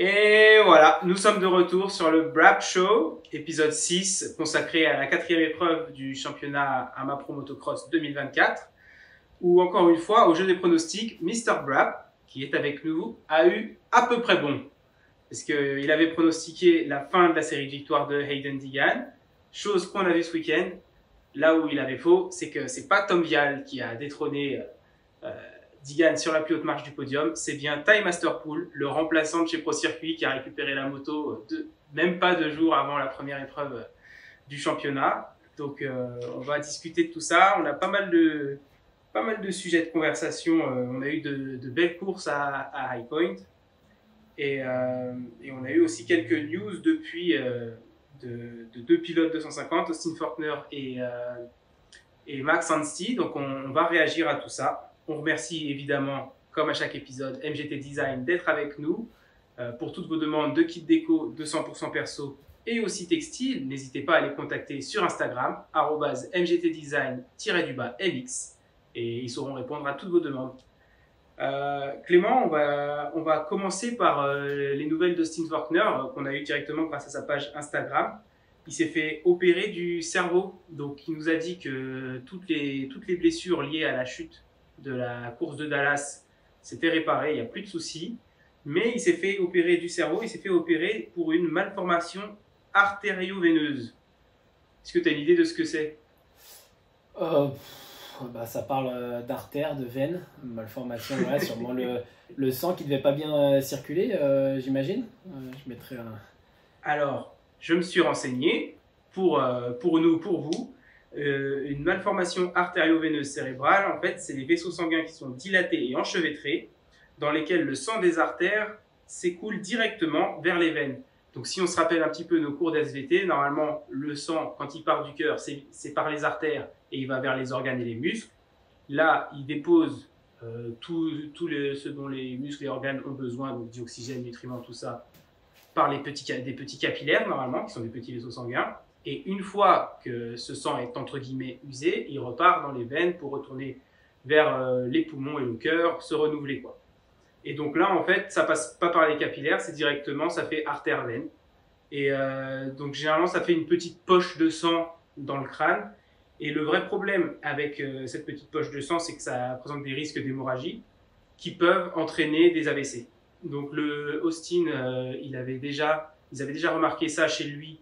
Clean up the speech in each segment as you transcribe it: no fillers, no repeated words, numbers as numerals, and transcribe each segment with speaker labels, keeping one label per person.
Speaker 1: Et voilà, nous sommes de retour sur le Brap Show, épisode 6, consacré à la quatrième épreuve du championnat Amapro Motocross 2024, où encore une fois, au jeu des pronostics, Mister Brap, qui est avec nous, a eu à peu près bon. Parce qu'il avait pronostiqué la fin de la série de victoires de Hayden Deegan, chose qu'on a vu ce week-end. Là où il avait faux, c'est que c'est pas Tom Vial qui a détrôné Deegan sur la plus haute marche du podium, c'est bien Ty Masterpool, le remplaçant de chez Pro Circuit, qui a récupéré la moto même pas 2 jours avant la première épreuve du championnat. Donc on va discuter de tout ça. On a pas mal de sujets de conversation. On a eu de belles courses à High Point. Et on a eu aussi quelques news depuis de deux pilotes 250, Austin Forkner et Max Anstie. Donc on va réagir à tout ça. On remercie évidemment, comme à chaque épisode, MGT Design d'être avec nous. Pour toutes vos demandes de kit déco de 100% perso et aussi textile, n'hésitez pas à les contacter sur Instagram, @mgtdesign-mx, et ils sauront répondre à toutes vos demandes. Clément, on va commencer par les nouvelles d'Austin Forkner qu'on a eues directement grâce à sa page Instagram. Il s'est fait opérer du cerveau, donc il nous a dit que toutes les blessures liées à la chute de la course de Dallas s'étaient réparées, il n'y a plus de soucis. Mais il s'est fait opérer du cerveau, il s'est fait opérer pour une malformation artério-veineuse. Est-ce que tu as une idée de ce que c'est?
Speaker 2: Ça parle d'artère, de veine, malformation, ouais, sûrement le sang qui devait pas bien circuler, j'imagine. Je mettrais un...
Speaker 1: Alors, je me suis renseigné pour vous. Une malformation artério-veineuse cérébrale, en fait, c'est les vaisseaux sanguins qui sont dilatés et enchevêtrés, dans lesquels le sang des artères s'écoule directement vers les veines. Donc si on se rappelle un petit peu nos cours d'SVT, normalement le sang, quand il part du cœur, c'est par les artères et il va vers les organes et les muscles. Là, il dépose ce dont les muscles et organes ont besoin, donc dioxygène, nutriments, tout ça, par des petits capillaires normalement, qui sont des petits vaisseaux sanguins. Et une fois que ce sang est entre guillemets usé, il repart dans les veines pour retourner vers les poumons et le cœur, se renouveler quoi. Et donc là, en fait, ça passe pas par les capillaires, c'est directement, ça fait artère-veine. Et donc généralement, ça fait une petite poche de sang dans le crâne. Et le vrai problème avec cette petite poche de sang, c'est que ça présente des risques d'hémorragie qui peuvent entraîner des AVC. Donc le Austin, ils avaient déjà remarqué ça chez lui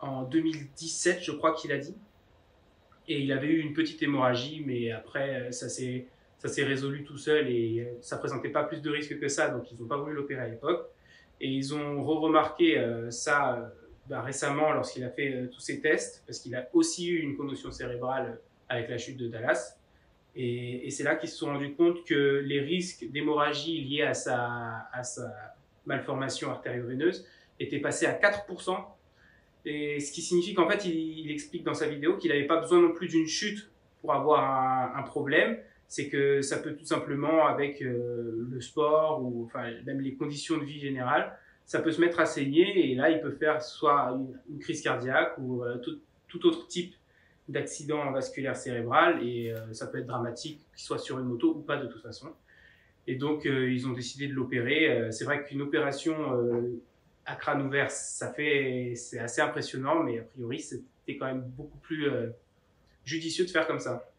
Speaker 1: en 2017, je crois qu'il a dit. Et il avait eu une petite hémorragie, mais après, ça s'est résolu tout seul et ça présentait pas plus de risques que ça, donc ils n'ont pas voulu l'opérer à l'époque. Et ils ont remarqué ça récemment lorsqu'il a fait tous ses tests, parce qu'il a aussi eu une commotion cérébrale avec la chute de Dallas. Et c'est là qu'ils se sont rendus compte que les risques d'hémorragie liés à sa malformation artério-veineuse étaient passés à 4%. Et ce qui signifie qu'en fait, il explique dans sa vidéo qu'il n'avait pas besoin non plus d'une chute pour avoir un problème. C'est que ça peut tout simplement, avec le sport ou enfin, même les conditions de vie générales, ça peut se mettre à saigner et là, il peut faire soit une crise cardiaque ou tout autre type d'accident vasculaire cérébral et ça peut être dramatique, qu'il soit sur une moto ou pas de toute façon. Et donc, ils ont décidé de l'opérer. C'est vrai qu'une opération à crâne ouvert, c'est assez impressionnant, mais a priori, c'était quand même beaucoup plus judicieux de faire comme ça.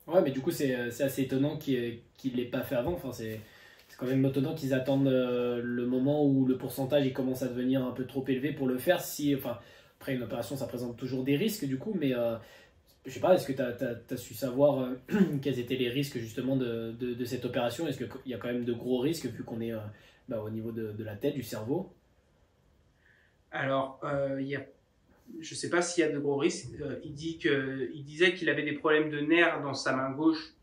Speaker 2: Ouais, mais du coup, c'est assez étonnant qu'il ne l'ait pas fait avant. Enfin, c'est quand même étonnant qu'ils attendent le moment où le pourcentage il commence à devenir un peu trop élevé pour le faire. Enfin, après, une opération, ça présente toujours des risques, du coup, mais je sais pas, est-ce que tu as su savoir quels étaient les risques justement de cette opération? Est-ce qu'il y a quand même de gros risques vu qu'on est au niveau de la tête, du cerveau?
Speaker 1: Alors, je ne sais pas s'il y a de gros risques. Il disait qu'il avait des problèmes de nerfs dans sa main gauche,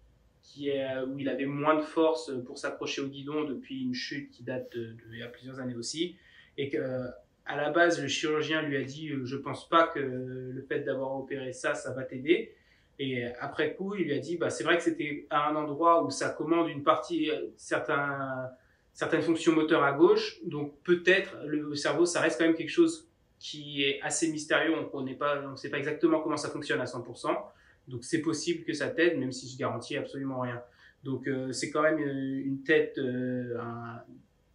Speaker 1: où il avait moins de force pour s'accrocher au guidon depuis une chute qui date il y a plusieurs années aussi. Et qu'à la base, le chirurgien lui a dit je ne pense pas que le fait d'avoir opéré ça va t'aider. Et après coup, il lui a dit c'est vrai que c'était à un endroit où ça commande une partie, certaines fonctions moteurs à gauche. Donc peut-être le cerveau, ça reste quand même quelque chose qui est assez mystérieux. On ne sait pas exactement comment ça fonctionne à 100%. Donc c'est possible que ça t'aide, même si je garantis absolument rien. Donc c'est quand même une tête,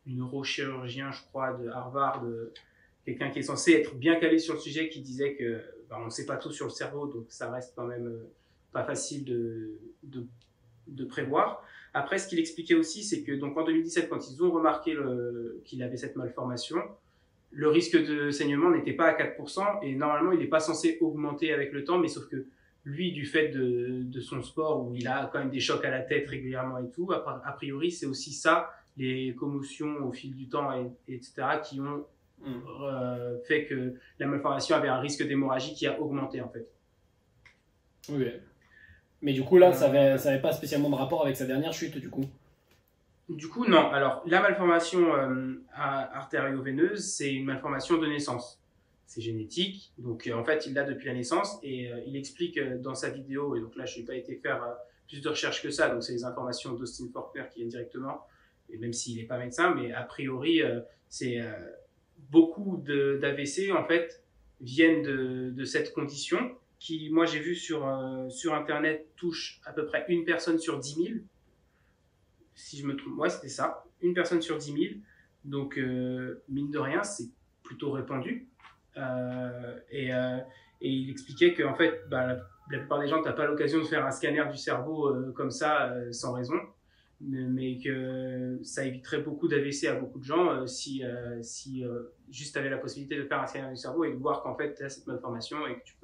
Speaker 1: neurochirurgien, je crois, de Harvard, quelqu'un qui est censé être bien calé sur le sujet, qui disait que on ne sait pas tout sur le cerveau, donc ça reste quand même pas facile de prévoir. Après, ce qu'il expliquait aussi, c'est que donc en 2017, quand ils ont remarqué qu'il avait cette malformation, le risque de saignement n'était pas à 4%, et normalement, il n'est pas censé augmenter avec le temps, mais sauf que lui, du fait de son sport, où il a quand même des chocs à la tête régulièrement et tout, a priori, c'est aussi ça, les commotions au fil du temps, etc., qui ont fait que la malformation avait un risque d'hémorragie qui a augmenté, en fait.
Speaker 2: Ok. Mais du coup, là, ça avait pas spécialement de rapport avec sa dernière chute, du coup.
Speaker 1: Du coup, non. Alors, la malformation artério-veineuse, c'est une malformation de naissance. C'est génétique. Donc, en fait, il l'a depuis la naissance. Et il explique dans sa vidéo, et donc là, je n'ai pas été faire plus de recherches que ça. Donc, c'est les informations d'Austin Faulkner qui viennent directement. Et même s'il n'est pas médecin, mais a priori, c'est beaucoup d'AVC, en fait, viennent de cette condition qui, moi, j'ai vu sur Internet, touche à peu près une personne sur 10 000. Si je me trompe, ouais, c'était ça, une personne sur 10 000. Donc, mine de rien, c'est plutôt répandu. Et il expliquait qu'en fait, la plupart des gens n'ont pas l'occasion de faire un scanner du cerveau comme ça, sans raison. Mais que ça éviterait beaucoup d'AVC à beaucoup de gens si juste tu avais la possibilité de faire un scanner du cerveau et de voir qu'en fait, tu as cette malformation et que tu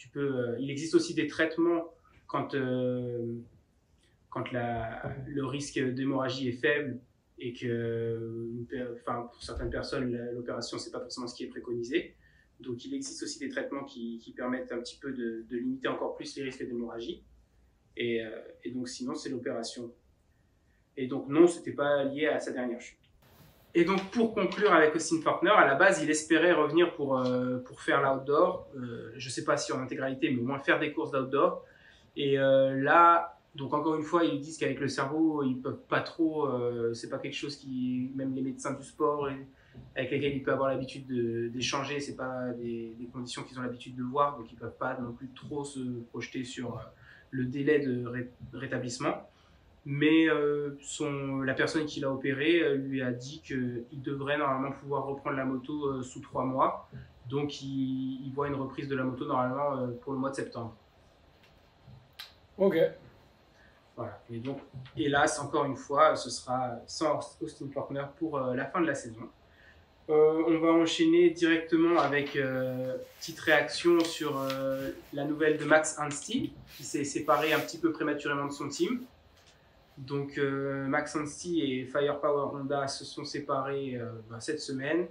Speaker 1: peux il existe aussi des traitements quand le risque d'hémorragie est faible et que, pour certaines personnes, l'opération, c'est pas forcément ce qui est préconisé. Donc, il existe aussi des traitements qui permettent un petit peu de limiter encore plus les risques d'hémorragie. Et donc, sinon, c'est l'opération. Et donc, non, c'était pas lié à sa dernière chute. Et donc, pour conclure avec Austin Faulkner, à la base, il espérait revenir pour faire l'outdoor. Je sais pas si en intégralité, mais au moins faire des courses d'outdoor. Et là, donc encore une fois, ils disent qu'avec le cerveau, ils peuvent pas trop. C'est pas quelque chose qui, même les médecins du sport, avec lesquels ils peuvent avoir l'habitude d'échanger, c'est pas des conditions qu'ils ont l'habitude de voir, donc ils peuvent pas non plus trop se projeter sur le délai de rétablissement. Mais la personne qui l'a opéré lui a dit qu'il devrait normalement pouvoir reprendre la moto sous 3 mois. Donc il voit une reprise de la moto normalement pour le mois de septembre.
Speaker 2: Ok.
Speaker 1: Voilà. Et donc, hélas, encore une fois, ce sera sans Austin Faulkner pour la fin de la saison. On va enchaîner directement avec petite réaction sur la nouvelle de Max Anstie, qui s'est séparé un petit peu prématurément de son team. Donc Max Anstie et Firepower Honda se sont séparés cette semaine,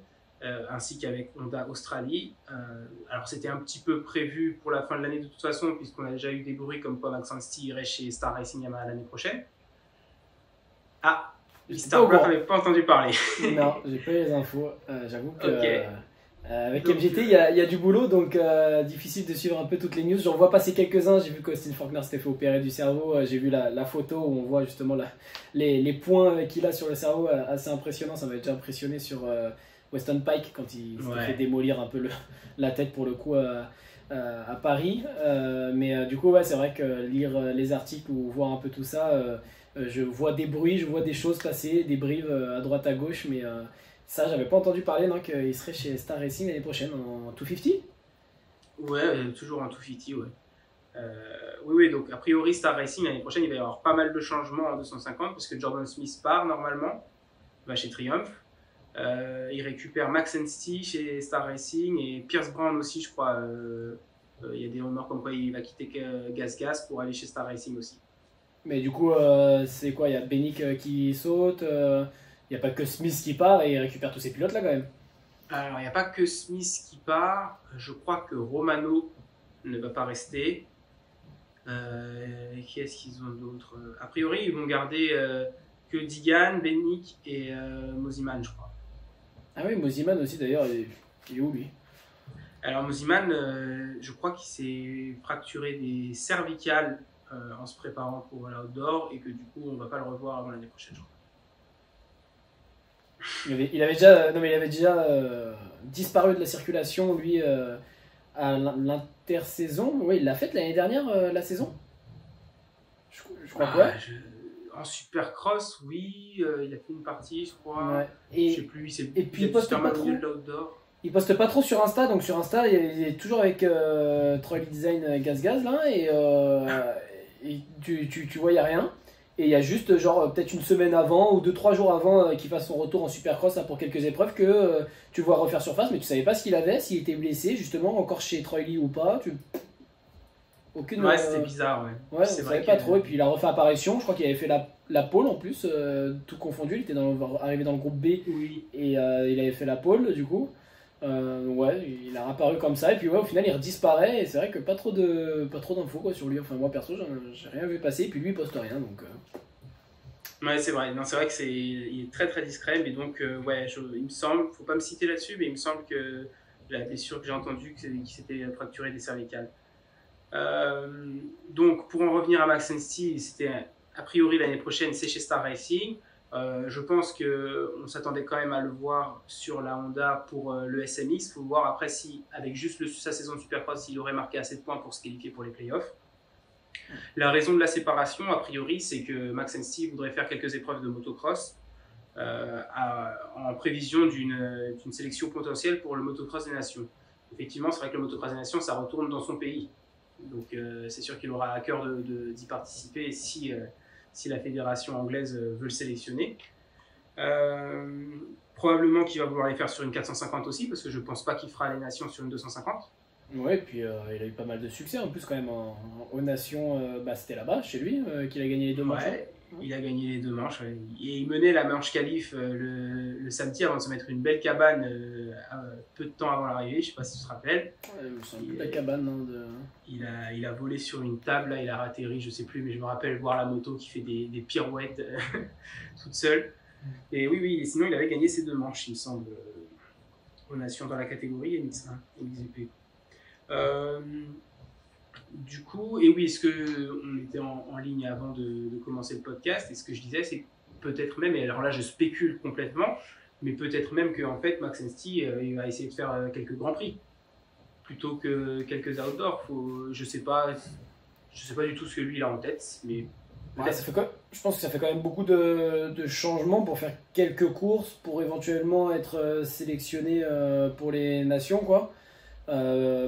Speaker 1: ainsi qu'avec Honda Australie. Alors c'était un petit peu prévu pour la fin de l'année de toute façon, puisqu'on a déjà eu des bruits comme quoi Max Anstie irait chez Star Racing Yamaha l'année prochaine. Ah, Star Bluff n'avait pas entendu parler.
Speaker 2: Non, j'ai pas les infos. J'avoue que avec MGT, il y a du boulot, donc difficile de suivre un peu toutes les news. J'en vois passer quelques-uns. J'ai vu qu'Austin Faulkner s'était fait opérer du cerveau. J'ai vu la photo où on voit justement les points qu'il a sur le cerveau, assez impressionnant. Ça m'avait déjà impressionné sur Weston Pike quand il s'était fait démolir un peu la tête pour le coup à Paris. Mais du coup, c'est vrai que lire les articles ou voir un peu tout ça, je vois des bruits, je vois des choses passer, des brives à droite à gauche, mais ça, j'avais pas entendu parler qu'il serait chez Star Racing l'année prochaine en 250.
Speaker 1: Ouais, toujours en 250, ouais. Oui, donc a priori Star Racing l'année prochaine, il va y avoir pas mal de changements en 250 parce que Jordan Smith part normalement, va chez Triumph. Il récupère Max Anstie chez Star Racing et Pierce Brown aussi, je crois. Il y a des rumeurs comme quoi il va quitter Gas pour aller chez Star Racing aussi.
Speaker 2: Mais du coup, c'est quoi? Il y a Benick qui saute, il n'y a pas que Smith qui part et il récupère tous ces pilotes là quand même.
Speaker 1: Alors, il n'y a pas que Smith qui part. Je crois que Romano ne va pas rester. Qui est-ce qu'ils ont d'autres? A priori, ils vont garder que Digan, Benick et Mosiman, je crois.
Speaker 2: Ah oui, Mosiman aussi d'ailleurs, il est où lui?
Speaker 1: Alors, Mosiman, je crois qu'il s'est fracturé des cervicales en se préparant pour l'outdoor et que du coup, on ne va pas le revoir avant l'année prochaine, je crois.
Speaker 2: Il avait déjà disparu de la circulation, lui, à l'intersaison. Oui, il l'a faite l'année dernière, la saison. Je crois que ouais.
Speaker 1: En Supercross, oui, il a fait une partie, je crois.
Speaker 2: Ouais.
Speaker 1: Je sais plus,
Speaker 2: et puis
Speaker 1: il
Speaker 2: il poste pas trop.
Speaker 1: de l'outdoor.
Speaker 2: Il poste pas trop sur Insta, donc sur Insta, il est toujours avec Troy Design Gaz là, et tu vois, il n'y a rien. Et il y a juste, genre, peut-être une semaine avant ou 2-3 jours avant qu'il fasse son retour en Supercross là, pour quelques épreuves que tu vois refaire surface, mais tu savais pas ce qu'il avait, s'il était blessé, justement, encore chez Troy Lee ou pas. Aucune.
Speaker 1: Ouais, c'était bizarre, ouais.
Speaker 2: Ouais, on savait pas trop. Et puis il a refait apparition, je crois qu'il avait fait la pole en plus, tout confondu. Il était arrivé dans le groupe B
Speaker 1: Oui.
Speaker 2: et il avait fait la pole du coup. Ouais, il a apparu comme ça et puis ouais, au final il redisparaît et c'est vrai que pas trop d'infos quoi sur lui. Enfin moi perso j'ai rien vu passer et puis lui il poste rien donc.
Speaker 1: Ouais, c'est vrai. Non, c'est vrai que il est très très discret, mais donc ouais, il me semble, faut pas me citer là-dessus, mais il me semble que la blessure que j'ai entendue, qu'il s'était fracturé des cervicales. Donc pour en revenir à Max Ensti, c'était a priori l'année prochaine, c'est chez Star Racing. Je pense qu'on s'attendait quand même à le voir sur la Honda pour le SMX. Il faut voir après si, avec juste sa saison de Supercross, il aurait marqué assez de points pour se qualifier pour les playoffs. La raison de la séparation, a priori, c'est que Max Ensti voudrait faire quelques épreuves de motocross en prévision d'une sélection potentielle pour le motocross des nations. Effectivement, c'est vrai que le motocross des nations, ça retourne dans son pays. Donc c'est sûr qu'il aura à cœur d'y participer si la fédération anglaise veut le sélectionner. Probablement qu'il va vouloir les faire sur une 450 aussi, parce que je ne pense pas qu'il fera les nations sur une 250.
Speaker 2: Ouais, puis il a eu pas mal de succès en plus quand même aux nations, c'était là-bas, chez lui, qu'il a gagné les 2 manches.
Speaker 1: Ouais, il a gagné les 2 manches. Ouais. Et il menait la manche qualif le samedi avant de se mettre une belle cabane peu de temps avant l'arrivée, je ne sais pas si tu te rappelles.
Speaker 2: Ouais, c'est une belle cabane.
Speaker 1: Il a volé sur une table, là, il a atterri, je ne sais plus, mais je me rappelle voir la moto qui fait des pirouettes toute seule. Et oui, sinon il avait gagné ses 2 manches, il me semble, aux nations dans la catégorie MX1, MXGP. Du coup, et oui, est-ce qu'on était en ligne avant de commencer le podcast, et ce que je disais, c'est peut-être même, et alors là je spécule complètement, mais peut-être même qu'en fait Max Ensti il va essayer de faire quelques grands prix plutôt que quelques outdoors. Je sais pas du tout ce que lui il a en tête, mais
Speaker 2: ouais, je pense que ça fait quand même beaucoup de changements pour faire quelques courses pour éventuellement être sélectionné pour les nations quoi.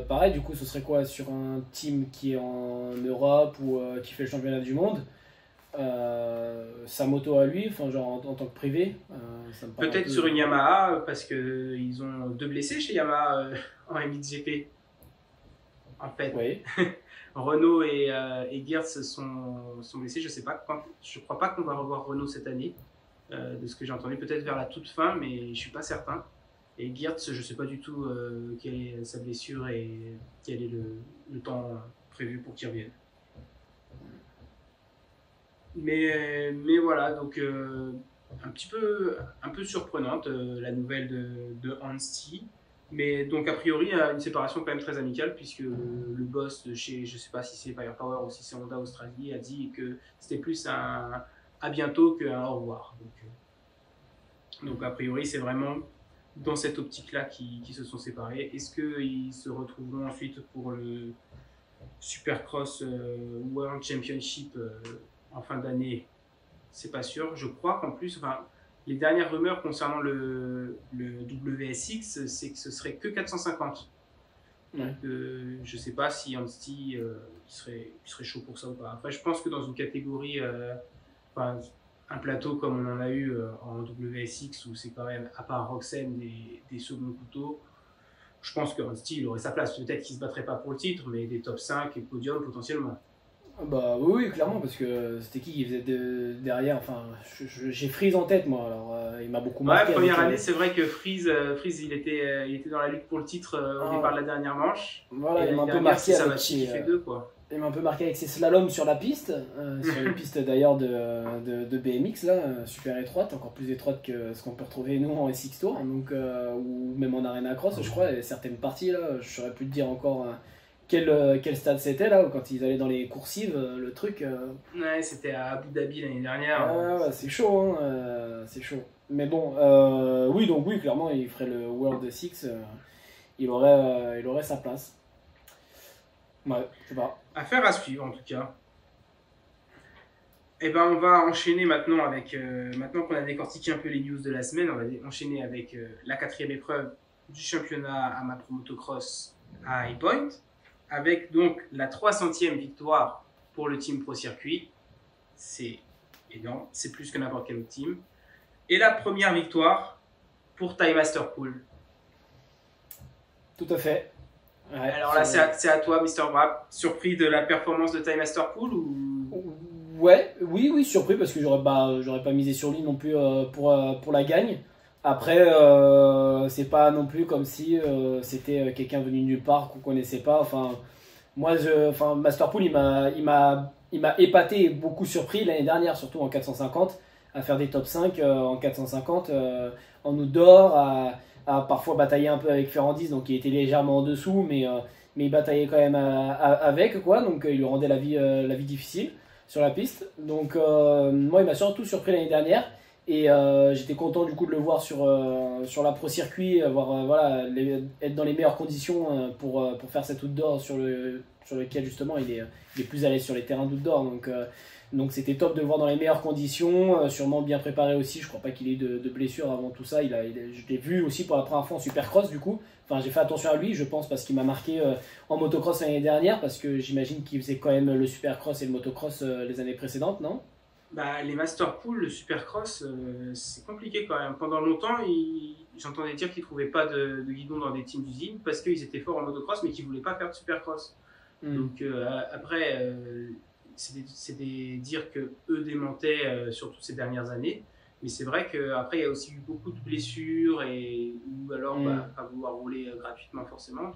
Speaker 2: Pareil, du coup, ce serait quoi sur un team qui est en Europe ou qui fait le championnat du monde, sa moto à lui, enfin genre en tant que privé, ça me paraît
Speaker 1: peut-être sur une Yamaha parce que ils ont 2 blessés chez Yamaha en MXGP. En fait,
Speaker 2: oui.
Speaker 1: Renault et Geertz sont blessés. Je sais pas quand. Je crois pas qu'on va revoir Renault cette année, de ce que j'ai entendu. Peut-être vers la toute fin, mais je suis pas certain. Et Geertz, je ne sais pas du tout quelle est sa blessure et quel est le temps prévu pour qu'il revienne. Mais voilà, donc un peu surprenante la nouvelle de Anstey. Mais donc a priori, une séparation quand même très amicale puisque le boss de chez, je ne sais pas si c'est Firepower ou si c'est Honda Australie, a dit que c'était plus un à bientôt qu'un au revoir. Donc a priori, c'est vraiment dans cette optique-là qui se sont séparés. Est-ce qu'ils se retrouveront ensuite pour le Supercross World Championship en fin d'année? C'est pas sûr. Je crois qu'en plus, les dernières rumeurs concernant le WSX, c'est que ce serait que 450. Donc, je sais pas si Anstey il serait chaud pour ça ou pas. Après, je pense que dans une catégorie, un plateau comme on en a eu en WSX, où c'est quand même, à part Roxen, des seconds couteaux, je pense qu'Anstey il aurait sa place. Peut-être qu'il ne se battrait pas pour le titre, mais des top 5 et podium potentiellement.
Speaker 2: Bah oui, clairement, parce que c'était qui faisait derrière. Enfin, j'ai Freeze en tête, moi, alors il m'a beaucoup marqué.
Speaker 1: Ouais, première année, c'est vrai que Freeze il était dans la lutte pour le titre au départ de la dernière manche.
Speaker 2: Voilà, il m'a un peu marqué avec ses slaloms sur la piste, sur une piste d'ailleurs de BMX, là, super étroite, encore plus étroite que ce qu'on peut retrouver nous en SX Tour, donc, ou même en Arena Cross, je crois, et certaines parties, là, je saurais plus te dire encore quel stade c'était, là, où quand ils allaient dans les coursives, le truc...
Speaker 1: Ouais, c'était à Abu Dhabi l'année dernière.
Speaker 2: Ouais, c'est chaud, c'est chaud. Mais bon, oui, donc oui, clairement, il ferait le World Six, il aurait sa place. Ouais, je sais pas.
Speaker 1: Affaire à suivre en tout cas. Eh ben, on va enchaîner maintenant avec, maintenant qu'on a décortiqué un peu les news de la semaine, on va enchaîner avec la quatrième épreuve du championnat amateur motocross à High Point, avec donc la 300e victoire pour le team Pro Circuit. C'est énorme, c'est plus que n'importe quel autre team. Et la première victoire pour Time Master Pool.
Speaker 2: Tout à fait. Ouais,
Speaker 1: Alors là, c'est à toi, Mister Brap. Surpris de la performance de Time Master Pool ou...
Speaker 2: Ouais, oui, surpris parce que j'aurais pas misé sur lui non plus pour la gagne. Après, c'est pas non plus comme si c'était quelqu'un venu de nulle part qu'on connaissait pas. Enfin, Masterpool, il m'a épaté et beaucoup surpris l'année dernière, surtout en 450, à faire des top 5 en 450 en outdoor, à parfois batailler un peu avec Ferrandis, donc il était légèrement en dessous, mais il bataillait quand même avec, quoi, donc il lui rendait la vie difficile sur la piste. Donc moi, il m'a surtout surpris l'année dernière. Et j'étais content du coup de le voir sur la Pro Circuit, voilà, être dans les meilleures conditions pour faire cet outdoor sur lequel justement il est plus à l'aise sur les terrains d'outdoor. Donc c'était top de le voir dans les meilleures conditions, sûrement bien préparé aussi. Je crois pas qu'il ait eu de blessures avant tout ça. Je l'ai vu aussi pour la première fois en Supercross du coup. Enfin, j'ai fait attention à lui, je pense, parce qu'il m'a marqué en motocross l'année dernière, parce que j'imagine qu'il faisait quand même le Supercross et le motocross les années précédentes, non?
Speaker 1: Bah, les Master Pool, le Supercross, c'est compliqué quand même. Pendant longtemps, j'entendais dire qu'ils ne trouvaient pas de guidon dans des teams d'usine parce qu'ils étaient forts en motocross mais qu'ils ne voulaient pas faire de Supercross. Donc après, c'est des dires que eux démentaient sur toutes ces dernières années. Mais c'est vrai qu'après, il y a aussi eu beaucoup de blessures ou alors pas vouloir rouler gratuitement forcément.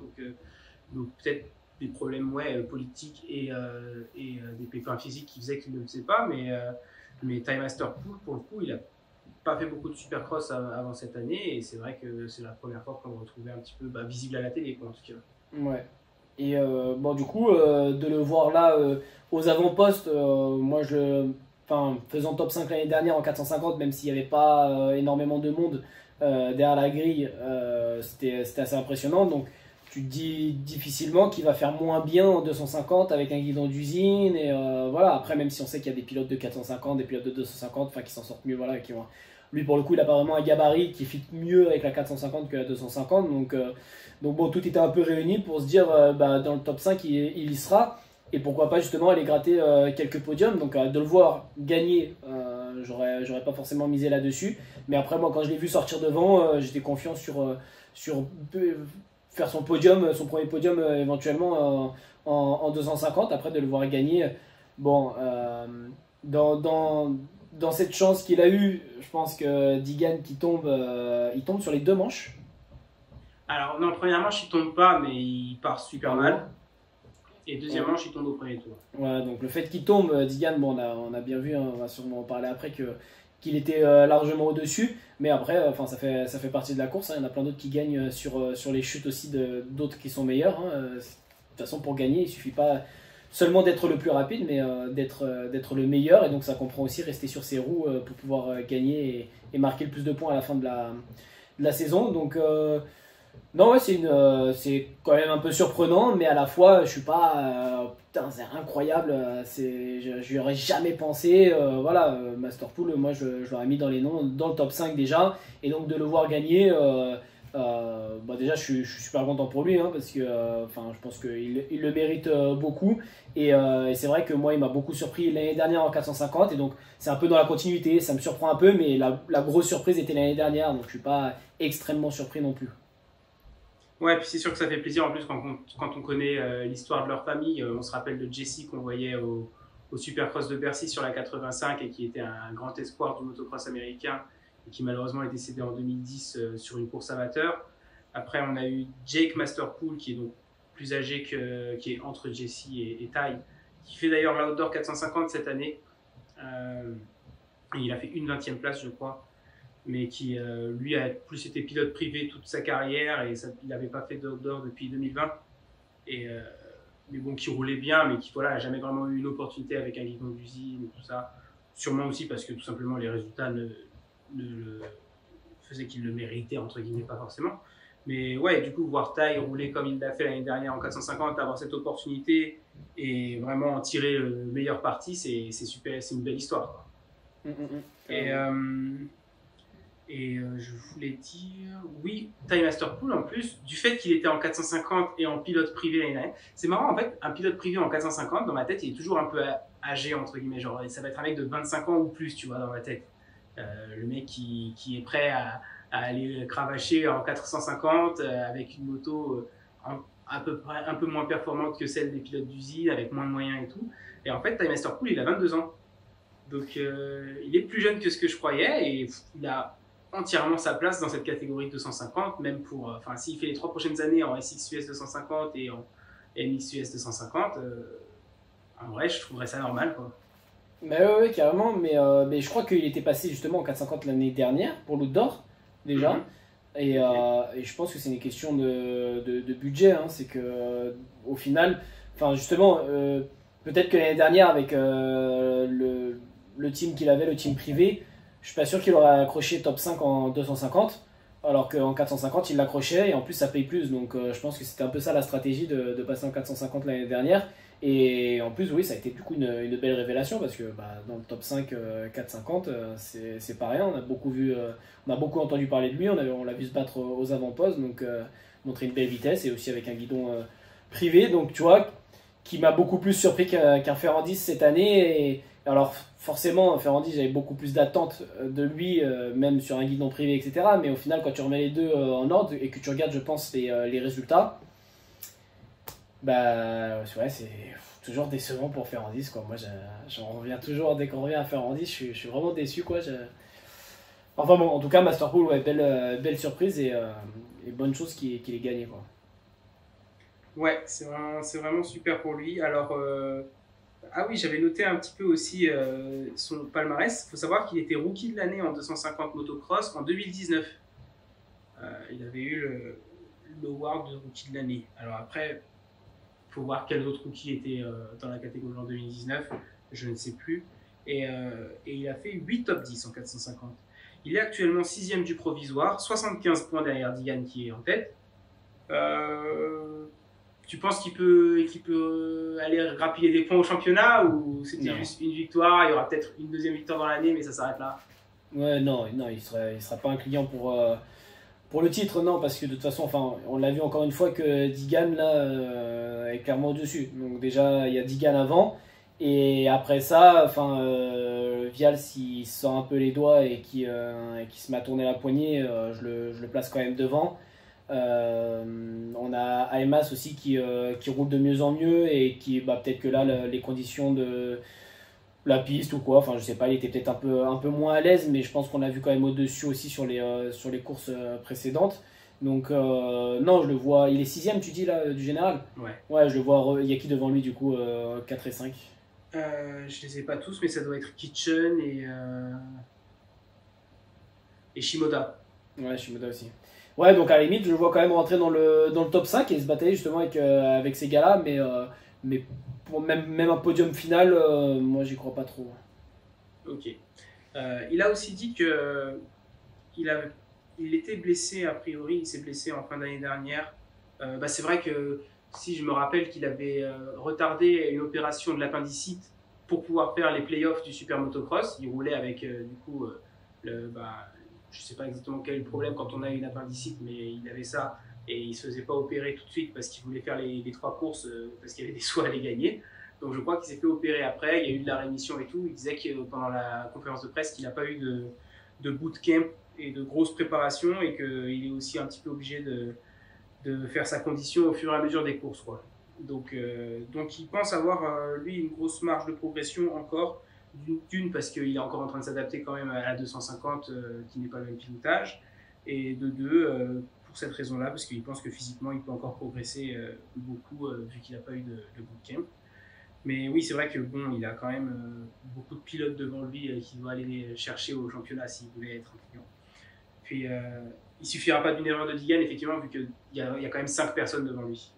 Speaker 1: Donc peut-être des problèmes politiques et des pépins physiques qui faisaient qu'ils ne le faisaient pas. Mais Time Master Pool, pour le coup, il a pas fait beaucoup de supercross avant cette année. Et c'est vrai que c'est la première fois qu'on le retrouvait un petit peu visible à la télé, quoi, en tout cas.
Speaker 2: Ouais. Et bon, du coup, de le voir là aux avant-postes, enfin, faisant top 5 l'année dernière en 450, même s'il n'y avait pas énormément de monde derrière la grille, c'était assez impressionnant. Donc, tu te dis difficilement qu'il va faire moins bien en 250 avec un guidon d'usine. Et voilà, après, même si on sait qu'il y a des pilotes de 450, des pilotes de 250, enfin, qui s'en sortent mieux, voilà, lui, pour le coup, il n'a pas vraiment un gabarit qui fit mieux avec la 450 que la 250. Donc bon, tout était un peu réuni pour se dire, dans le top 5, il y sera. Et pourquoi pas justement aller gratter quelques podiums. Donc de le voir gagner, j'aurais pas forcément misé là-dessus. Mais après, moi, quand je l'ai vu sortir devant, j'étais confiant sur faire son podium, son premier podium éventuellement en 250. Après, de le voir gagner, bon, dans cette chance qu'il a eue, je pense que Digan il tombe sur les deux manches.
Speaker 1: Alors, non, première manche, il tombe pas, mais il part super mal. Et deuxième
Speaker 2: Ouais.
Speaker 1: manche, il tombe au premier tour.
Speaker 2: Voilà, donc le fait qu'il tombe, Digan, bon, on a bien vu, hein, on va sûrement en parler après, qu'il était largement au-dessus. Mais après, enfin, ça fait partie de la course, hein. Il y en a plein d'autres qui gagnent sur les chutes aussi d'autres qui sont meilleurs, hein. De toute façon, pour gagner, il suffit pas seulement d'être le plus rapide, mais d'être le meilleur. Et donc ça comprend aussi rester sur ses roues pour pouvoir gagner et marquer le plus de points à la fin de la saison. Donc non, ouais, c'est quand même un peu surprenant, mais à la fois, je suis pas. Putain, c'est incroyable, je n'y aurais jamais pensé. Voilà, Masterpool, moi je l'aurais mis dans les noms, dans le top 5 déjà, et donc de le voir gagner, déjà je suis super content pour lui, hein, parce que je pense qu'il le mérite beaucoup. Et c'est vrai que moi, il m'a beaucoup surpris l'année dernière en 450, et donc c'est un peu dans la continuité, ça me surprend un peu, mais la grosse surprise était l'année dernière, donc je suis pas extrêmement surpris non plus.
Speaker 1: Ouais, puis c'est sûr que ça fait plaisir en plus quand on connaît l'histoire de leur famille. On se rappelle de Jesse qu'on voyait au Supercross de Bercy sur la 85 et qui était un grand espoir du motocross américain et qui malheureusement est décédé en 2010 sur une course amateur. Après, on a eu Jake Masterpool qui est donc plus âgé qui est entre Jesse et Ty, qui fait d'ailleurs l'Outdoor 450 cette année. Il a fait une 20e place, je crois, mais qui lui a plus été pilote privé toute sa carrière et il n'avait pas fait d'outdoor depuis 2020. Et, mais bon, qui roulait bien, mais qui voilà, n'a jamais vraiment eu une opportunité avec un guidon d'usine et tout ça. Sûrement aussi parce que tout simplement les résultats ne faisaient qu'il le méritait, entre guillemets, pas forcément. Mais ouais, du coup, voir Ty rouler comme il l'a fait l'année dernière en 450, avoir cette opportunité et vraiment en tirer le meilleur parti, c'est super, c'est une belle histoire, quoi. Et, je voulais dire, oui, Ty Masterpool, en plus, du fait qu'il était en 450 et en pilote privé l'année dernière, c'est marrant, en fait, un pilote privé en 450, dans ma tête, il est toujours un peu âgé, entre guillemets, genre, ça va être un mec de 25 ans ou plus, tu vois, dans ma tête. Le mec qui est prêt à aller cravacher en 450 avec une moto un peu moins performante que celle des pilotes d'usine, avec moins de moyens et tout. Et en fait, Ty Masterpool, il a 22 ans. Donc, il est plus jeune que ce que je croyais et il a entièrement sa place dans cette catégorie 250, même pour, enfin, s'il fait les 3 prochaines années en SX-US 250 et en MX-US 250, en vrai, je trouverais ça normal, quoi.
Speaker 2: Bah ouais, carrément, mais je crois qu'il était passé justement en 450 l'année dernière pour l'Outre d'Or, déjà. Et je pense que c'est une question de budget, hein. C'est que au final, enfin justement, peut-être que l'année dernière avec le team qu'il avait, le team privé, je suis pas sûr qu'il aurait accroché top 5 en 250, alors qu'en 450 il l'accrochait et en plus ça paye plus. Donc je pense que c'était un peu ça la stratégie de passer en 450 l'année dernière. Et en plus, oui, ça a été du coup une belle révélation parce que dans le top 5 450, c'est pas rien. On a beaucoup entendu parler de lui, on l'a vu se battre aux avant-postes, donc montrer une belle vitesse et aussi avec un guidon privé. Donc tu vois, qui m'a beaucoup plus surpris qu'un Ferrandis cette année. Et alors, forcément, Ferrandis, j'avais beaucoup plus d'attentes de lui, même sur un guidon privé, etc. Mais au final, quand tu remets les deux en ordre et que tu regardes, je pense, les résultats. Bah ouais, c'est toujours décevant pour Ferrandis, quoi. Moi j'en reviens toujours, dès qu'on revient à Ferrandis, je suis vraiment déçu, quoi. Enfin bon, en tout cas Masterpool, ouais, belle surprise et bonne chose qu'il ait gagné, quoi.
Speaker 1: Ouais, c'est vraiment super pour lui. Alors, ah oui, j'avais noté un petit peu aussi son palmarès. Il faut savoir qu'il était rookie de l'année en 250 motocross en 2019. Il avait eu l'award de rookie de l'année. Alors après, il faut voir quel autre rookie était dans la catégorie en 2019, je ne sais plus. Et il a fait 8 top 10 en 450. Il est actuellement 6ème du provisoire, 75 points derrière Digan qui est en tête. Tu penses qu'il peut aller grappiller des points au championnat ou c'était juste une victoire, il y aura peut-être une deuxième victoire dans l'année mais ça s'arrête là?
Speaker 2: Ouais, non, il sera pas un client pour le titre, non, parce que de toute façon, enfin, on l'a vu encore une fois que Digan là est clairement au-dessus. Donc déjà, il y a Digan avant, et après ça, enfin, Vial s'il sort un peu les doigts et qui se met à tourner la poignée, je le place quand même devant. On a Aimas aussi qui roule de mieux en mieux et qui, peut-être que là, les conditions de la piste ou quoi, enfin je sais pas, il était peut-être un peu moins à l'aise, mais je pense qu'on l'a vu quand même au-dessus aussi sur les courses précédentes. Donc non, je le vois, il est 6ème tu dis là du général? Ouais, je le vois, il y a qui devant lui du coup, 4 et 5?
Speaker 1: Je les ai pas tous, mais ça doit être Kitchen et Shimoda.
Speaker 2: Ouais, Shimoda aussi. Ouais, donc à la limite, je le vois quand même rentrer dans le top 5 et se batailler justement avec ces gars-là, mais pour même un podium final, moi j'y crois pas trop.
Speaker 1: Ok. Il a aussi dit que il était blessé a priori, il s'est blessé en fin d'année dernière. C'est vrai que si je me rappelle qu'il avait retardé une opération de l'appendicite pour pouvoir faire les playoffs du Super Motocross, il roulait avec du coup je sais pas exactement quel est le problème quand on a une appendicite, mais il avait ça et il se faisait pas opérer tout de suite parce qu'il voulait faire les 3 courses parce qu'il y avait des sous à les gagner. Donc je crois qu'il s'est fait opérer après, il y a eu de la rémission et tout. Il disait que pendant la conférence de presse qu'il n'a pas eu de bootcamp et de grosses préparations et qu'il est aussi un petit peu obligé de faire sa condition au fur et à mesure des courses, quoi. Donc il pense avoir lui une grosse marge de progression encore, d'une parce qu'il est encore en train de s'adapter quand même à la 250 qui n'est pas le même pilotage, et de deux pour cette raison-là parce qu'il pense que physiquement il peut encore progresser beaucoup vu qu'il n'a pas eu de bootcamp. Mais oui, c'est vrai que bon, il a quand même beaucoup de pilotes devant lui qu'il doit aller chercher au championnat s'il voulait être un client. Puis il suffira pas d'une erreur de Digan, effectivement, vu qu'il y a quand même 5 personnes devant lui.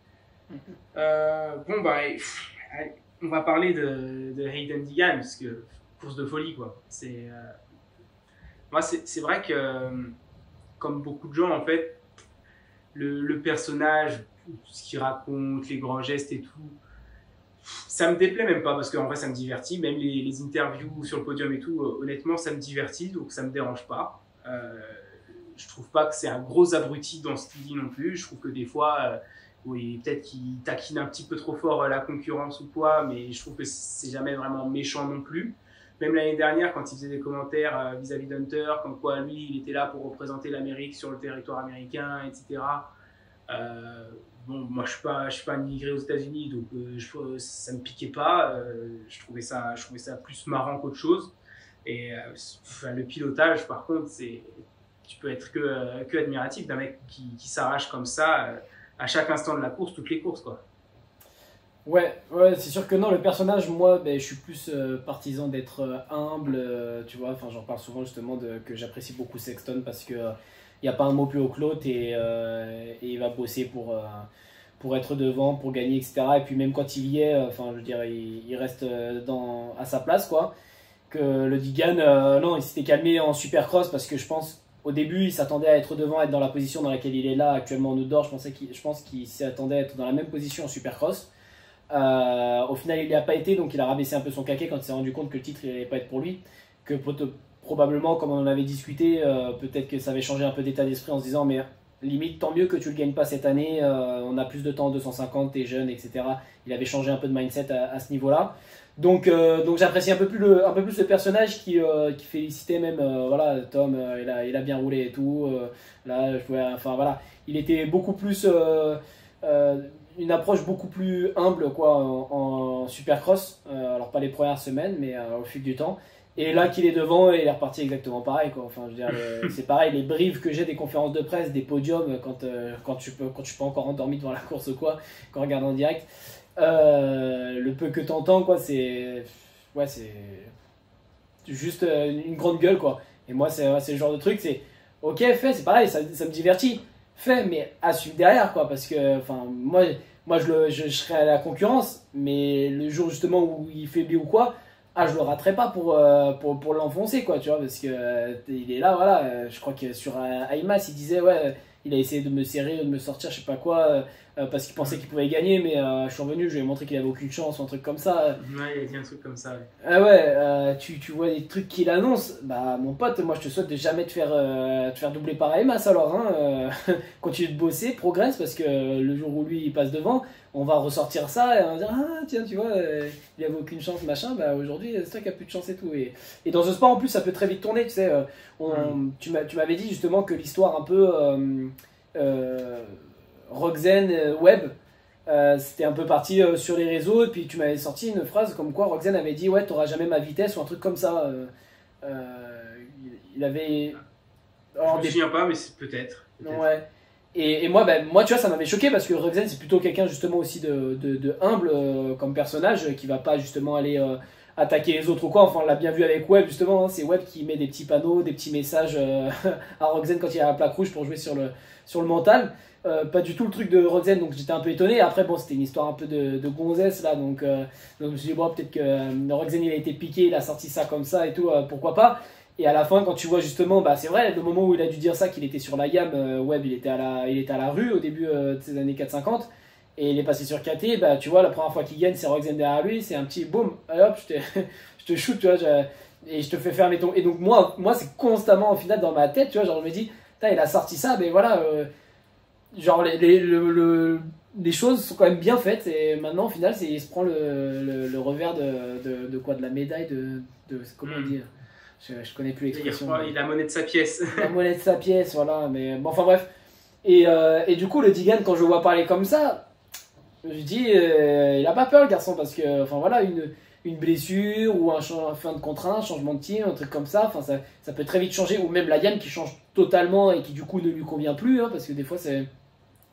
Speaker 1: On va parler de Hayden Digan, parce que course de folie, quoi. Moi, c'est vrai que, comme beaucoup de gens, en fait, le personnage, ce qu'il raconte, les grands gestes et tout, ça me déplaît même pas parce qu'en vrai ça me divertit, même les interviews sur le podium et tout, honnêtement ça me divertit donc ça me dérange pas. Je trouve pas que c'est un gros abruti dans ce qu'il dit non plus, je trouve que des fois, oui, peut-être qu'il taquine un petit peu trop fort la concurrence ou quoi, mais je trouve que c'est jamais vraiment méchant non plus. Même l'année dernière, quand il faisait des commentaires vis-à-vis d'Hunter, comme quoi lui, il était là pour représenter l'Amérique sur le territoire américain, etc. Bon, moi, je suis pas immigré aux États-Unis, donc ça me piquait pas. Je trouvais ça plus marrant qu'autre chose. Et enfin, le pilotage, par contre, tu peux être que admiratif d'un mec qui s'arrache comme ça à chaque instant de la course, toutes les courses, quoi.
Speaker 2: Ouais, ouais, c'est sûr que non, le personnage, moi, ben, je suis plus partisan d'être humble, tu vois, enfin, j'en parle souvent justement que j'apprécie beaucoup Sexton parce que il n'y a pas un mot plus haut que l'autre et il va bosser pour être devant, pour gagner, etc. Et puis même quand il y est, enfin, je veux dire, il reste à sa place, quoi. Que le Digan, non, il s'était calmé en Supercross parce que je pense, au début, il s'attendait à être devant, à être dans la position dans laquelle il est là actuellement en outdoor. Je pense qu'il s'attendait à être dans la même position en Supercross. Au final, il n'y a pas été, donc il a rabaissé un peu son caquet quand il s'est rendu compte que le titre n'allait pas être pour lui. Que probablement, comme on en avait discuté, peut-être que ça avait changé un peu d'état d'esprit en se disant, mais limite, tant mieux que tu le gagnes pas cette année, on a plus de temps, 250, t'es jeune, etc. Il avait changé un peu de mindset à ce niveau-là. Donc j'apprécie un peu plus le personnage qui félicitait même, voilà, Tom, il a bien roulé et tout. Là, enfin voilà, il était beaucoup plus. Une approche beaucoup plus humble quoi en Supercross, alors pas les premières semaines mais au fil du temps, et là qu'il est devant il est reparti exactement pareil quoi. Enfin je veux dire c'est pareil, les briefs que j'ai des conférences de presse, des podiums quand tu peux pas encore endormi devant la course ou quoi, quand on regarde en direct, le peu que t'entends quoi, c'est juste une grande gueule quoi. Et moi c'est le genre de truc, c'est ok fait, c'est pareil, ça me divertit, fait, mais assume derrière quoi, parce que enfin moi je serais à la concurrence, mais le jour justement où il faiblit ou quoi, je le raterai pas pour l'enfoncer quoi, tu vois, parce que il est là, voilà, je crois que sur Aimas il disait ouais, il a essayé de me serrer, de me sortir, je sais pas quoi, parce qu'il pensait qu'il pouvait gagner, mais je suis revenu, je lui ai montré qu'il avait aucune chance ou un truc comme ça.
Speaker 1: Ouais, il y a dit un truc comme ça. Ouais.
Speaker 2: Ah ouais, tu vois des trucs qu'il annonce, bah mon pote, moi je te souhaite de jamais te faire doubler par Aimas alors, hein, continue de bosser, progresse, parce que le jour où lui il passe devant, on va ressortir ça et on va dire ah tiens tu vois, il avait aucune chance machin, bah aujourd'hui c'est toi qui a plus de chance et tout. Et dans ce sport en plus ça peut très vite tourner, tu sais, tu m'avais dit justement que l'histoire un peu Roxane Webb, c'était un peu parti sur les réseaux, et puis tu m'avais sorti une phrase comme quoi Roxane avait dit ouais t'auras jamais ma vitesse ou un truc comme ça. Il avait
Speaker 1: je me souviens pas mais c'est peut-être.
Speaker 2: Ouais. Et moi, moi tu vois ça m'avait choqué parce que Roxane c'est plutôt quelqu'un justement aussi de humble comme personnage, qui va pas justement aller attaquer les autres ou quoi. Enfin on l'a bien vu avec Webb justement, hein, c'est Webb qui met des petits panneaux, des petits messages à Roxane quand il y a la plaque rouge pour jouer sur le mental. Pas du tout le truc de Roxane, donc j'étais un peu étonné. Après bon c'était une histoire un peu de gonzesse là, donc je me suis dit bon peut-être que Roxane il a été piqué, il a sorti ça comme ça et tout, pourquoi pas. Et à la fin quand tu vois justement, bah c'est vrai, le moment où il a dû dire ça, qu'il était sur la gamme, Webb il était à la rue au début de ces années 450, et il est passé sur KT, bah tu vois la première fois qu'il gagne c'est Roxane derrière lui, c'est un petit boum, hop je te shoot tu vois, et je te fais fermer ton... Et donc moi c'est constamment au final dans ma tête, tu vois, genre je me dis il a sorti ça, mais voilà, genre les choses sont quand même bien faites, et maintenant au final il se prend le revers de quoi, de la médaille de comment on dit, je connais plus l'expression.
Speaker 1: Il a la monnaie de sa pièce.
Speaker 2: La monnaie de sa pièce, voilà, mais bon, enfin bref. Et du coup le Digan, quand je le vois parler comme ça, je dis il a pas peur le garçon, parce que enfin voilà, une blessure ou un fin de contrat, un changement de team, un truc comme ça, enfin ça peut très vite changer, ou même la gamme qui change totalement et qui du coup ne lui convient plus, hein, parce que des fois c'est,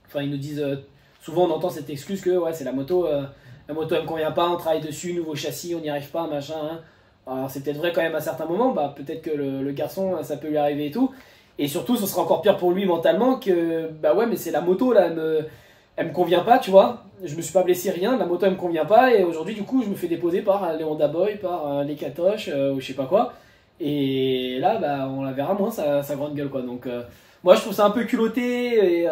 Speaker 2: enfin ils nous disent souvent, on entend cette excuse que ouais c'est la moto elle me convient pas, on travaille dessus, nouveau châssis, on n'y arrive pas, machin, hein. Alors c'est peut-être vrai quand même à certains moments, bah peut-être que le garçon ça peut lui arriver et tout, et surtout ce sera encore pire pour lui mentalement que bah ouais mais c'est la moto là, elle me convient pas, tu vois, je me suis pas blessé rien, la moto elle me convient pas, et aujourd'hui du coup je me fais déposer par les Honda Boy, par les Katoche ou je sais pas quoi, et là bah on la verra moins sa grande gueule quoi, donc Moi, je trouve ça un peu culotté. Et,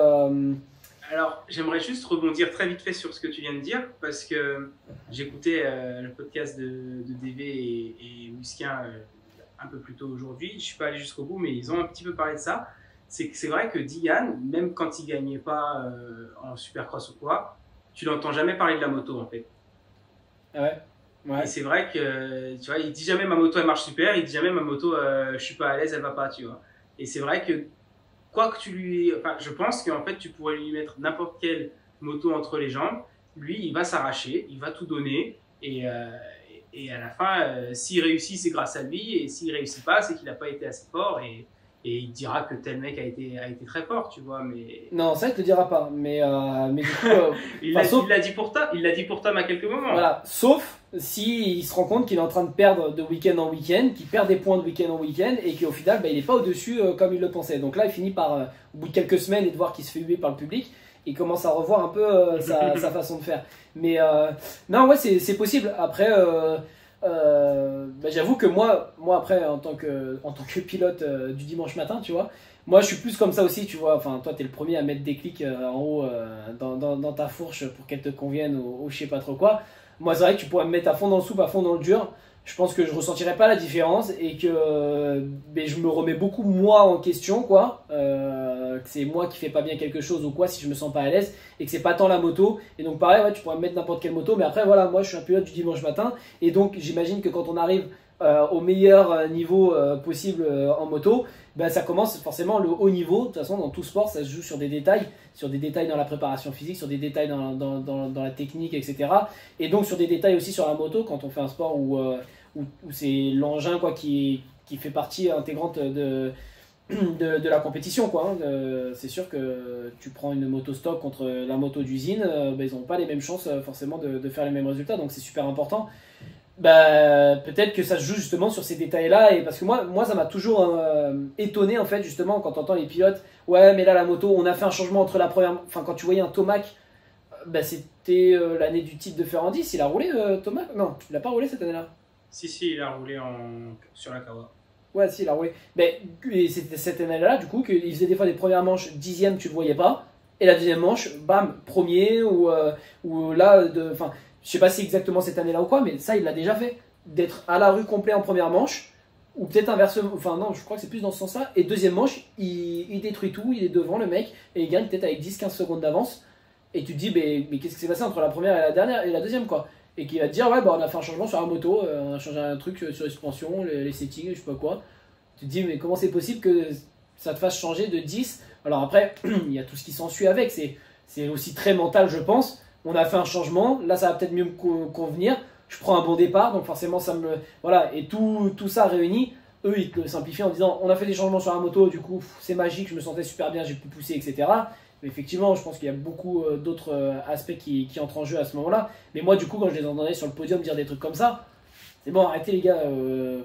Speaker 1: Alors, j'aimerais juste rebondir très vite fait sur ce que tu viens de dire, parce que j'écoutais le podcast de DV et Musquin un peu plus tôt aujourd'hui. Je ne suis pas allé jusqu'au bout, mais ils ont un petit peu parlé de ça. C'est vrai que Digan, même quand il gagnait pas en Supercross ou quoi, tu l'entends jamais parler de la moto en fait.
Speaker 2: ouais. Ouais.
Speaker 1: Et c'est vrai que, tu vois, il dit jamais ma moto elle marche super, il dit jamais ma moto je suis pas à l'aise, elle va pas, tu vois. Et c'est vrai que quoi que tu lui. Enfin, je pense qu'en fait, tu pourrais lui mettre n'importe quelle moto entre les jambes. Lui, il va s'arracher, il va tout donner. Et à la fin, s'il réussit, c'est grâce à lui. Et s'il réussit pas, c'est qu'il n'a pas été assez fort. Et il dira que tel mec a été très fort, tu vois. Mais
Speaker 2: Non, ça, il te le dira pas. Mais du coup,
Speaker 1: il l'a dit pour Tom. Il l'a dit pour Tom à quelques moments.
Speaker 2: voilà. Sauf si il se rend compte qu'il est en train de perdre de week-end en week-end, qu'il perd des points de week-end en week-end et qu'au final, bah, il n'est pas au-dessus comme il le pensait. Donc là, il finit par, au bout de quelques semaines et de voir qu'il se fait huer par le public, il commence à revoir un peu sa façon de faire. Mais non, ouais, c'est possible. Après, bah, j'avoue que moi après, en tant que pilote du dimanche matin, tu vois, moi je suis plus comme ça aussi, tu vois. Enfin, toi, t'es le premier à mettre des clics en haut dans ta fourche pour qu'elle te convienne ou je sais pas trop quoi. Moi, c'est vrai que tu pourrais me mettre à fond dans le soupe, à fond dans le dur. Je pense que je ressentirais pas la différence et que mais je me remets beaucoup moi en question, quoi. Que c'est moi qui fais pas bien quelque chose ou quoi si je me sens pas à l'aise et que c'est pas tant la moto. Et donc, pareil, ouais, tu pourrais me mettre n'importe quelle moto, mais après, voilà, moi je suis un pilote du dimanche matin et donc j'imagine que quand on arrive au meilleur niveau possible en moto, ben, ça commence forcément le haut niveau. De toute façon, dans tout sport, ça se joue sur des détails dans la préparation physique, sur des détails dans la technique, etc. Et donc sur des détails aussi sur la moto, quand on fait un sport où c'est l'engin quoi, qui fait partie intégrante de la compétition. Quoi, hein. C'est sûr que tu prends une moto stock contre la moto d'usine, ben, ils n'ont pas les mêmes chances forcément de faire les mêmes résultats, donc c'est super important. Bah, peut-être que ça se joue justement sur ces détails-là, et parce que moi ça m'a toujours étonné en fait, justement, quand t'entends les pilotes, ouais, mais là la moto, on a fait un changement entre la première. Enfin, quand tu voyais un Tomac, bah, c'était l'année du titre de Ferrandis, il a roulé Tomac. Non, il a pas roulé cette année-là.
Speaker 1: Si, il a roulé sur la Kawa.
Speaker 2: Ouais, si, il a roulé. Mais et c'était cette année-là, du coup, qu'il faisait des fois des premières manches dixième, tu le voyais pas, et la deuxième manche, bam, premier, ou là, enfin, je sais pas si exactement cette année-là ou quoi, mais ça, il l'a déjà fait. D'être à la rue complet en première manche, ou peut-être inversement, enfin non, je crois que c'est plus dans ce sens-là. Et deuxième manche, il détruit tout, il est devant le mec, et il gagne peut-être avec 10-15 secondes d'avance. Et tu te dis, mais qu'est-ce qui s'est passé entre la première et la dernière et la deuxième, quoi. Et qui va te dire, ouais, bah, on a fait un changement sur la moto, on a changé un truc sur les suspensions, les settings, je sais pas quoi. Tu te dis, mais comment c'est possible que ça te fasse changer de 10? Alors après, il y a tout ce qui s'ensuit avec, c'est aussi très mental, je pense. On a fait un changement, là ça va peut-être mieux me convenir, je prends un bon départ, donc forcément ça me... Voilà, et tout ça réuni, eux ils te le simplifient en disant, on a fait des changements sur la moto, du coup c'est magique, je me sentais super bien, j'ai pu pousser, etc. Mais effectivement, je pense qu'il y a beaucoup d'autres aspects qui entrent en jeu à ce moment-là. Mais moi du coup, quand je les entendais sur le podium dire des trucs comme ça, c'est bon, arrêtez les gars,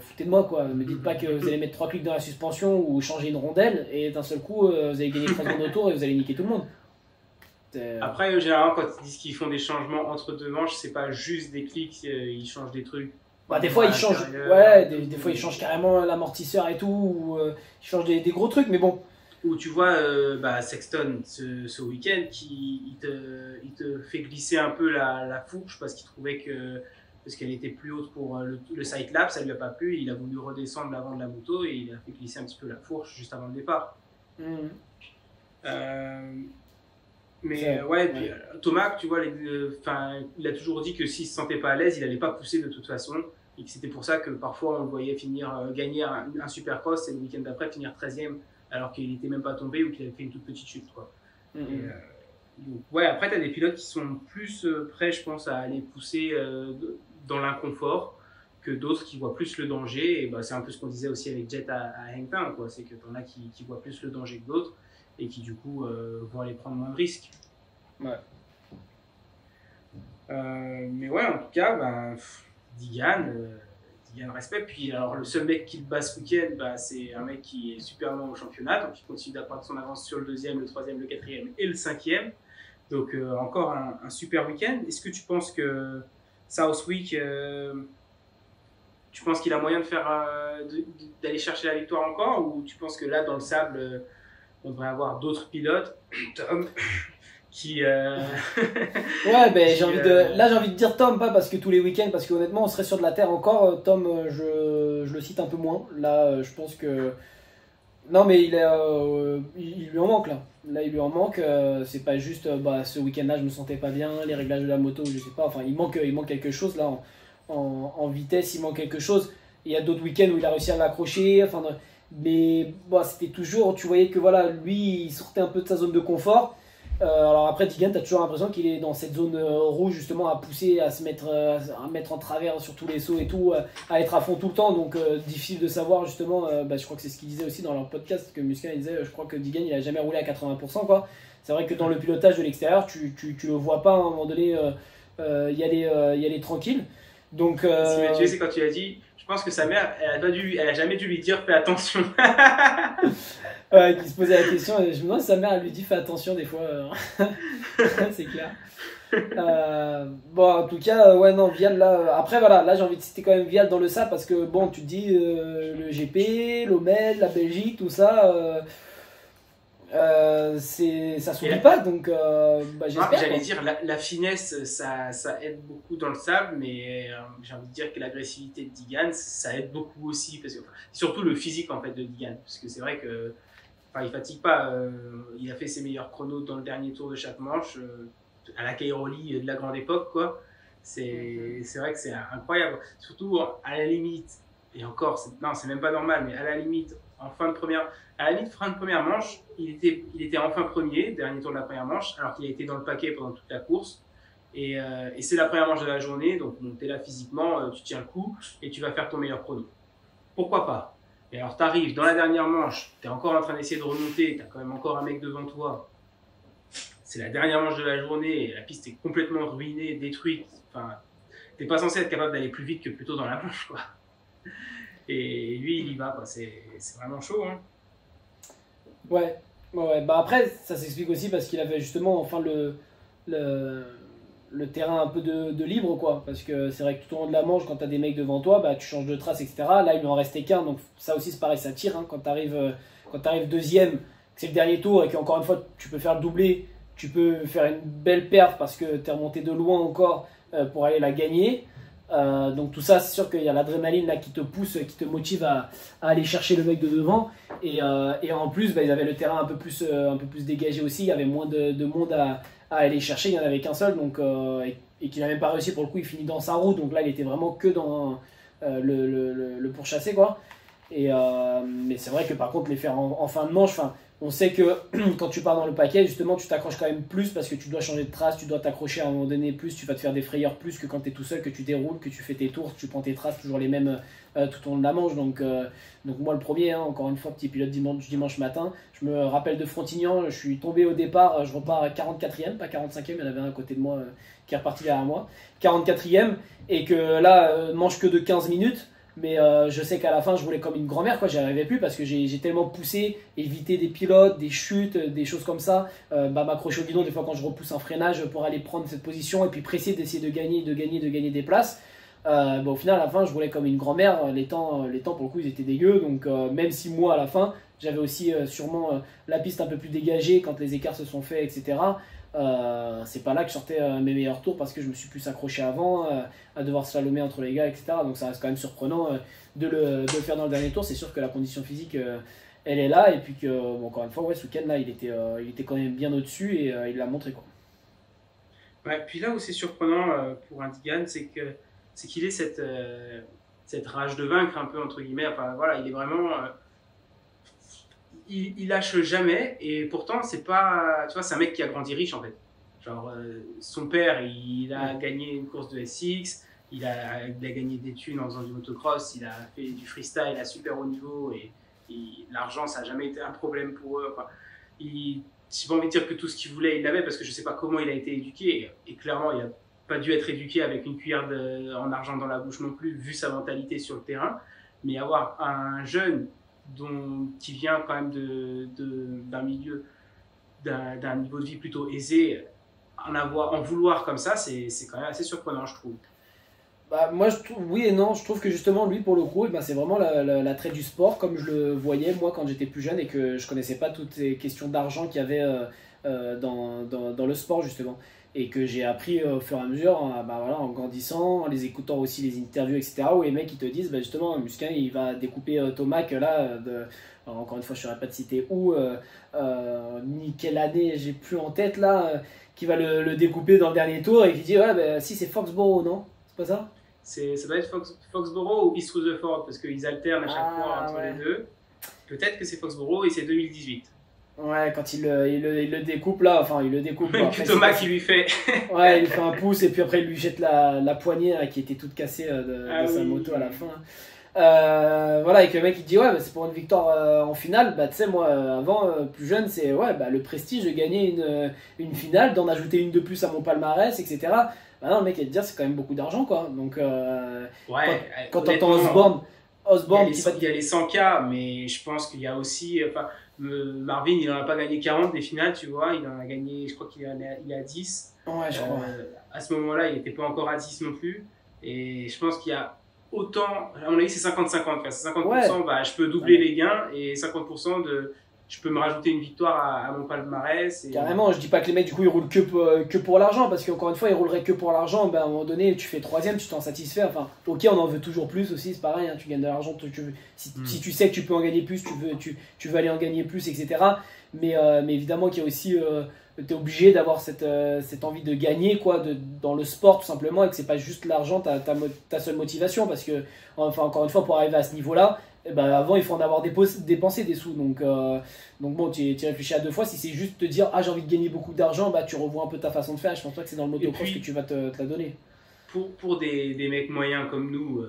Speaker 2: foutez de moi quoi. Me dites pas que vous allez mettre 3 clics dans la suspension ou changer une rondelle et d'un seul coup vous allez gagner 3 secondes autour et vous allez niquer tout le monde.
Speaker 1: Après, généralement, quand ils disent qu'ils font des changements entre deux manches, c'est pas juste des clics, ils changent des trucs.
Speaker 2: Bah, des fois ils changent, ouais, des fois ils changent carrément l'amortisseur et tout, ou ils changent des gros trucs, mais bon.
Speaker 1: Ou tu vois, Sexton ce week-end, il te fait glisser un peu la fourche parce qu'il trouvait que parce qu'elle était plus haute pour le side lap, ça lui a pas plu, il a voulu redescendre l'avant de la moto et il a fait glisser un petit peu la fourche juste avant le départ. Mais ouais, puis Thomas, tu vois, il a toujours dit que s'il se sentait pas à l'aise, il allait pas pousser de toute façon. Et que c'était pour ça que parfois on le voyait gagner un supercross et le week-end d'après finir 13e alors qu'il n'était même pas tombé ou qu'il avait fait une toute petite chute, quoi. Donc, ouais, après, tu as des pilotes qui sont plus prêts, je pense, à aller pousser dans l'inconfort que d'autres qui voient plus le danger. Et bah, c'est un peu ce qu'on disait aussi avec Jet à Hangtown, quoi. C'est que tu en as qui voient plus le danger que d'autres et qui du coup vont aller prendre moins de risques.
Speaker 2: Ouais.
Speaker 1: Mais ouais, en tout cas, Digan, respect. Puis alors le seul mec qui le bat ce week-end, c'est un mec qui est super loin au championnat, donc il continue d'apprendre son avance sur le deuxième, le troisième, le quatrième et le cinquième. Donc encore un super week-end. Est-ce que tu penses que Southwick, tu penses qu'il a moyen de faire d'aller chercher la victoire encore, ou tu penses que là dans le sable on devrait avoir d'autres pilotes, Tom, qui...
Speaker 2: Ouais, ben
Speaker 1: qui
Speaker 2: là j'ai envie de dire Tom, pas parce que tous les week-ends, parce qu'honnêtement on serait sur de la terre encore. Tom, je le cite un peu moins. Là, je pense que non, mais il lui en manque là. Là, il lui en manque. C'est pas juste ce week-end-là, je me sentais pas bien, les réglages de la moto, je sais pas. Enfin, il manque quelque chose là en vitesse, il manque quelque chose. Il y a d'autres week-ends où il a réussi à l'accrocher. Enfin, mais bon, c'était toujours, tu voyais que voilà, lui, il sortait un peu de sa zone de confort. Alors après, Tigan, tu as toujours l'impression qu'il est dans cette zone rouge, justement, à pousser, à mettre en travers sur tous les sauts et tout, à être à fond tout le temps. Donc, difficile de savoir, justement, je crois que c'est ce qu'il disait aussi dans leur podcast, que Musquin il disait, je crois que Tigan, il a jamais roulé à 80%, quoi. C'est vrai que dans le pilotage de l'extérieur, tu le vois pas, à un moment donné, y aller tranquille. Donc,
Speaker 1: Ce qui m'a tué, c'est quand tu as dit, je pense que sa mère, elle a jamais dû lui dire fais attention.
Speaker 2: qui se posait la question, je me demande si sa mère elle lui dit fais attention des fois. C'est clair. Bon, en tout cas, ouais, non, Vial là. Après, voilà, là j'ai envie de citer quand même Vial dans le sable parce que bon, tu te dis le GP, l'Omel, la Belgique, tout ça, ça s'oublie pas donc j'espère.
Speaker 1: J'allais dire, la finesse, ça aide beaucoup dans le sable, mais j'ai envie de dire que l'agressivité de Digan, ça aide beaucoup aussi, parce que, surtout le physique en fait de Digan, parce que c'est vrai que il fatigue pas. Il a fait ses meilleurs chronos dans le dernier tour de chaque manche, à la Cairoli de la grande époque, quoi. C'est vrai que c'est incroyable. Surtout à la limite, et encore, non, c'est même pas normal, mais à la limite, fin de première manche, il était enfin premier, dernier tour de la première manche, alors qu'il a été dans le paquet pendant toute la course. Et c'est la première manche de la journée, donc tu es là physiquement, tu tiens le coup et tu vas faire ton meilleur chrono. Pourquoi pas? Et alors, tu arrives dans la dernière manche, tu es encore en train d'essayer de remonter, tu as quand même encore un mec devant toi. C'est la dernière manche de la journée, et la piste est complètement ruinée, détruite. Enfin, tu n'es pas censé être capable d'aller plus vite que plus tôt dans la manche, quoi. Et lui, il y va, quoi. C'est vraiment chaud, hein.
Speaker 2: Ouais. Bah après, ça s'explique aussi parce qu'il avait justement enfin le terrain un peu de libre, quoi. Parce que c'est vrai que tout au long de la manche, quand tu as des mecs devant toi, bah, tu changes de trace, etc. Là, il lui en restait qu'un, donc ça aussi, c'est pareil, ça tire. Hein. Quand tu arrives deuxième, que c'est le dernier tour et qu'encore une fois, tu peux faire le doublé, tu peux faire une belle perte parce que tu es remonté de loin encore pour aller la gagner. Donc tout ça, c'est sûr qu'il y a l'adrénaline là qui te pousse, qui te motive à aller chercher le mec de devant. Et en plus, ils avaient le terrain un peu plus dégagé aussi. Il y avait moins de monde à aller chercher. Il n'y en avait qu'un seul. Donc, et qu'il n'a même pas réussi pour le coup. Il finit dans sa roue. Donc là, il était vraiment que dans le pourchasser, quoi. Mais c'est vrai que par contre, les faire en fin de manche, on sait que quand tu pars dans le paquet, justement, tu t'accroches quand même plus parce que tu dois changer de trace, tu dois t'accrocher à un moment donné plus, tu vas te faire des frayeurs plus que quand tu es tout seul, que tu déroules, que tu fais tes tours, tu prends tes traces toujours les mêmes tout au long de la manche. Donc moi, le premier, hein, encore une fois, petit pilote dimanche matin, je me rappelle de Frontignan, je suis tombé au départ, je repars à 44e, pas 45e, il y en avait un à côté de moi qui est reparti derrière moi, 44e, et que là, manche que de 15 minutes. Mais je sais qu'à la fin, je roulais comme une grand-mère, quoi. J'y arrivais plus parce que j'ai tellement poussé, évité des pilotes, des chutes, des choses comme ça. M'accrocher au guidon des fois quand je repousse un freinage pour aller prendre cette position et puis presser d'essayer de gagner des places. Au final, à la fin, je roulais comme une grand-mère. Les temps, pour le coup, ils étaient dégueux. Donc, même si moi, à la fin, j'avais aussi sûrement la piste un peu plus dégagée quand les écarts se sont faits, etc. C'est pas là que je sortais mes meilleurs tours parce que je me suis plus accroché avant à devoir slalomer entre les gars, etc. Donc ça reste quand même surprenant de le faire dans le dernier tour. C'est sûr que la condition physique elle est là, et puis que encore une fois, ouais, ce week-end là il était quand même bien au-dessus et il l'a montré, quoi.
Speaker 1: Ouais, puis là où c'est surprenant pour Indigan, c'est qu'il ait cette rage de vaincre un peu entre guillemets. Enfin voilà, il est vraiment il lâche jamais, et pourtant c'est pas, tu vois, c'est un mec qui a grandi riche en fait. Genre son père, il a gagné une course de SX, il a gagné des thunes en faisant du motocross, il a fait du freestyle à super haut niveau, et l'argent ça a jamais été un problème pour eux. Enfin, j'ai pas envie de dire que tout ce qu'il voulait il l'avait, parce que je sais pas comment il a été éduqué, et clairement il a pas dû être éduqué avec une cuillère en argent dans la bouche non plus, vu sa mentalité sur le terrain. Mais avoir un jeune qui vient quand même d'un milieu, d'un niveau de vie plutôt aisé, en vouloir comme ça, c'est quand même assez surprenant, je trouve.
Speaker 2: Bah, moi, oui et non. Je trouve que justement, lui, pour le coup, eh ben, c'est vraiment l'attrait du sport, comme je le voyais moi quand j'étais plus jeune et que je connaissais pas toutes ces questions d'argent qu'il y avait dans le sport, justement. Et que j'ai appris au fur et à mesure, bah, voilà, en grandissant, en les écoutant aussi les interviews, etc. Où les mecs ils te disent, bah, justement, Musquin il va découper Tomac là. Alors, encore une fois, je ne saurais pas te citer où, ni quelle année, j'ai plus en tête là, qui va le découper dans le dernier tour et qui dit, ouais, bah, si c'est Foxborough, non? C'est pas ça?
Speaker 1: Ça doit être Foxborough ou East Rutherford, parce qu'ils alternent à chaque fois entre
Speaker 2: Ouais.
Speaker 1: les deux. Peut-être que c'est Foxborough et c'est 2018.
Speaker 2: Ouais, quand il le découpe là, enfin il le découpe.
Speaker 1: Même
Speaker 2: Après,
Speaker 1: que Thomas qui lui fait.
Speaker 2: ouais, il lui fait un pouce et puis après il lui jette la poignée là, qui était toute cassée de sa
Speaker 1: Oui.
Speaker 2: moto à la fin. Voilà, et que le mec il dit ouais, bah, c'est pour une victoire en finale. Bah tu sais, moi avant, plus jeune, c'est ouais, bah, le prestige de gagner une finale, d'en ajouter une de plus à mon palmarès, etc. Bah non, le mec il va te dire c'est quand même beaucoup d'argent quoi. Donc
Speaker 1: Ouais,
Speaker 2: quand t'entends Osborne qui va te
Speaker 1: il y a les 100K, mais je pense qu'il y a aussi. Enfin, Marvin, il n'en a pas gagné 40 des finales, tu vois. Il en a gagné, je crois il est à 10.
Speaker 2: ouais, je crois.
Speaker 1: À ce moment-là, il n'était pas encore à 10 non plus. Et je pense qu'il y a autant. À mon avis, c'est 50-50. Enfin, c'est 50%,
Speaker 2: Ouais.
Speaker 1: bah, je peux doubler les gains et 50% je peux me rajouter une victoire à mon palmarès.
Speaker 2: Carrément, je dis pas que les mecs du coup ils roulent que pour l'argent, parce qu'encore une fois ils rouleraient que pour l'argent, ben, à un moment donné tu fais troisième, tu t'en satisfais, enfin ok on en veut toujours plus aussi, c'est pareil, hein, tu gagnes de l'argent, si tu sais que tu peux en gagner plus, tu veux aller en gagner plus, etc. Mais évidemment qu'il y a aussi, t'es obligé d'avoir cette envie de gagner quoi, dans le sport tout simplement, et que c'est pas juste l'argent ta seule motivation, parce que enfin encore une fois pour arriver à ce niveau là, eh ben, avant il faut en avoir dépensé des sous, donc bon, tu réfléchis à deux fois. Si c'est juste te dire ah j'ai envie de gagner beaucoup d'argent, bah tu revois un peu ta façon de faire. Je pense pas que c'est dans le motocross que tu vas te la donner.
Speaker 1: Pour des mecs moyens comme nous,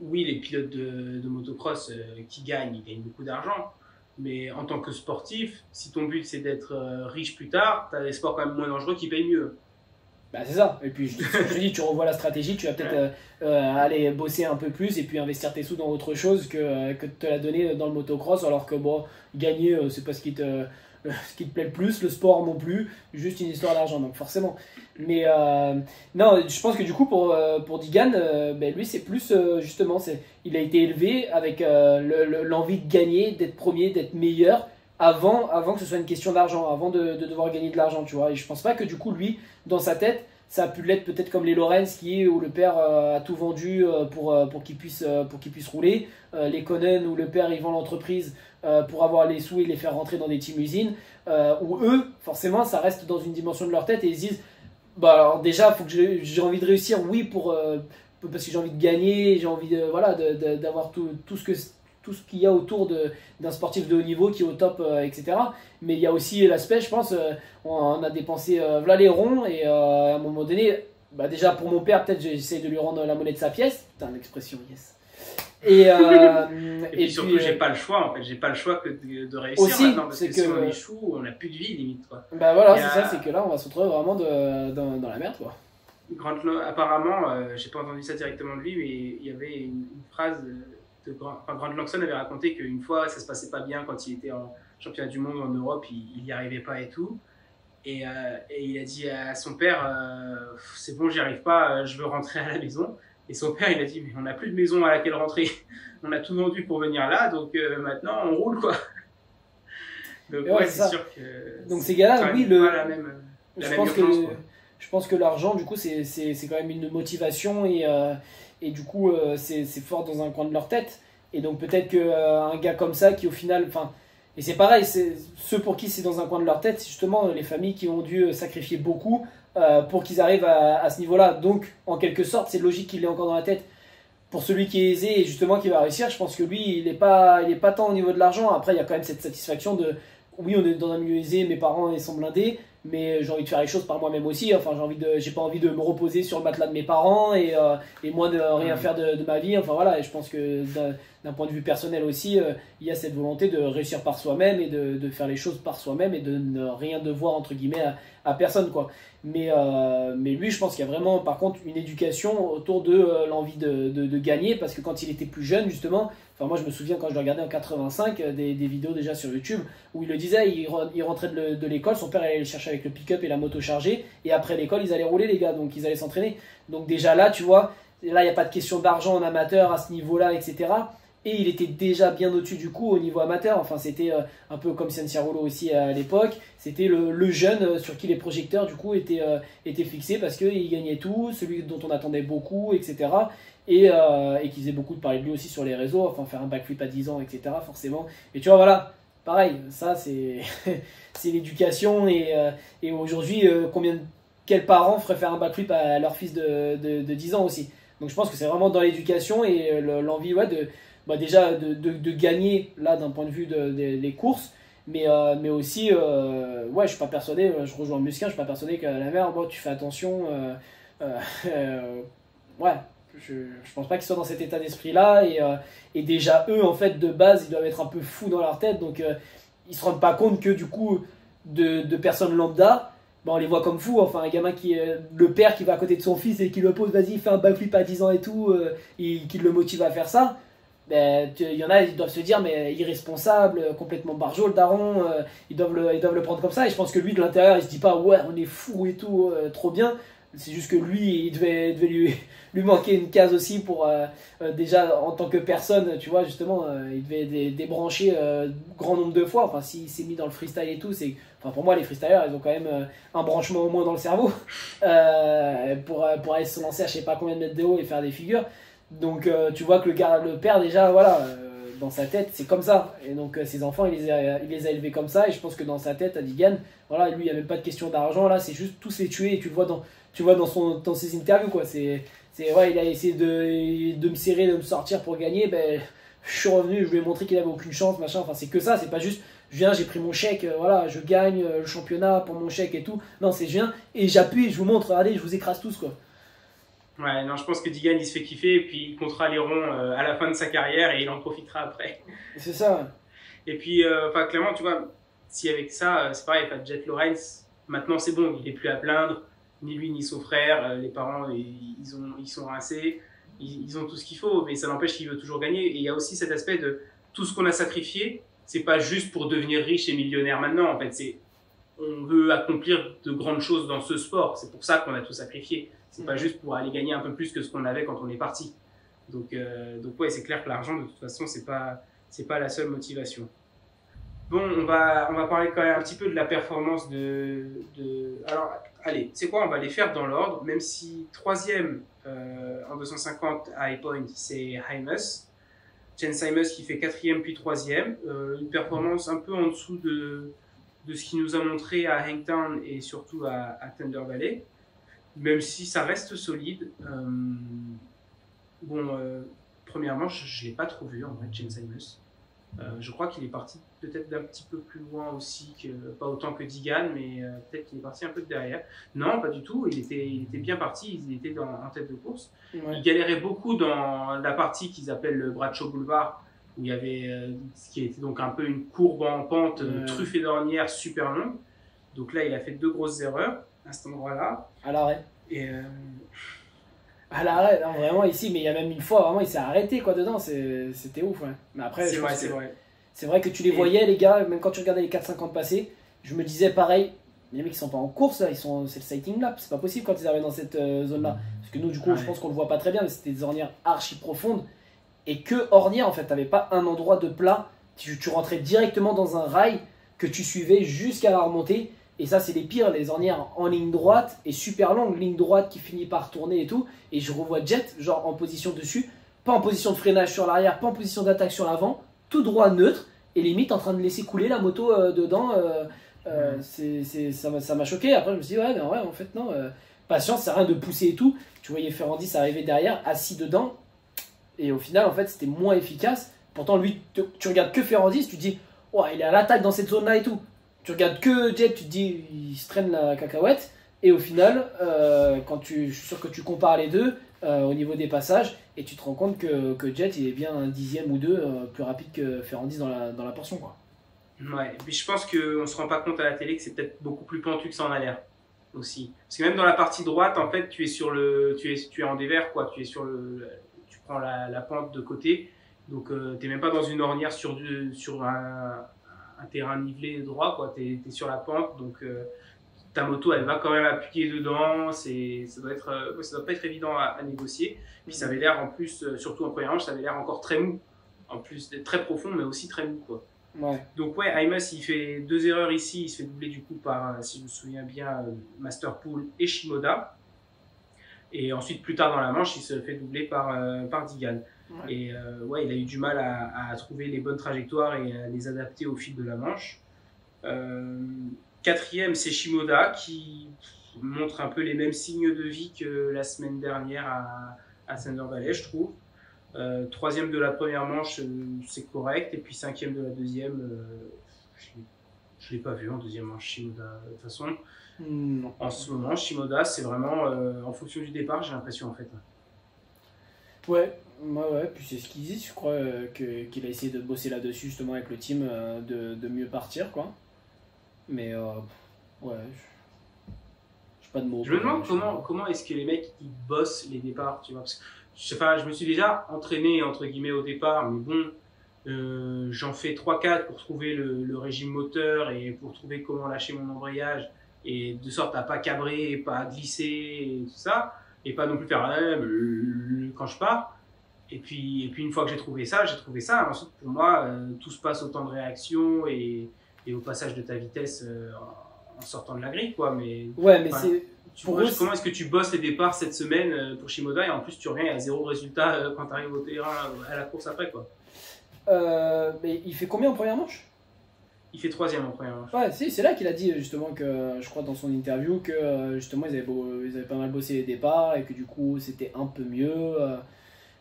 Speaker 1: oui, les pilotes de motocross qui gagnent, ils gagnent beaucoup d'argent. Mais en tant que sportif, si ton but c'est d'être riche plus tard, tu as des sports quand même moins dangereux qui payent mieux.
Speaker 2: Bah c'est ça. Et puis je te dis, tu revois la stratégie, tu vas peut-être aller bosser un peu plus et puis investir tes sous dans autre chose que de te la donner dans le motocross, alors que bon, gagner c'est pas ce qui te plaît le plus, le sport non plus, juste une histoire d'argent, donc forcément. Mais non, je pense que du coup pour Digan, ben, lui c'est plus justement, il a été élevé avec l'envie de gagner, d'être premier, d'être meilleur. Avant que ce soit une question d'argent, avant de devoir gagner de l'argent, tu vois. Et je pense pas que du coup, lui, dans sa tête, ça a pu l'être peut-être comme les Lorenz, où le père a tout vendu pour qu'il puisse rouler. Les Conan, où le père, il vend l'entreprise pour avoir les sous et les faire rentrer dans des team-usines. Où eux, forcément, ça reste dans une dimension de leur tête et ils se disent, bah alors déjà, faut que j'ai envie de réussir, oui, parce que j'ai envie de gagner, j'ai envie d'avoir tout ce qu'il y a autour d'un sportif de haut niveau qui est au top, etc. Mais il y a aussi l'aspect, je pense, on a dépensé voilà les ronds, et à un moment donné, bah déjà pour mon père, peut-être j'essaie de lui rendre la monnaie de sa pièce. Putain, l'expression, yes. Et
Speaker 1: puis surtout, j'ai pas le choix, en fait. J'ai pas le choix que de réussir
Speaker 2: aussi,
Speaker 1: maintenant, parce que si on échoue, on n'a plus de vie, limite, quoi.
Speaker 2: Bah voilà, c'est ça, c'est que là, on va se retrouver vraiment dans la merde, quoi.
Speaker 1: Apparemment, j'ai pas entendu ça directement de lui, mais il y avait une phrase Grant Langston avait raconté qu'une fois ça se passait pas bien quand il était en championnat du monde en Europe, il y arrivait pas et tout, et il a dit à son père c'est bon, j'y arrive pas, je veux rentrer à la maison. Et son père il a dit mais on n'a plus de maison à laquelle rentrer, on a tout vendu pour venir là, donc maintenant on roule quoi. Donc ouais, c'est sûr que
Speaker 2: donc ces gars-là, oui,
Speaker 1: la même urgence,
Speaker 2: je pense que l'argent du coup c'est quand même une motivation, et du coup c'est fort dans un coin de leur tête, et donc peut-être qu'un gars comme ça qui au final, enfin, et c'est pareil, c'est ceux pour qui c'est dans un coin de leur tête, c'est justement les familles qui ont dû sacrifier beaucoup pour qu'ils arrivent à ce niveau-là. Donc en quelque sorte c'est logique qu'il l'ait encore dans la tête. Pour celui qui est aisé et justement qui va réussir, je pense que lui il est pas tant au niveau de l'argent. Après il y a quand même cette satisfaction de oui, on est dans un milieu aisé, mes parents ils sont blindés, mais j'ai envie de faire les choses par moi-même aussi. Enfin, j'ai pas envie de me reposer sur le matelas de mes parents et moi de rien faire de ma vie. Enfin voilà, et je pense que d'un point de vue personnel aussi, il y a cette volonté de réussir par soi-même et de faire les choses par soi-même et de ne rien devoir entre guillemets à personne, quoi. Mais lui, je pense qu'il y a vraiment par contre une éducation autour de l'envie de gagner, parce que quand il était plus jeune justement, Enfin, moi, je me souviens quand je le regardais en 85, des vidéos déjà sur YouTube où il le disait, il rentrait de l'école, son père allait le chercher avec le pick-up et la moto chargée, et après l'école, ils allaient rouler, les gars, donc ils allaient s'entraîner. Donc déjà là, tu vois, là, il n'y a pas de question d'argent en amateur à ce niveau-là, etc. Et il était déjà bien au-dessus du coup au niveau amateur. Enfin, c'était un peu comme Cianciarulo aussi à l'époque. C'était le jeune sur qui les projecteurs du coup étaient fixés parce qu'il gagnait tout, celui dont on attendait beaucoup, etc. Et qui faisait beaucoup de parler de lui aussi sur les réseaux. Enfin, faire un backflip à 10 ans, etc. Forcément. Et tu vois, voilà, pareil, ça c'est c'est l'éducation. Et aujourd'hui, quels parents feraient faire un backflip à leur fils de 10 ans aussi. Donc je pense que c'est vraiment dans l'éducation et l'envie déjà de gagner là d'un point de vue des courses, mais aussi je suis pas persuadé, je rejoins Musquin, je suis pas persuadé qu'à la mer, bon, tu fais attention, ouais, je pense pas qu'ils soient dans cet état d'esprit là, et déjà eux en fait de base ils doivent être un peu fous dans leur tête, donc ils se rendent pas compte que du coup de personnes lambda, on les voit comme fous. Enfin, un gamin le père qui va à côté de son fils et qui le pose, vas-y, fais un backflip à 10 ans et tout, et qui le motive à faire ça. Ben, il y en a, ils doivent se dire, mais irresponsable, complètement barjot, le daron, ils doivent le prendre comme ça. Et je pense que lui, de l'intérieur, il se dit pas, ouais, on est fou et tout, trop bien. C'est juste que lui, il devait lui manquer une case aussi pour, déjà, en tant que personne, tu vois, justement, il devait débrancher grand nombre de fois. Enfin, s'il s'est mis dans le freestyle et tout, enfin, pour moi, les freestylers, ils ont quand même un branchement au moins dans le cerveau pour aller se lancer à je sais pas combien de mètres de haut et faire des figures. Donc tu vois que le père déjà, voilà, dans sa tête c'est comme ça, et donc ses enfants il les a élevés comme ça, et je pense que dans sa tête à Digan, voilà, lui il n'y a même pas de question d'argent là, c'est juste tous les tuer, et tu le vois dans ses interviews quoi, ouais, il a essayé de me serrer, de me sortir pour gagner, ben je suis revenu, je lui ai montré qu'il avait aucune chance, machin, enfin c'est que ça, c'est pas juste je viens, j'ai pris mon chèque, voilà, je gagne le championnat pour mon chèque et tout, non, c'est je viens et j'appuie, je vous montre, regardez, je vous écrase tous quoi.
Speaker 1: Ouais, non, je pense que Digan il se fait kiffer et puis il comptera les ronds à la fin de sa carrière et il en profitera après.
Speaker 2: C'est ça.
Speaker 1: Et puis, enfin, clairement, tu vois, si avec ça, c'est pareil, Jet Lawrence, maintenant c'est bon, il est plus à plaindre, ni lui ni son frère, les parents ils sont rincés, ils ont tout ce qu'il faut, mais ça n'empêche qu'il veut toujours gagner. Et il y a aussi cet aspect de tout ce qu'on a sacrifié, c'est pas juste pour devenir riche et millionnaire maintenant, en fait, on veut accomplir de grandes choses dans ce sport, c'est pour ça qu'on a tout sacrifié. C'est pas juste pour aller gagner un peu plus que ce qu'on avait quand on est parti. Donc ouais, c'est clair que l'argent, de toute façon, c'est pas la seule motivation. Bon, on va parler quand même un petit peu de la performance Alors, allez, c'est quoi, on va les faire dans l'ordre, même si troisième en 250 à High Point, c'est Hymas. Jens Hymas qui fait quatrième puis troisième. Une performance un peu en dessous de ce qu'il nous a montré à Hangtown et surtout à Thunder Valley. Même si ça reste solide. Premièrement, je ne l'ai pas trop vu en vrai, James Hymas. Je crois qu'il est parti peut-être d'un petit peu plus loin aussi, pas autant que Digan, mais peut-être qu'il est parti un peu de derrière. Non, pas du tout, il était bien parti, il était en tête de course. Ouais. Il galérait beaucoup dans la partie qu'ils appellent le Bradshaw Boulevard, où il y avait ce qui était donc un peu une courbe en pente truffée d'ornières super longue. Donc là, il a fait 2 grosses erreurs à cet endroit-là.
Speaker 2: À l'arrêt.
Speaker 1: Et
Speaker 2: à l'arrêt, non, vraiment ici, mais il y a même une fois, vraiment, il s'est arrêté quoi dedans, c'était ouf. Ouais. Mais après, c'est vrai. C'est vrai que tu les voyais, les gars, même quand tu regardais les 4,50 passés, je me disais pareil, les mecs ils sont pas en course là, c'est le sighting lap, c'est pas possible quand ils arrivent dans cette zone-là. Parce que nous, du coup, je pense qu'on le voit pas très bien, mais c'était des ornières archi profondes. Et que ornières, en fait, t'avais pas un endroit de plat, tu rentrais directement dans un rail que tu suivais jusqu'à la remontée. Et ça, c'est les pires, les ornières en ligne droite et super longue, ligne droite qui finit par tourner et tout. Et je revois Jet, genre en position dessus, pas en position de freinage sur l'arrière, pas en position d'attaque sur l'avant, tout droit neutre, et limite en train de laisser couler la moto dedans. Ça m'a choqué. Après, je me suis dit, ouais, en fait, non, patience, ça sert à rien de pousser et tout. Tu voyais Ferrandis arriver derrière, assis dedans, et au final, en fait, c'était moins efficace. Pourtant, lui, tu regardes que Ferrandis, tu te dis, ouais, il est à l'attaque dans cette zone-là et tout. Tu regardes que Jet, tu te dis, il se traîne la cacahuète. Et au final, je suis sûr que tu compares les deux au niveau des passages, et tu te rends compte que Jet, il est bien un dixième ou deux plus rapide que Ferrandis dans la portion, quoi.
Speaker 1: Ouais, puis je pense qu'on ne se rend pas compte à la télé que c'est peut-être beaucoup plus pentu que ça en a l'air aussi. Parce que même dans la partie droite, en fait, tu es en dévers, quoi. Tu prends la pente de côté. Donc, tu n'es même pas dans une ornière sur un terrain nivelé droit, quoi. Tu es sur la pente, donc ta moto, elle va quand même appuyer dedans. Ça doit pas être évident à négocier. Puis ça avait l'air, en plus, surtout en première manche, ça avait l'air encore très mou. En plus d'être très profond, mais aussi très mou, quoi.
Speaker 2: Ouais.
Speaker 1: Donc ouais, Aimas, il fait 2 erreurs ici. Il se fait doubler du coup par, si je me souviens bien, Masterpool et Shimoda. Et ensuite, plus tard dans la manche, il se fait doubler par Digan. Ouais. Et ouais, il a eu du mal à trouver les bonnes trajectoires et à les adapter au fil de la manche. Quatrième, c'est Shimoda qui montre un peu les mêmes signes de vie que la semaine dernière à Thunder Valley, je trouve. Troisième de la première manche, c'est correct. Et puis cinquième de la deuxième, je ne l'ai pas vu en deuxième manche, Shimoda. De toute façon, en ce moment, Shimoda, c'est vraiment en fonction du départ, j'ai l'impression en fait.
Speaker 2: Ouais, puis c'est ce qu'il dit, je crois qu'il a essayé de bosser là-dessus justement avec le team, de mieux partir, quoi. Mais ouais, j'ai pas de mots.
Speaker 1: Je me demande comment est-ce que les mecs ils bossent les départs, tu vois, parce que je me suis déjà entraîné entre guillemets au départ, mais bon, j'en fais 3-4 pour trouver le régime moteur et pour trouver comment lâcher mon embrayage et de sorte à pas cabrer, pas glisser et tout ça, et pas non plus faire quand je pars. Et puis une fois que j'ai trouvé ça. Ensuite, pour moi, tout se passe au temps de réaction et au passage de ta vitesse en sortant de la grille, quoi. Mais
Speaker 2: ouais, mais c'est
Speaker 1: comment est-ce que tu bosses les départs cette semaine pour Shimoda et en plus tu reviens à 0 résultat quand tu arrives au terrain à la course après, quoi.
Speaker 2: Mais il fait combien en première manche?
Speaker 1: Il fait 3e en première manche.
Speaker 2: Ouais, c'est là qu'il a dit justement que, je crois dans son interview, que justement ils avaient pas mal bossé les départs et que du coup c'était un peu mieux.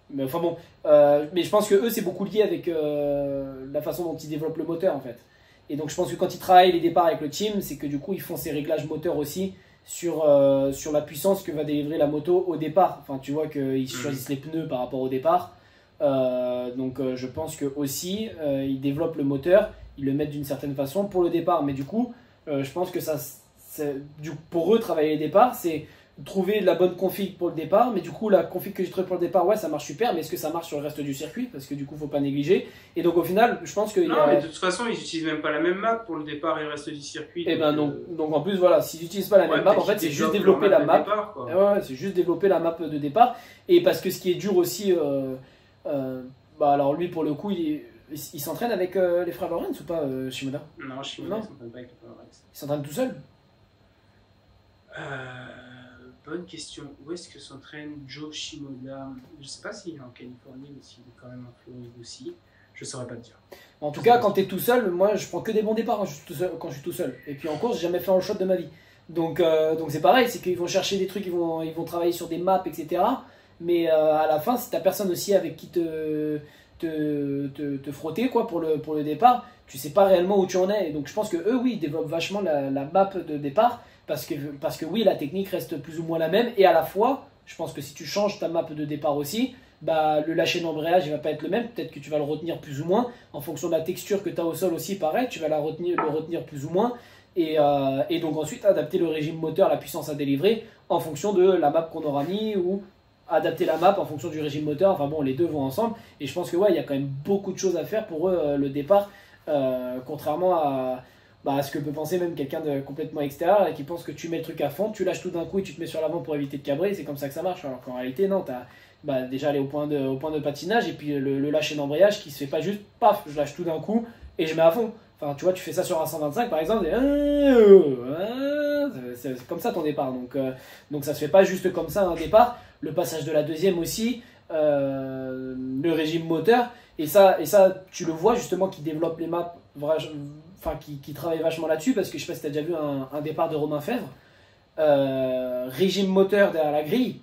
Speaker 2: Mais enfin bon, mais je pense que eux c'est beaucoup lié avec la façon dont ils développent le moteur en fait. Et donc je pense que quand ils travaillent les départs avec le team, c'est que du coup ils font ces réglages moteurs aussi sur la puissance que va délivrer la moto au départ. Enfin tu vois qu'ils choisissent les pneus par rapport au départ. Donc je pense que aussi ils développent le moteur, ils le mettent d'une certaine façon pour le départ. Mais du coup, je pense que pour eux travailler les départs, c'est trouver la bonne config pour le départ. Mais du coup, la config que j'ai trouvée pour le départ, ouais, ça marche super. Mais est-ce que ça marche sur le reste du circuit? Parce que du coup, faut pas négliger. Et donc au final, je pense que
Speaker 1: non, mais de toute façon, ils utilisent même pas la même map pour le départ et le reste du circuit.
Speaker 2: Et donc en plus, voilà, s'ils n'utilisent pas la même map, en fait, c'est juste développer la map.
Speaker 1: Départ,
Speaker 2: ouais, c'est juste développer la map de départ. Et parce que ce qui est dur aussi, alors lui, pour le coup, il s'entraîne avec les frères Lawrence ou pas, Shimoda?
Speaker 1: Non, Shimoda, il s'entraîne pas avec les frères Lawrence.
Speaker 2: Il s'entraîne tout seul?
Speaker 1: Bonne question. Où est-ce que s'entraîne Joe Shimoda? Je sais pas s'il est en Californie ou s'il est quand même en Floride aussi. Je saurais pas te dire.
Speaker 2: En tout cas, quand tu es tout seul, moi je prends que des bons départs quand je suis tout seul. Et puis en course, j'ai jamais fait un shot de ma vie. Donc c'est pareil, c'est qu'ils vont chercher des trucs, ils vont travailler sur des maps, etc. Mais à la fin, si t'as personne aussi avec qui te frotter quoi, pour le départ, tu sais pas réellement où tu en es. Et donc je pense que eux, oui, ils développent vachement la map de départ. Parce que oui, la technique reste plus ou moins la même. Et à la fois, je pense que si tu changes ta map de départ aussi, bah, le lâcher d'embrayage, il va pas être le même. Peut-être que tu vas le retenir plus ou moins. En fonction de la texture que tu as au sol aussi, pareil, tu vas le retenir plus ou moins. Et donc ensuite, adapter le régime moteur, la puissance à délivrer, en fonction de la map qu'on aura mis, ou adapter la map en fonction du régime moteur. Enfin bon, les deux vont ensemble. Et je pense que ouais, il y a quand même beaucoup de choses à faire pour eux, le départ. Contrairement à ce que peut penser même quelqu'un de complètement extérieur et qui pense que tu mets le truc à fond, tu lâches tout d'un coup et tu te mets sur l'avant pour éviter de cabrer, c'est comme ça que ça marche. Alors qu'en réalité, non, tu as déjà aller au point de patinage et puis le lâcher d'embrayage qui se fait pas juste paf, je lâche tout d'un coup et je mets à fond. Enfin, tu vois, tu fais ça sur un 125 par exemple, et c'est comme ça ton départ. Donc ça se fait pas juste comme ça un départ. Le passage de la deuxième aussi, le régime moteur, et ça tu le vois justement qui développe les maps. Enfin, qui travaille vachement là-dessus, parce que je sais pas si tu as déjà vu un départ de Romain Fèvre. Régime moteur derrière la grille.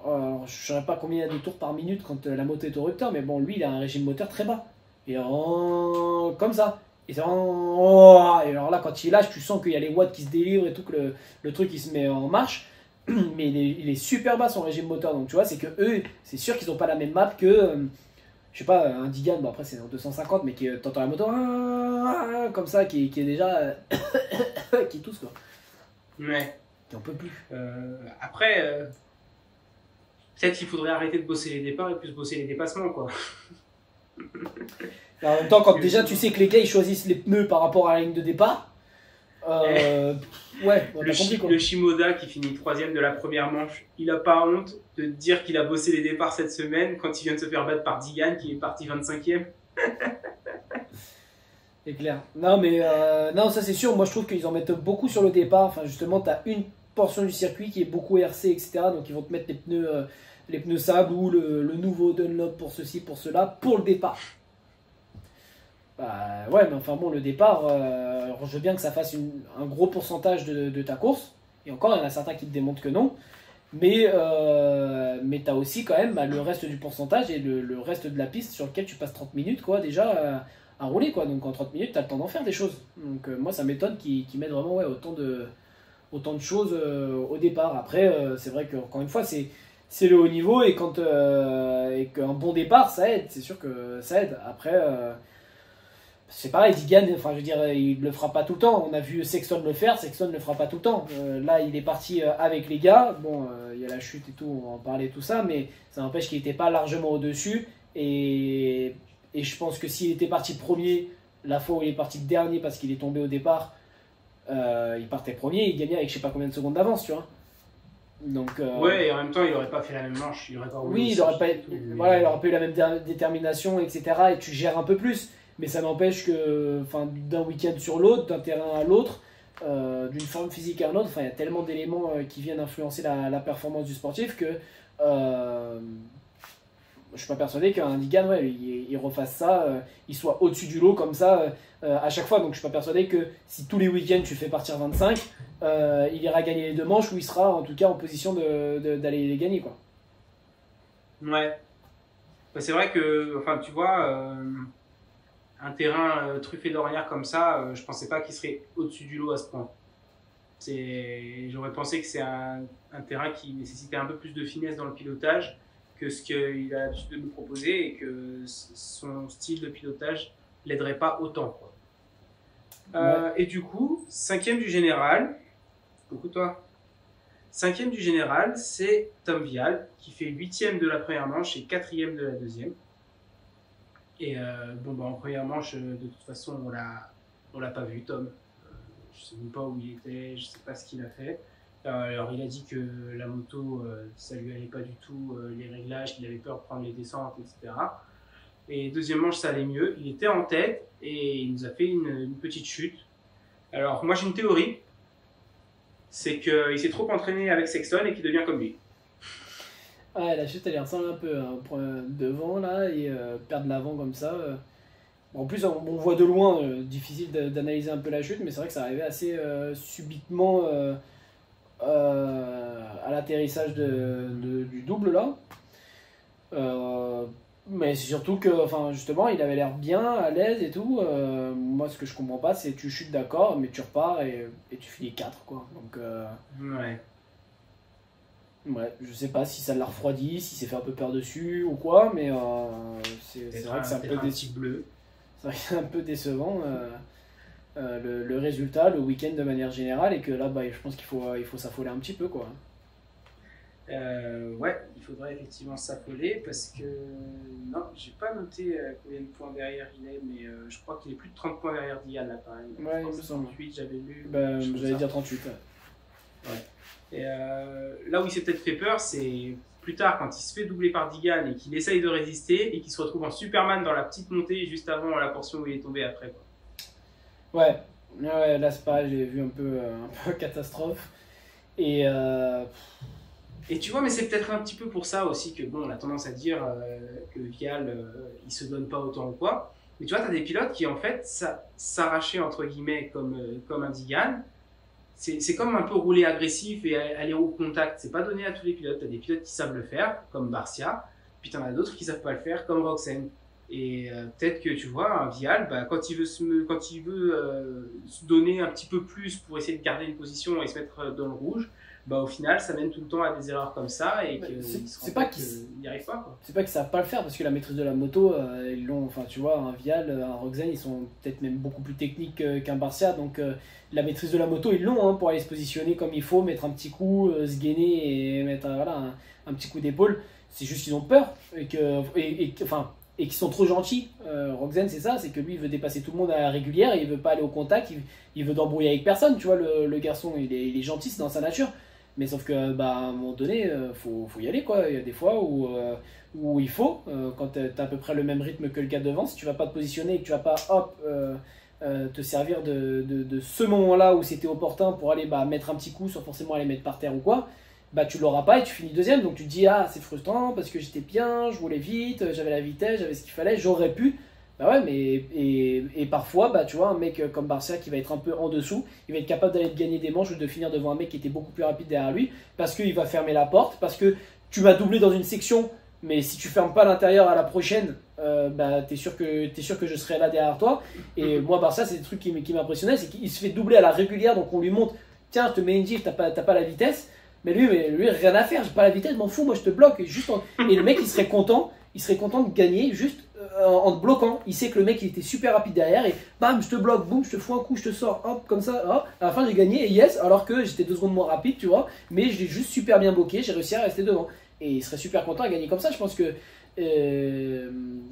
Speaker 2: Alors, je ne sais pas combien il y a de tours par minute quand la moto est au rupteur, mais bon, lui, il a un régime moteur très bas. Et comme ça. Et alors là, quand il lâche, tu sens qu'il y a les watts qui se délivrent et tout, que le truc il se met en marche. Mais il est super bas son régime moteur. Donc tu vois, c'est que eux, c'est sûr qu'ils n'ont pas la même map que. Je sais pas, un Digan, bon après c'est en 250, mais t'entends la moto comme ça, qui est déjà. qui tousse quoi.
Speaker 1: Ouais.
Speaker 2: Qui en peut plus.
Speaker 1: Après, peut-être qu'il faudrait arrêter de bosser les départs et plus bosser les dépassements, quoi.
Speaker 2: En même temps, quand déjà tu sais que les gars ils choisissent les pneus par rapport à la ligne de départ, ouais, on a compris quoi.
Speaker 1: Le Shimoda qui finit 3ème de la première manche, il a pas honte de dire qu'il a bossé les départs cette semaine quand il vient de se faire battre par Digan qui est parti 25ème.
Speaker 2: C'est clair. Non, mais non, ça c'est sûr. Moi je trouve qu'ils en mettent beaucoup sur le départ. Enfin, justement, tu as une portion du circuit qui est beaucoup RC, etc. Donc ils vont te mettre les pneus sable ou le nouveau Dunlop pour ceci, pour cela, pour le départ. Bah ouais, mais enfin bon, le départ, je veux bien que ça fasse un gros pourcentage de ta course. Et encore, il y en a certains qui te démontrent que non. Mais tu as aussi quand même le reste du pourcentage et le reste de la piste sur lequel tu passes 30 minutes quoi, déjà à rouler. Quoi. Donc en 30 minutes, tu as le temps d'en faire des choses. Donc moi, ça m'étonne qu'ils mettent vraiment ouais, autant de choses au départ. Après, c'est vrai qu'encore une fois, c'est le haut niveau et qu'un bon départ, ça aide. C'est sûr que ça aide. Après... c'est pareil, Digan, enfin je veux dire, il le fera pas tout le temps. On a vu Sexton le faire, Sexton ne le fera pas tout le temps. Là, il est parti avec les gars. Bon, il y a la chute et tout, on en parlait tout ça, mais ça n'empêche qu'il n'était pas largement au-dessus. Et je pense que s'il était parti premier, la fois où il est parti dernier parce qu'il est tombé au départ, il partait premier, il gagnait avec je sais pas combien de secondes d'avance, tu vois. Donc,
Speaker 1: ouais, et en même temps, il aurait pas fait la même manche. Il aurait pas roulé
Speaker 2: oui, il aurait pas, voilà, il aurait pas eu la même détermination, etc. Et tu gères un peu plus. Mais ça n'empêche que d'un week-end sur l'autre, d'un terrain à l'autre, d'une forme physique à un autre, il y a tellement d'éléments qui viennent influencer la performance du sportif que je suis pas persuadé qu'un Digan ouais, il refasse ça, il soit au-dessus du lot comme ça à chaque fois. Donc je suis pas persuadé que si tous les week-ends tu fais partir 25, il ira gagner les deux manches ou il sera en tout cas en position d'aller les gagner. Quoi.
Speaker 1: Ouais. Bah, c'est vrai que, enfin tu vois... un terrain truffé d'ornières comme ça, je pensais pas qu'il serait au-dessus du lot à ce point. J'aurais pensé que c'est un terrain qui nécessitait un peu plus de finesse dans le pilotage que ce qu'il a l'habitude de nous proposer et que son style de pilotage l'aiderait pas autant. Quoi.
Speaker 2: Ouais.
Speaker 1: Et du coup, 5ème du général, coucou toi, 5ème du général, c'est Tom Vial qui fait 8ème de la première manche et 4ème de la deuxième. Et bon, bah, en première manche, de toute façon, on l'a pas vu, Tom. Je sais même pas où il était, je sais pas ce qu'il a fait. Alors, il a dit que la moto, ça lui allait pas du tout, les réglages, qu'il avait peur de prendre les descentes, etc. Et deuxième manche, ça allait mieux. Il était en tête et il nous a fait une petite chute. Alors, moi, j'ai une théorie. C'est qu'il s'est trop entraîné avec Sexton et qu'il devient comme lui.
Speaker 2: Ouais, la chute elle ressemble un peu hein, devant là et perdre l'avant comme ça. En plus, on voit de loin, difficile d'analyser un peu la chute, mais c'est vrai que ça arrivait assez subitement à l'atterrissage du double là. Mais c'est surtout que, enfin, justement, il avait l'air bien, à l'aise et tout. Moi, ce que je comprends pas, c'est que tu chutes d'accord, mais tu repars et tu finis 4 quoi. Donc,
Speaker 1: Ouais.
Speaker 2: ouais, je sais pas si ça l'a refroidi, si c'est fait un peu peur dessus ou quoi, mais c'est vrai que c'est un peu
Speaker 1: bleu.
Speaker 2: C'est vrai que c'est un peu décevant le résultat, le week-end de manière générale, et que là, bah, je pense qu'il faut s'affoler un petit peu, quoi.
Speaker 1: Ouais, il faudrait effectivement s'affoler parce que non, j'ai pas noté combien de points derrière il est, mais je crois qu'il est plus de 30 points derrière Diane là, pareil.
Speaker 2: Ouais, il me semble.
Speaker 1: 38, j'avais lu.
Speaker 2: Bah, j'allais dire 38.
Speaker 1: Ouais. Et là où il s'est peut-être fait peur, c'est plus tard quand il se fait doubler par Digan et qu'il essaye de résister et qu'il se retrouve en Superman dans la petite montée juste avant la portion où il est tombé après. Quoi.
Speaker 2: Ouais, là c'est pareil, j'ai vu un peu catastrophe. Et
Speaker 1: tu vois, mais c'est peut-être un petit peu pour ça aussi que, bon, on a tendance à dire que Vial, il se donne pas autant ou quoi. Mais tu vois, tu as des pilotes qui, en fait, s'arrachaient, entre guillemets, comme un Digan. C'est comme un peu rouler agressif et aller au contact. C'est pas donné à tous les pilotes. Tu as des pilotes qui savent le faire, comme Barcia. Puis tu en as d'autres qui savent pas le faire, comme Roxen. Et peut-être que, tu vois, un Vial, bah, quand il veut se donner un petit peu plus pour essayer de garder une position et se mettre dans le rouge, bah au final ça mène tout le temps à des erreurs comme ça et
Speaker 2: c'est pas qu'il
Speaker 1: n'y arrive pas quoi.
Speaker 2: C'est pas qu'ils savent pas le faire parce que la maîtrise de la moto ils l'ont, enfin tu vois un Vial, un Roxen ils sont peut-être même beaucoup plus techniques qu'un Barcia donc la maîtrise de la moto ils l'ont hein, pour aller se positionner comme il faut, mettre un petit coup, se gainer et mettre voilà, un petit coup d'épaule. C'est juste qu'ils ont peur et enfin et qui sont trop gentils. Rogzen, c'est ça, c'est que lui, il veut dépasser tout le monde à la régulière, et il veut pas aller au contact, il veut d'embrouiller avec personne, tu vois, le garçon, il est gentil, c'est dans sa nature. Mais sauf que, bah, à un moment donné, faut y aller, quoi. Il y a des fois où il faut, quand tu as à peu près le même rythme que le gars devant, si tu vas pas te positionner et que tu vas pas, hop, te servir de ce moment-là où c'était opportun pour aller mettre un petit coup sans forcément aller mettre par terre ou quoi, bah tu l'auras pas et tu finis deuxième. Donc tu te dis, ah, c'est frustrant parce que j'étais bien, je roulais vite, j'avais la vitesse, j'avais ce qu'il fallait, j'aurais pu. Bah ouais, mais et parfois, bah tu vois, un mec comme Barcia qui va être un peu en dessous, il va être capable d'aller gagner des manches ou de finir devant un mec qui était beaucoup plus rapide derrière lui parce qu'il va fermer la porte, parce que tu m'as doublé dans une section, mais si tu fermes pas l'intérieur à la prochaine, bah t'es sûr que je serai là derrière toi. Et moi, Barcia, c'est des trucs qui m'impressionnaient, c'est qu'il se fait doubler à la régulière, donc on lui montre, tiens, je te mets une gifle, t'as pas la vitesse. Mais lui, rien à faire, j'ai pas la vitesse, m'en fous, moi je te bloque. Et le mec, il serait content de gagner juste en te bloquant. Il sait que le mec, il était super rapide derrière et bam, je te bloque, boum, je te fous un coup, je te sors, hop, comme ça, hop. À la fin, j'ai gagné et yes, alors que j'étais 2 secondes moins rapide, tu vois. Mais je l'ai juste super bien bloqué, j'ai réussi à rester devant. Et il serait super content à gagner comme ça. Je pense que.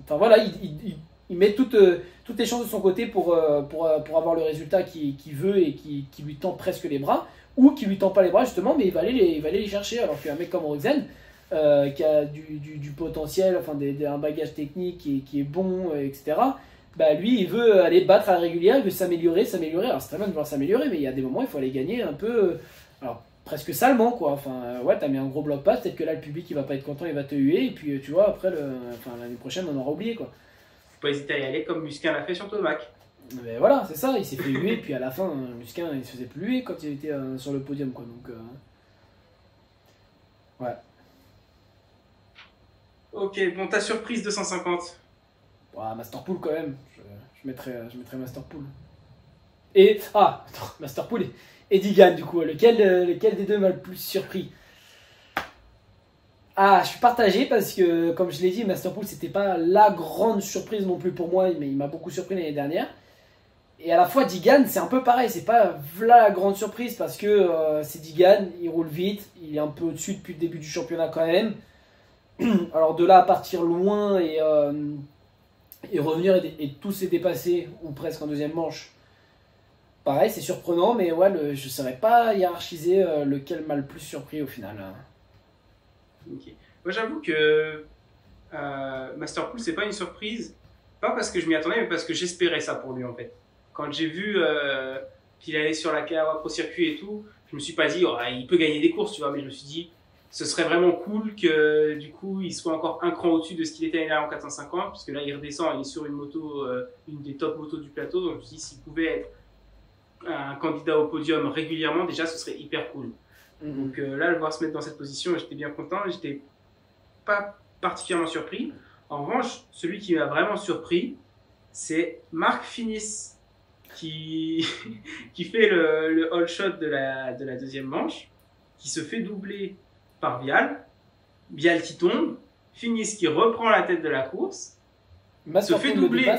Speaker 2: Enfin voilà, il met toutes les chances de son côté pour avoir le résultat qu'il veut et qui lui tend presque les bras. Ou qui lui tend pas les bras justement, mais il va aller les chercher. Alors qu'un mec comme Rogzen, qui a du potentiel, enfin un bagage technique qui est bon, etc., bah lui il veut aller battre à la régulière, il veut s'améliorer. Alors c'est très bien de vouloir s'améliorer, mais il y a des moments il faut aller gagner un peu, alors presque salement quoi. Enfin ouais, t'as mis un gros bloc pass, peut-être que là le public il va pas être content, il va te huer, et puis tu vois après l'année prochaine on aura oublié quoi.
Speaker 1: Faut pas hésiter à y aller comme Musquin l'a fait sur Tomac.
Speaker 2: Mais voilà, c'est ça, il s'est fait huer, puis à la fin, Musquin il se faisait plus huer quand il était sur le podium quoi. Donc ouais.
Speaker 1: Ok, bon, ta surprise 250.
Speaker 2: Ouais, Masterpool quand même, je mettrais Masterpool. Et, attends, Masterpool et Digan du coup, lequel des deux m'a le plus surpris? Ah, je suis partagé parce que, comme je l'ai dit, Masterpool c'était pas la grande surprise non plus pour moi, mais il m'a beaucoup surpris l'année dernière. Et à la fois, Digan, c'est un peu pareil, c'est pas la grande surprise parce que c'est Digan, il roule vite, il est un peu au-dessus depuis le début du championnat quand même. Alors de là à partir loin et revenir et tout s'est dépassé, ou presque en deuxième manche, pareil, c'est surprenant, mais ouais, je ne saurais pas hiérarchiser lequel m'a le plus surpris au final.
Speaker 1: Okay. Moi j'avoue que Masterpool, c'est pas une surprise, pas parce que je m'y attendais, mais parce que j'espérais ça pour lui en fait. Quand j'ai vu qu'il allait sur la Kawa Pro Circuit et tout, je me suis pas dit, oh, il peut gagner des courses, tu vois, mais je me suis dit, ce serait vraiment cool que du coup il soit encore un cran au-dessus de ce qu'il était l'année dernière en 450, parce que là il redescend, il est sur une moto, une des top motos du plateau, donc je me suis dit, s'il pouvait être un candidat au podium régulièrement, déjà ce serait hyper cool. Donc là, le voir se mettre dans cette position, j'étais bien content, j'étais pas particulièrement surpris. En revanche, celui qui m'a vraiment surpris, c'est Marc Finis, qui fait le all shot de la deuxième manche, qui se fait doubler par Vial qui tombe, Finis qui reprend la tête de la course, se fait doubler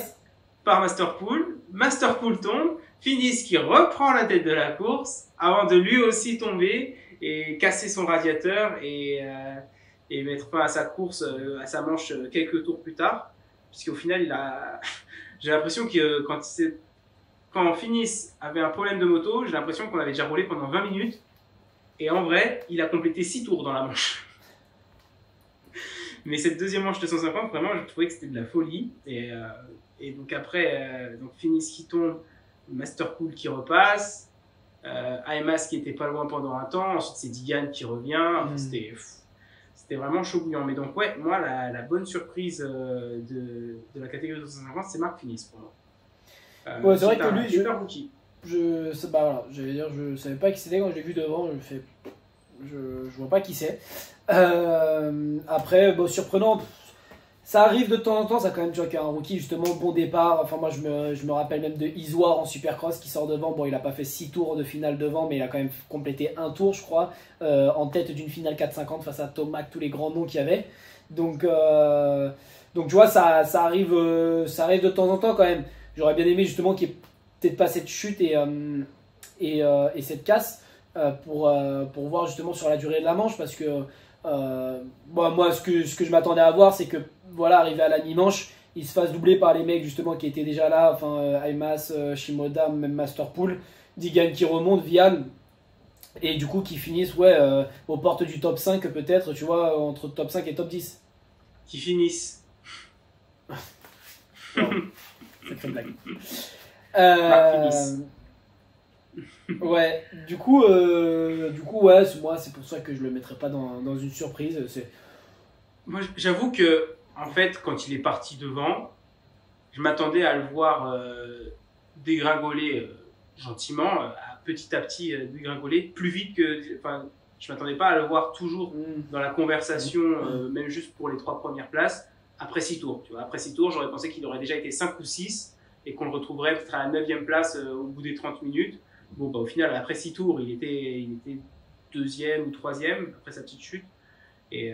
Speaker 1: par Masterpool tombe, Finis qui reprend la tête de la course, avant de lui aussi tomber et casser son radiateur et mettre fin à sa course, à sa manche quelques tours plus tard, puisqu'au final j'ai l'impression que quand Finis avait un problème de moto, j'ai l'impression qu'on avait déjà roulé pendant 20 minutes. Et en vrai, il a complété 6 tours dans la manche. Mais cette deuxième manche de 150, vraiment, je trouvais que c'était de la folie. Et donc après, Finis qui tombe, Masterpool qui repasse, AMAS qui était pas loin pendant un temps, ensuite c'est Digan qui revient. Enfin, c'était vraiment chaud bouillant. Mais donc ouais, moi, la bonne surprise de la catégorie 250, c'est Marc Finis pour moi.
Speaker 2: Ouais, c'est vrai que lui,
Speaker 1: super rookie.
Speaker 2: Je savais pas qui c'était quand je l'ai vu devant. Je vois pas qui c'est. Après, surprenant, ça arrive de temps en temps. Ça quand même, tu vois, qu'un rookie justement bon départ. Enfin, moi, je me rappelle même de Isoire en Supercross qui sort devant. Bon, il a pas fait 6 tours de finale devant, mais il a quand même complété un tour, je crois, en tête d'une finale 450 face à Tomac, tous les grands noms qu'il y avait. Donc, tu vois, ça arrive de temps en temps quand même. J'aurais bien aimé justement qu'il n'y ait peut-être pas cette chute et cette casse pour voir justement sur la durée de la manche, parce que Bon, moi, ce que je m'attendais à voir, c'est que, voilà, arrivé à la mi-manche, il se fasse doubler par les mecs justement qui étaient déjà là, enfin, Aymas, Shimoda, même Masterpool, Digan qui remonte, Vial, et du coup qui finissent aux portes du top 5 peut-être, tu vois, entre top 5 et top 10.
Speaker 1: Qui finissent.
Speaker 2: Wow. Sacrée blague.
Speaker 1: Finissent.
Speaker 2: Ouais, du coup, ouais, moi c'est pour ça que je le mettrais pas dans une surprise.
Speaker 1: Moi, j'avoue que, en fait, quand il est parti devant, je m'attendais à le voir dégringoler gentiment, petit à petit dégringoler, plus vite que. Enfin, je m'attendais pas à le voir toujours dans la conversation, même juste pour les 3 premières places, après 6 tours. Tu vois. Après 6 tours, j'aurais pensé qu'il aurait déjà été 5 ou 6 et qu'on le retrouverait peut-être à la 9e place au bout des 30 minutes. Bon, bah, au final, après 6 tours, il était 2e ou 3e, après sa petite chute. Et,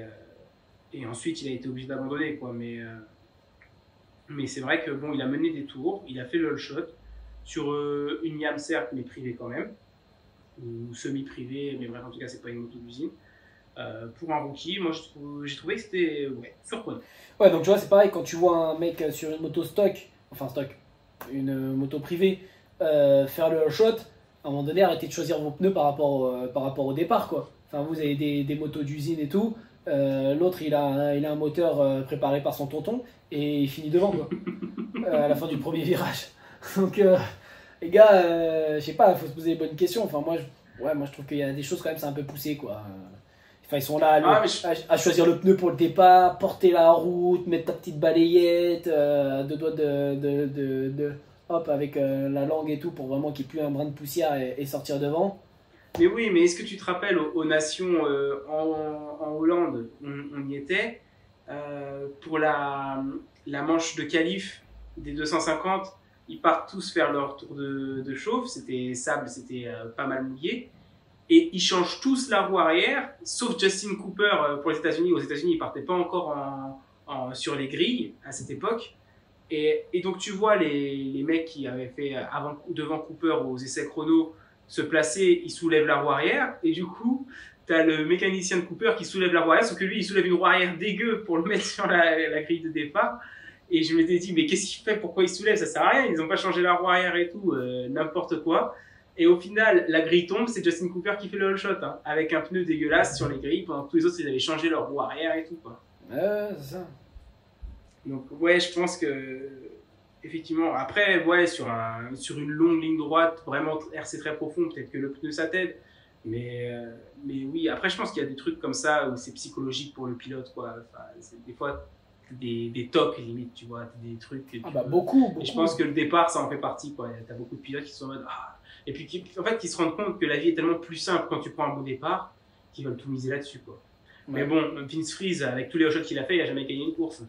Speaker 1: ensuite, il a été obligé d'abandonner, quoi. Mais c'est vrai que bon, il a mené des tours, il a fait le all shot sur une YAM certes, mais privée quand même, ou semi-privée, mais bref, en tout cas, c'est pas une moto d'usine. Pour un rookie, moi j'ai trouvé que c'était surprenant.
Speaker 2: Ouais, donc tu vois, c'est pareil quand tu vois un mec sur une moto stock, une moto privée, faire le all shot, à un moment donné, arrêtez de choisir vos pneus par rapport au départ, quoi. Enfin, vous avez des motos d'usine et tout. L'autre, il a un moteur préparé par son tonton et il finit devant, quoi. À la fin du premier virage. Donc, les gars, je sais pas, il faut se poser les bonnes questions. Enfin, moi, je trouve qu'il y a des choses quand même, c'est un peu poussé, quoi. Enfin, ils sont là à choisir le pneu pour le départ, porter la route, mettre ta petite balayette, deux doigts hop, avec la langue et tout pour vraiment qu'il n'y ait plus un brin de poussière et sortir devant.
Speaker 1: Mais oui, mais est-ce que tu te rappelles aux Nations en Hollande, on y était, pour la manche de qualif des 250, ils partent tous faire leur tour de chauffe, c'était sable, c'était pas mal mouillé, et ils changent tous la roue arrière, sauf Justin Cooper pour les États-Unis. Aux États-Unis, ils partaient pas encore sur les grilles à cette époque. Et donc tu vois les mecs qui avaient fait devant Cooper aux essais chrono se placer, ils soulèvent la roue arrière, et du coup, tu as le mécanicien de Cooper qui soulève la roue arrière, sauf que lui, il soulève une roue arrière dégueu pour le mettre sur la grille de départ. Et je m'étais dit, mais qu'est-ce qu'il fait? Pourquoi il soulève? Ça sert à rien, ils n'ont pas changé la roue arrière et tout, n'importe quoi. Et au final, la grille tombe, c'est Justin Cooper qui fait le all shot, hein, avec un pneu dégueulasse sur les grilles, pendant que tous les autres, ils avaient changé leur roue arrière et tout, quoi.
Speaker 2: C'est ça.
Speaker 1: Donc, ouais, je pense que effectivement, après, ouais, sur une longue ligne droite, vraiment RC très profond, peut-être que le pneu ça t'aide. Mais oui, après, je pense qu'il y a des trucs comme ça où c'est psychologique pour le pilote, quoi. Enfin, des fois, des tocs limite, tu vois, des trucs. Que
Speaker 2: beaucoup.
Speaker 1: Et je pense que le départ, ça en fait partie, quoi. T'as beaucoup de pilotes qui sont en mode. Ah. Et puis, en fait, qui se rendent compte que la vie est tellement plus simple quand tu prends un bon départ, qu'ils veulent tout miser là-dessus, quoi. Ouais. Mais bon, Vince Friese, avec tous les shots qu'il a fait, il a jamais gagné une course.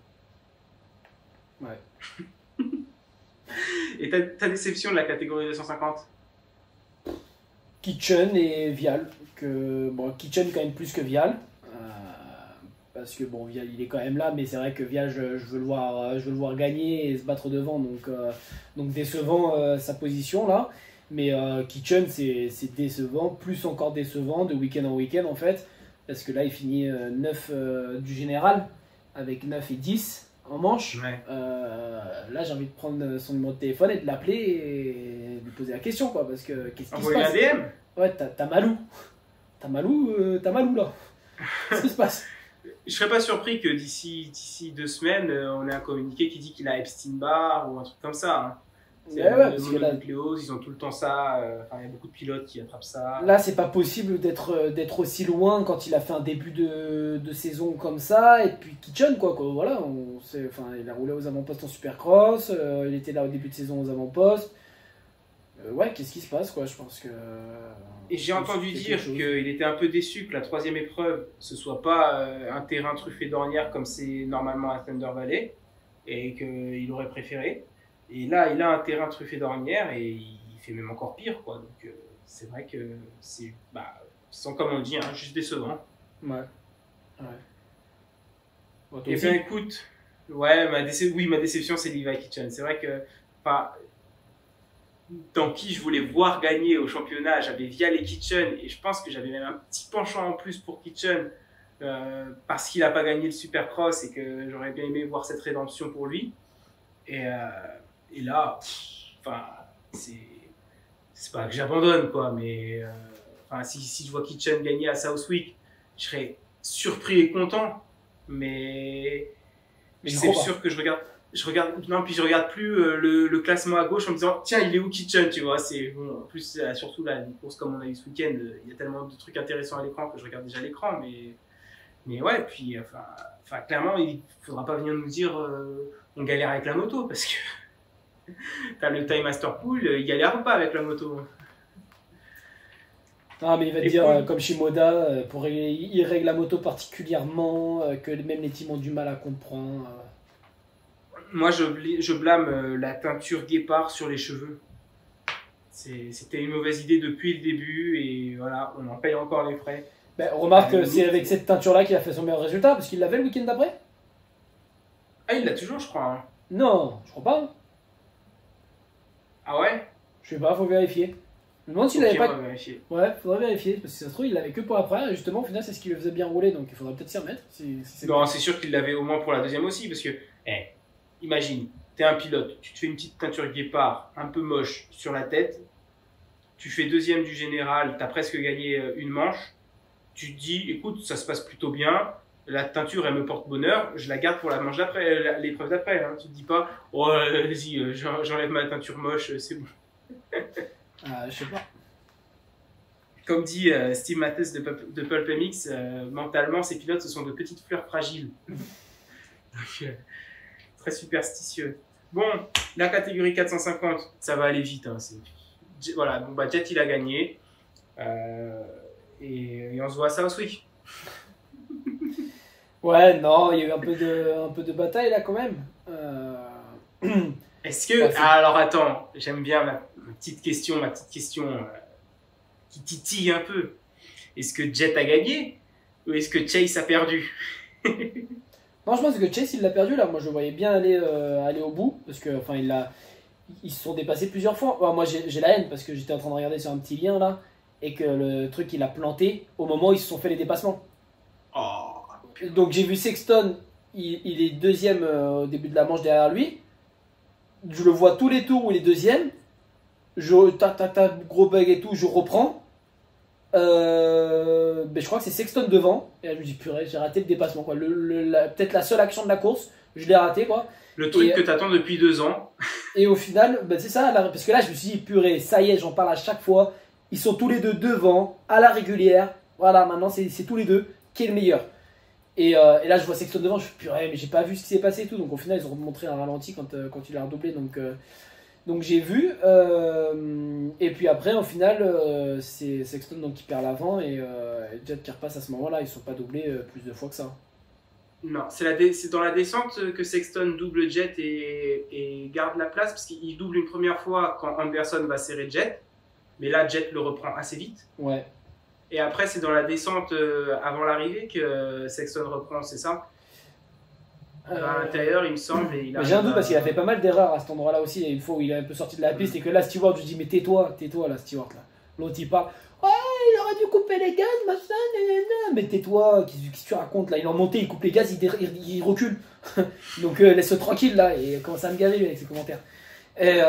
Speaker 2: Ouais.
Speaker 1: Et ta déception de la catégorie 250?
Speaker 2: Kitchen et Vial. Kitchen quand même plus que Vial. Parce que bon, Vial il est quand même là, mais c'est vrai que Vial, je veux le voir gagner et se battre devant. Donc décevant sa position là. Mais Kitchen c'est décevant, plus encore décevant de week-end en week-end en fait. Parce que là il finit 9 du général avec 9 et 10. En manche,
Speaker 1: ouais.
Speaker 2: Là j'ai envie de prendre son numéro de téléphone et de l'appeler et de lui poser la question, quoi, parce que qu'est-ce qui se passe?
Speaker 1: Envoyer un DM?
Speaker 2: Ouais, t'as Malou là. Qu'est-ce qui se passe?
Speaker 1: Je serais pas surpris que d'ici 2 semaines, on ait un communiqué qui dit qu'il a Epstein-Barr ou un truc comme ça. Hein.
Speaker 2: Parce que là,
Speaker 1: ils ont tout le temps ça. Il y a beaucoup de pilotes qui attrapent ça.
Speaker 2: Là, c'est pas possible d'être aussi loin quand il a fait un début de saison comme ça. Et puis Kitchen, quoi. Voilà, il a roulé aux avant-postes en Supercross. Il était là au début de saison aux avant-postes. Ouais, qu'est-ce qui se passe, quoi? Je pense que.
Speaker 1: Et j'ai entendu dire qu'il était un peu déçu que la 3e épreuve ce soit pas un terrain truffé d'ornières comme c'est normalement à Thunder Valley, et qu'il aurait préféré. Et là, il a un terrain truffé d'ornières et il fait même encore pire, quoi. Donc, c'est vrai que c'est, sans comme on dit, hein, juste décevant.
Speaker 2: Ouais.
Speaker 1: Bon, et bien, écoute, ouais, ma déception, c'est Levi Kitchen. C'est vrai que, dans qui je voulais voir gagner au championnat, j'avais Vial et Kitchen, et je pense que j'avais même un petit penchant en plus pour Kitchen, parce qu'il n'a pas gagné le Supercross et que j'aurais bien aimé voir cette rédemption pour lui. Et là, enfin, c'est pas que j'abandonne, quoi, mais si je vois Kitchen gagner à Southwick, je serais surpris et content, mais c'est sûr que je regarde, non, puis je regarde plus le classement à gauche en me disant tiens, il est où Kitchen, tu vois. C'est bon, en plus surtout là, une course comme on a eu ce week-end, il y a tellement de trucs intéressants à l'écran que je regarde déjà l'écran, mais ouais, puis enfin clairement, il faudra pas venir nous dire on galère avec la moto, parce que t'as le Time Master Pool, il galère pas avec la moto.
Speaker 2: Ah, mais il va te dire, comme Shimoda, il règle la moto particulièrement, que même les teams ont du mal à comprendre.
Speaker 1: Moi, je blâme la teinture guépard sur les cheveux. C'était une mauvaise idée depuis le début et voilà, on en paye encore les frais.
Speaker 2: Ben, remarque que c'est avec cette teinture-là qu'il a fait son meilleur résultat, parce qu'il l'avait le week-end d'après.
Speaker 1: Ah, il l'a toujours, je crois. Hein.
Speaker 2: Non, je crois pas.
Speaker 1: Ah ouais?
Speaker 2: Je sais pas, faut vérifier. Je me demande s'il avait pas.
Speaker 1: On va vérifier.
Speaker 2: Ouais, faudrait vérifier, parce que ça se trouve, il l'avait que pour après, et justement, au final, c'est ce qui le faisait bien rouler, donc il faudrait peut-être s'y remettre.
Speaker 1: Non, c'est sûr qu'il l'avait au moins pour la deuxième aussi, parce que, imagine, t'es un pilote, tu te fais une petite teinture guépard un peu moche sur la tête, tu fais deuxième du général, t'as presque gagné une manche, tu te dis, écoute, ça se passe plutôt bien, la teinture, elle me porte bonheur, je la garde pour la manche d'après, l'épreuve d'après. Hein. Tu te dis pas, oh, vas-y, j'enlève ma teinture moche, c'est bon.
Speaker 2: Je sais pas.
Speaker 1: Comme dit Steve Matthes de Pulp MX, mentalement, ces pilotes, ce sont de petites fleurs fragiles. Donc, très superstitieux. Bon, la catégorie 450, ça va aller vite. Hein, voilà, bon, bah, Jet, il a gagné. Et on se voit à Southwick.
Speaker 2: Ouais, non, il y a eu un peu de bataille là quand même.
Speaker 1: Est-ce que... alors attends, j'aime bien ma petite question qui titille un peu. Est-ce que Jet a gagné ou est-ce que Chase a perdu?
Speaker 2: Non, je pense que Chase il l'a perdu là. Moi je le voyais bien aller au bout parce que enfin ils se sont dépassés plusieurs fois. Enfin, moi j'ai la haine parce que j'étais en train de regarder sur un petit lien là et que le truc il a planté au moment où ils se sont fait les dépassements.
Speaker 1: Oh.
Speaker 2: Donc j'ai vu Sexton, il est deuxième au début de la manche derrière lui. Je le vois tous les tours où il est deuxième. Gros bug et tout, je reprends. Je crois que c'est Sexton devant. Et là, je me dis, purée, j'ai raté le dépassement. Peut-être la seule action de la course, je l'ai raté. Quoi.
Speaker 1: Le truc que t'attends depuis 2 ans.
Speaker 2: Et au final, c'est ça, parce que là, je me suis dit, purée, ça y est, j'en parle à chaque fois. Ils sont tous les deux devant, à la régulière. Voilà, maintenant, c'est tous les deux qui est le meilleur. Et là, je vois Sexton devant, je suis purée, mais j'ai pas vu ce qui s'est passé et tout. Donc au final, ils ont montré un ralenti quand il a redoublé. Donc j'ai vu. Et puis après, au final, c'est Sexton donc, qui perd l'avant et Jet qui repasse à ce moment-là. Ils sont pas doublés plus de fois que ça.
Speaker 1: Non, c'est dans la descente que Sexton double Jet et garde la place parce qu'il double une première fois quand Anderson va serrer Jet. Mais là, Jet le reprend assez vite.
Speaker 2: Ouais.
Speaker 1: Et après, c'est dans la descente avant l'arrivée que Sexton reprend, c'est ça? À l'intérieur, il me semble.
Speaker 2: J'ai un doute parce qu'il a fait pas mal d'erreurs à cet endroit-là aussi. Et une fois où il est un peu sorti de la piste et que là, Stewart, je lui dis, mais tais-toi là, Stewart. L'autre, il parle, ouais, il aurait dû couper les gaz, machin, nanana. Mais tais-toi, qu'est-ce que tu racontes là? Il est en montée, il coupe les gaz, il recule. Donc laisse-le tranquille là. Et il commence à me gaver avec ses commentaires.
Speaker 1: Mais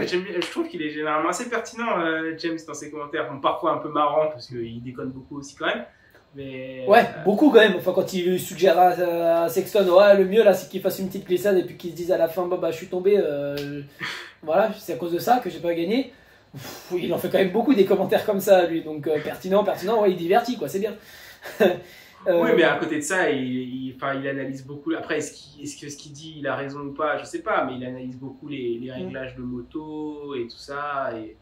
Speaker 1: je trouve qu'il est généralement assez pertinent, James, dans ses commentaires. Bon, parfois un peu marrant parce qu'il déconne beaucoup aussi quand même. Mais,
Speaker 2: ouais, beaucoup quand même. Enfin, quand il suggère à Sexton, ouais, le mieux là, c'est qu'il fasse une petite glissade et puis qu'il se dise à la fin, bah je suis tombé, voilà, c'est à cause de ça que j'ai pas gagné. Il en fait quand même beaucoup des commentaires comme ça, lui. Donc pertinent, ouais, il divertit, quoi, c'est bien.
Speaker 1: Oui, mais à côté de ça, il analyse beaucoup. Après, est-ce que ce qu'il dit, il a raison ou pas, je sais pas, mais il analyse beaucoup les réglages de moto et tout ça. Et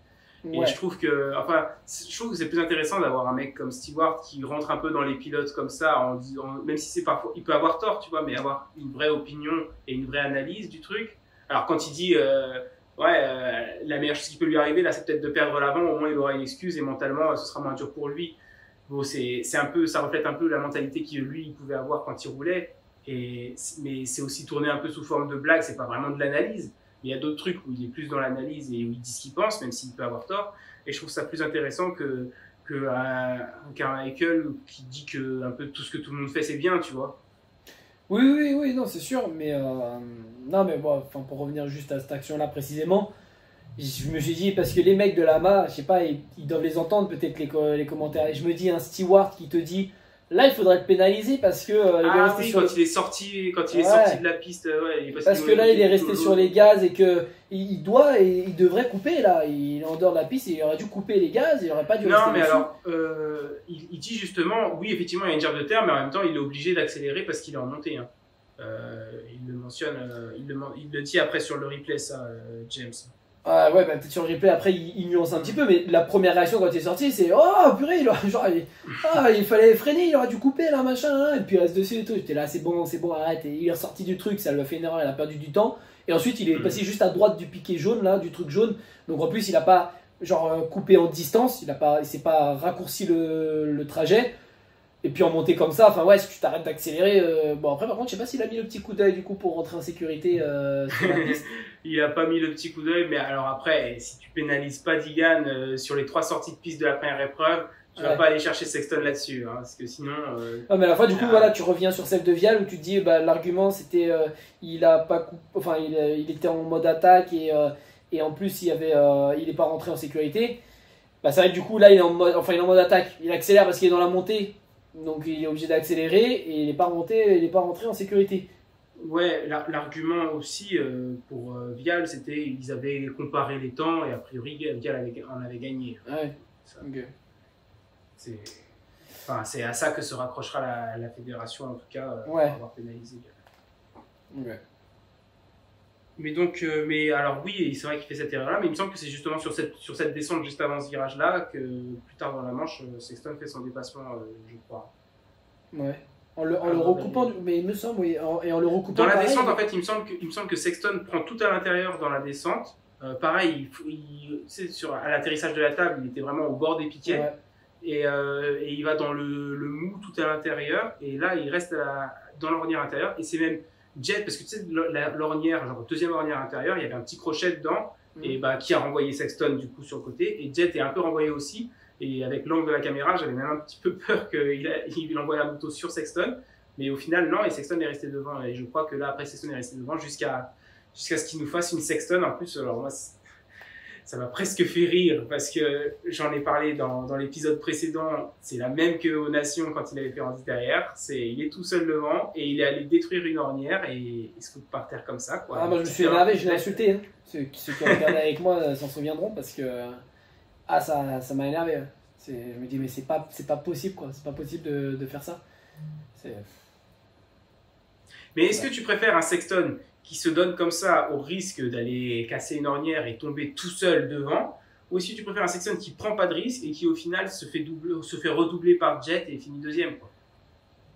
Speaker 1: je trouve que c'est plus intéressant d'avoir un mec comme Stewart qui rentre un peu dans les pilotes comme ça, même si c'est parfois, il peut avoir tort, tu vois, mais avoir une vraie opinion et une vraie analyse du truc. Alors quand il dit, la meilleure chose qui peut lui arriver là, c'est peut-être de perdre l'avant, au moins il aura une excuse et mentalement, ce sera moins dur pour lui. Bon, ça reflète un peu la mentalité qu'il lui il pouvait avoir quand il roulait, mais c'est aussi tourné un peu sous forme de blague, c'est pas vraiment de l'analyse. Il y a d'autres trucs où il est plus dans l'analyse et où il dit ce qu'il pense, même s'il peut avoir tort. Et je trouve ça plus intéressant que qu'un Michael qui dit que un peu tout ce que tout le monde fait c'est bien, tu vois.
Speaker 2: Oui, non, c'est sûr, mais non, mais bon, enfin, pour revenir juste à cette action-là précisément, je me suis dit, parce que les mecs de l'AMA, je sais pas, ils doivent les entendre peut-être les commentaires, et je me dis, un steward qui te dit, là, il faudrait le pénaliser parce que il est resté sur
Speaker 1: quand il est sorti, de la piste, ouais,
Speaker 2: parce que là, il est resté sur les gaz et que il devrait couper là, il est en dehors de la piste, il aurait dû couper les gaz, il aurait pas dû rester
Speaker 1: Non, mais
Speaker 2: dessus.
Speaker 1: alors, il dit justement, oui, effectivement, il y a une gerbe de terre, mais en même temps, il est obligé d'accélérer parce qu'il est en montée. Hein. Il le mentionne, il le dit après sur le replay, ça, James.
Speaker 2: Ah ouais, bah, peut-être sur le replay, après il nuance un petit peu, mais la première réaction quand il est sorti, c'est oh purée, il fallait freiner, il aurait dû couper là, machin, hein, et puis il reste dessus et tout. J'étais là, c'est bon, arrête. Et il est ressorti du truc, ça lui a fait une erreur, il a perdu du temps. Et ensuite, il est passé juste à droite du piqué jaune, là, du truc jaune. Donc en plus, il a pas coupé en distance, il s'est pas raccourci le trajet. Et puis en montée comme ça, enfin ouais, si tu t'arrêtes d'accélérer. Bon, après, par contre, je sais pas s'il a mis le petit coup d'œil du coup pour rentrer en sécurité sur la piste.
Speaker 1: Il a pas mis le petit coup d'œil, mais alors après, si tu pénalises pas Digan sur les 3 sorties de piste de la première épreuve, tu vas pas aller chercher Sexton là-dessus, hein, parce que sinon.
Speaker 2: Ah, mais à la fois, du coup, voilà, tu reviens sur celle de Vial où tu te dis, bah, l'argument c'était, il a pas enfin, il était en mode attaque et en plus, il est pas rentré en sécurité. Bah, c'est vrai que du coup, là, il est en mode attaque. Il accélère parce qu'il est dans la montée. Donc il est obligé d'accélérer et il n'est pas rentré en sécurité.
Speaker 1: Ouais, l'argument aussi pour Vial, c'était ils avaient comparé les temps et a priori Vial en avait gagné.
Speaker 2: Ouais. Okay.
Speaker 1: C'est à ça que se raccrochera la fédération en tout cas pour avoir pénalisé Vial.
Speaker 2: Okay.
Speaker 1: Mais donc, alors oui, c'est vrai qu'il fait cette erreur-là, mais il me semble que c'est justement sur cette descente juste avant ce virage-là que plus tard dans la manche, Sexton fait son dépassement, je crois.
Speaker 2: Ouais. En le recoupant, mais il me semble, oui, et en le recoupant.
Speaker 1: Dans la descente, en fait, il me semble que Sexton prend tout à l'intérieur dans la descente. Pareil, à l'atterrissage de la table, il était vraiment au bord des piquets. Ouais. Et il va dans le mou tout à l'intérieur, et là, il reste dans l'ornière intérieure, et c'est même Jet, parce que tu sais, l'ornière, genre deuxième ornière intérieure, il y avait un petit crochet dedans, et qui a renvoyé Sexton du coup sur le côté, et Jet est un peu renvoyé aussi, et avec l'angle de la caméra, j'avais même un petit peu peur qu'il envoie la moto sur Sexton, mais au final, non, et Sexton est resté devant, et je crois que là, après, Sexton est resté devant jusqu'à ce qu'il nous fasse une Sexton, en plus, alors moi, ça m'a presque fait rire parce que j'en ai parlé dans l'épisode précédent. C'est la même qu'aux Nations quand il avait fait Andy derrière. Il est tout seul devant et il est allé détruire une ornière et il se fout par terre comme ça. Quoi.
Speaker 2: Ah, moi je me suis énervé, je l'ai insulté. Hein. Ceux qui regardaient avec moi s'en souviendront parce que ça m'a énervé. Je me dis mais c'est pas possible quoi. C'est pas possible de faire ça.
Speaker 1: Mais est-ce que tu préfères un Sexton qui se donne comme ça au risque d'aller casser une ornière et tomber tout seul devant, ou est-ce que tu préfères un Sexton qui prend pas de risque et qui au final se fait redoubler par Jet et finit deuxième quoi.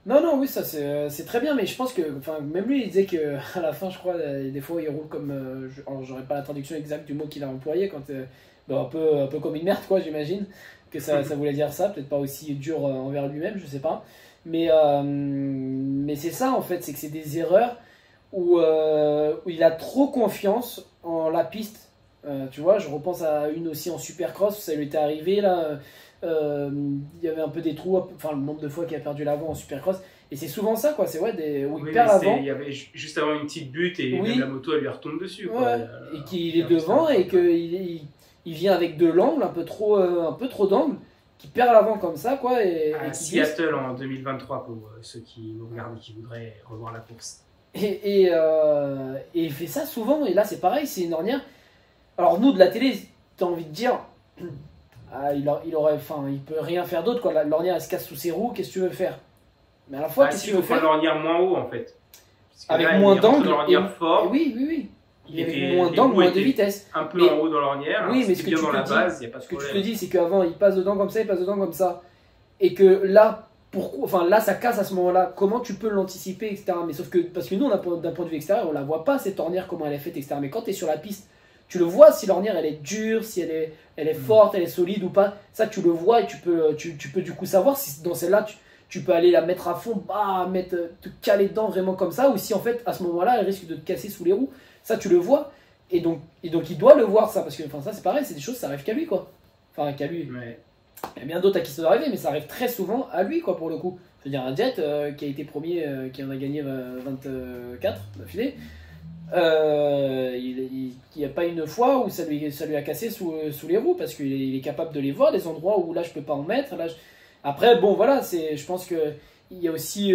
Speaker 2: Non, oui, ça c'est très bien, mais je pense que, même lui il disait qu'à la fin, je crois, des fois il roule comme, j'aurais pas la traduction exacte du mot qu'il a employé, quand un peu comme une merde quoi, j'imagine, que ça voulait dire ça, peut-être pas aussi dur envers lui-même, je sais pas, mais c'est ça en fait, c'est que c'est des erreurs où il a trop confiance en la piste. Tu vois, je repense à une aussi en Supercross où ça lui était arrivé là. Il y avait un peu des trous, enfin le nombre de fois qu'il a perdu l'avant en Supercross. Et c'est souvent ça quoi, c'est où il perd l'avant.
Speaker 1: Il y avait juste avant une petite butte et même la moto elle lui retombe dessus. Quoi.
Speaker 2: Ouais. Et qu'il est devant et qu'il vient avec de l'angle, un peu trop d'angle, qui perd l'avant comme ça quoi. Et
Speaker 1: Seattle en 2023 pour ceux qui nous regardent et qui voudraient revoir la course.
Speaker 2: Et il fait ça souvent, et là c'est pareil, c'est une ornière. Alors nous de la télé, t'as envie de dire, il peut rien faire d'autre quoi. L'ornière elle se casse sous ses roues, qu'est-ce que tu veux faire? Mais à la fois, qu'est-ce que tu veux faire?
Speaker 1: Il faut l'ornière moins haut en fait.
Speaker 2: Avec moins d'angle.
Speaker 1: Fort.
Speaker 2: Oui. Il avait moins d'angle, moins de vitesse.
Speaker 1: Un peu en haut dans l'ornière.
Speaker 2: Oui, mais ce que
Speaker 1: bien dans la base, il n'y a pas de
Speaker 2: problème. Ce que tu te dis, c'est qu'avant il passe dedans comme ça, il passe dedans comme ça, et que là. Là ça casse à ce moment-là, comment tu peux l'anticiper, etc. Mais sauf que, parce que nous, d'un point de vue extérieur, on la voit pas cette ornière, comment elle est faite, etc. Mais quand tu es sur la piste, tu le vois si l'ornière elle est dure, si elle est forte, elle est solide ou pas. Ça, tu le vois et tu peux du coup savoir si dans celle-là, tu peux aller la mettre à fond, te caler dedans vraiment comme ça, ou si en fait, à ce moment-là, elle risque de te casser sous les roues. Ça, tu le vois. Et donc il doit le voir, ça, parce que ça, c'est pareil, c'est des choses, ça arrive qu'à lui, quoi. Enfin, qu'à lui.
Speaker 1: Ouais.
Speaker 2: Il y a bien d'autres à qui ça doit arriver, mais ça arrive très souvent à lui, quoi, pour le coup. Je veux dire, un Jet qui a été premier, qui en a gagné 24 d'affilée, il n'y a pas une fois où ça lui a cassé sous les roues, parce qu'il est capable de les voir, des endroits où là je peux pas en mettre. Après, bon, voilà, je pense qu'il y a aussi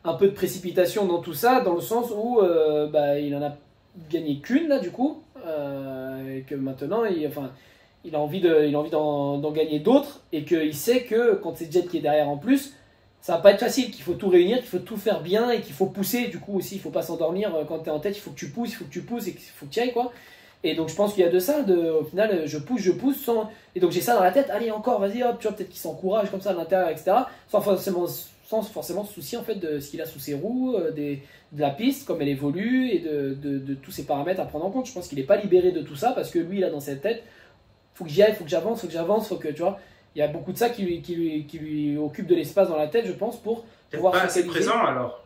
Speaker 2: un peu de précipitation dans tout ça, dans le sens où il en a gagné qu'une, là, du coup, et que maintenant, il a envie d'en gagner d'autres, et qu'il sait que quand c'est Jet qui est derrière en plus, ça va pas être facile, qu'il faut tout réunir, qu'il faut tout faire bien, et qu'il faut pousser. Du coup aussi, il faut pas s'endormir quand tu es en tête, il faut que tu pousses, et qu'il faut que tu ailles, quoi. Et donc je pense qu'il y a de ça, au final je pousse sans... Et donc j'ai ça dans la tête, allez encore, vas-y, hop, tu vois, peut-être qu'il s'encourage comme ça à l'intérieur, etc. Sans forcément se soucier en fait de ce qu'il a sous ses roues, de la piste, comme elle évolue, et de tous ces paramètres à prendre en compte. Je pense qu'il n'est pas libéré de tout ça, parce que lui, il a dans sa tête, faut que j'y aille, faut que j'avance, faut que, tu vois, il y a beaucoup de ça qui lui occupe de l'espace dans la tête, je pense, pour pouvoir
Speaker 1: pas assez présent alors.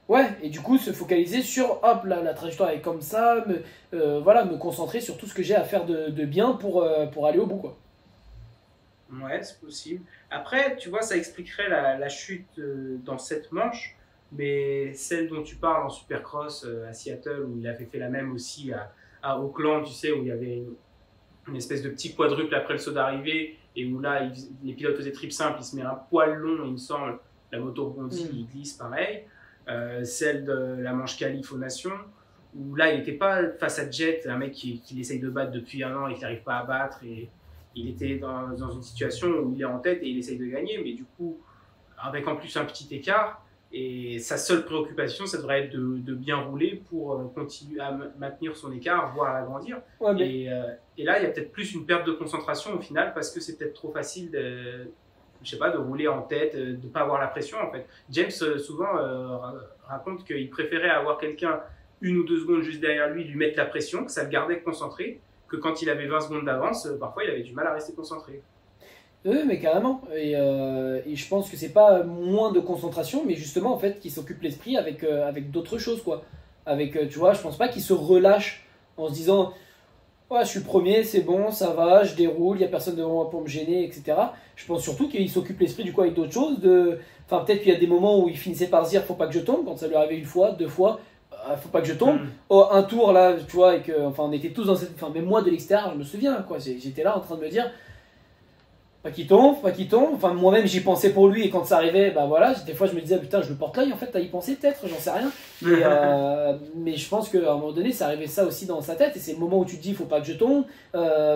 Speaker 2: Ouais, et du coup se focaliser sur, hop, la trajectoire est comme ça, me concentrer sur tout ce que j'ai à faire de bien pour aller au bout, quoi.
Speaker 1: Ouais, c'est possible. Après, tu vois, ça expliquerait la chute dans cette manche, mais celle dont tu parles en Supercross à Seattle, où il avait fait la même aussi à Auckland, tu sais, où il y avait une espèce de petit quadruple après le saut d'arrivée, et où là, les pilotes faisaient trip simple, il se met un poil long, il me semble, la moto rebondit, il glisse pareil. Celle de la manche qualif aux Nations, où là, il n'était pas face à Jet, un mec qui essaye de battre depuis un an et qui n'arrive pas à battre, et il était dans une situation où il est en tête et il essaye de gagner, mais du coup, avec en plus un petit écart, et sa seule préoccupation, ça devrait être de bien rouler pour continuer à maintenir son écart, voire l'agrandir.
Speaker 2: Ouais, mais...
Speaker 1: et là, il y a peut-être plus une perte de concentration au final, parce que c'est peut-être trop facile je sais pas, de rouler en tête, de ne pas avoir la pression en fait. James souvent raconte qu'il préférait avoir quelqu'un 1 ou 2 secondes juste derrière lui, lui mettre la pression, que ça le gardait concentré, que quand il avait 20 secondes d'avance, parfois il avait du mal à rester concentré.
Speaker 2: Oui, mais carrément. Et je pense que c'est pas moins de concentration, mais justement en fait qu'il s'occupe l'esprit avec d'autres choses, quoi. Tu vois, je pense pas qu'il se relâche en se disant ouais, je suis premier, c'est bon, ça va, je déroule, il n'y a personne devant moi pour me gêner, etc. Je pense surtout qu'il s'occupe l'esprit du coup avec d'autres choses. Enfin, peut-être qu'il y a des moments où il finissait par se dire faut pas que je tombe, quand ça lui arrivait 1 fois, 2 fois, faut pas que je tombe. Oh, un tour là, tu vois, on était tous dans cette. Enfin, même moi de l'extérieur, je me souviens, quoi. J'étais là en train de me dire pas qu'il tombe, pas qu'il tombe. Enfin, moi-même j'y pensais pour lui et quand ça arrivait, bah voilà, des fois je me disais putain, je le porte l'œil en fait, t'as y pensé peut-être, j'en sais rien. Mais je pense qu'à un moment donné, ça arrivait ça aussi dans sa tête et c'est le moment où tu te dis faut pas que je tombe,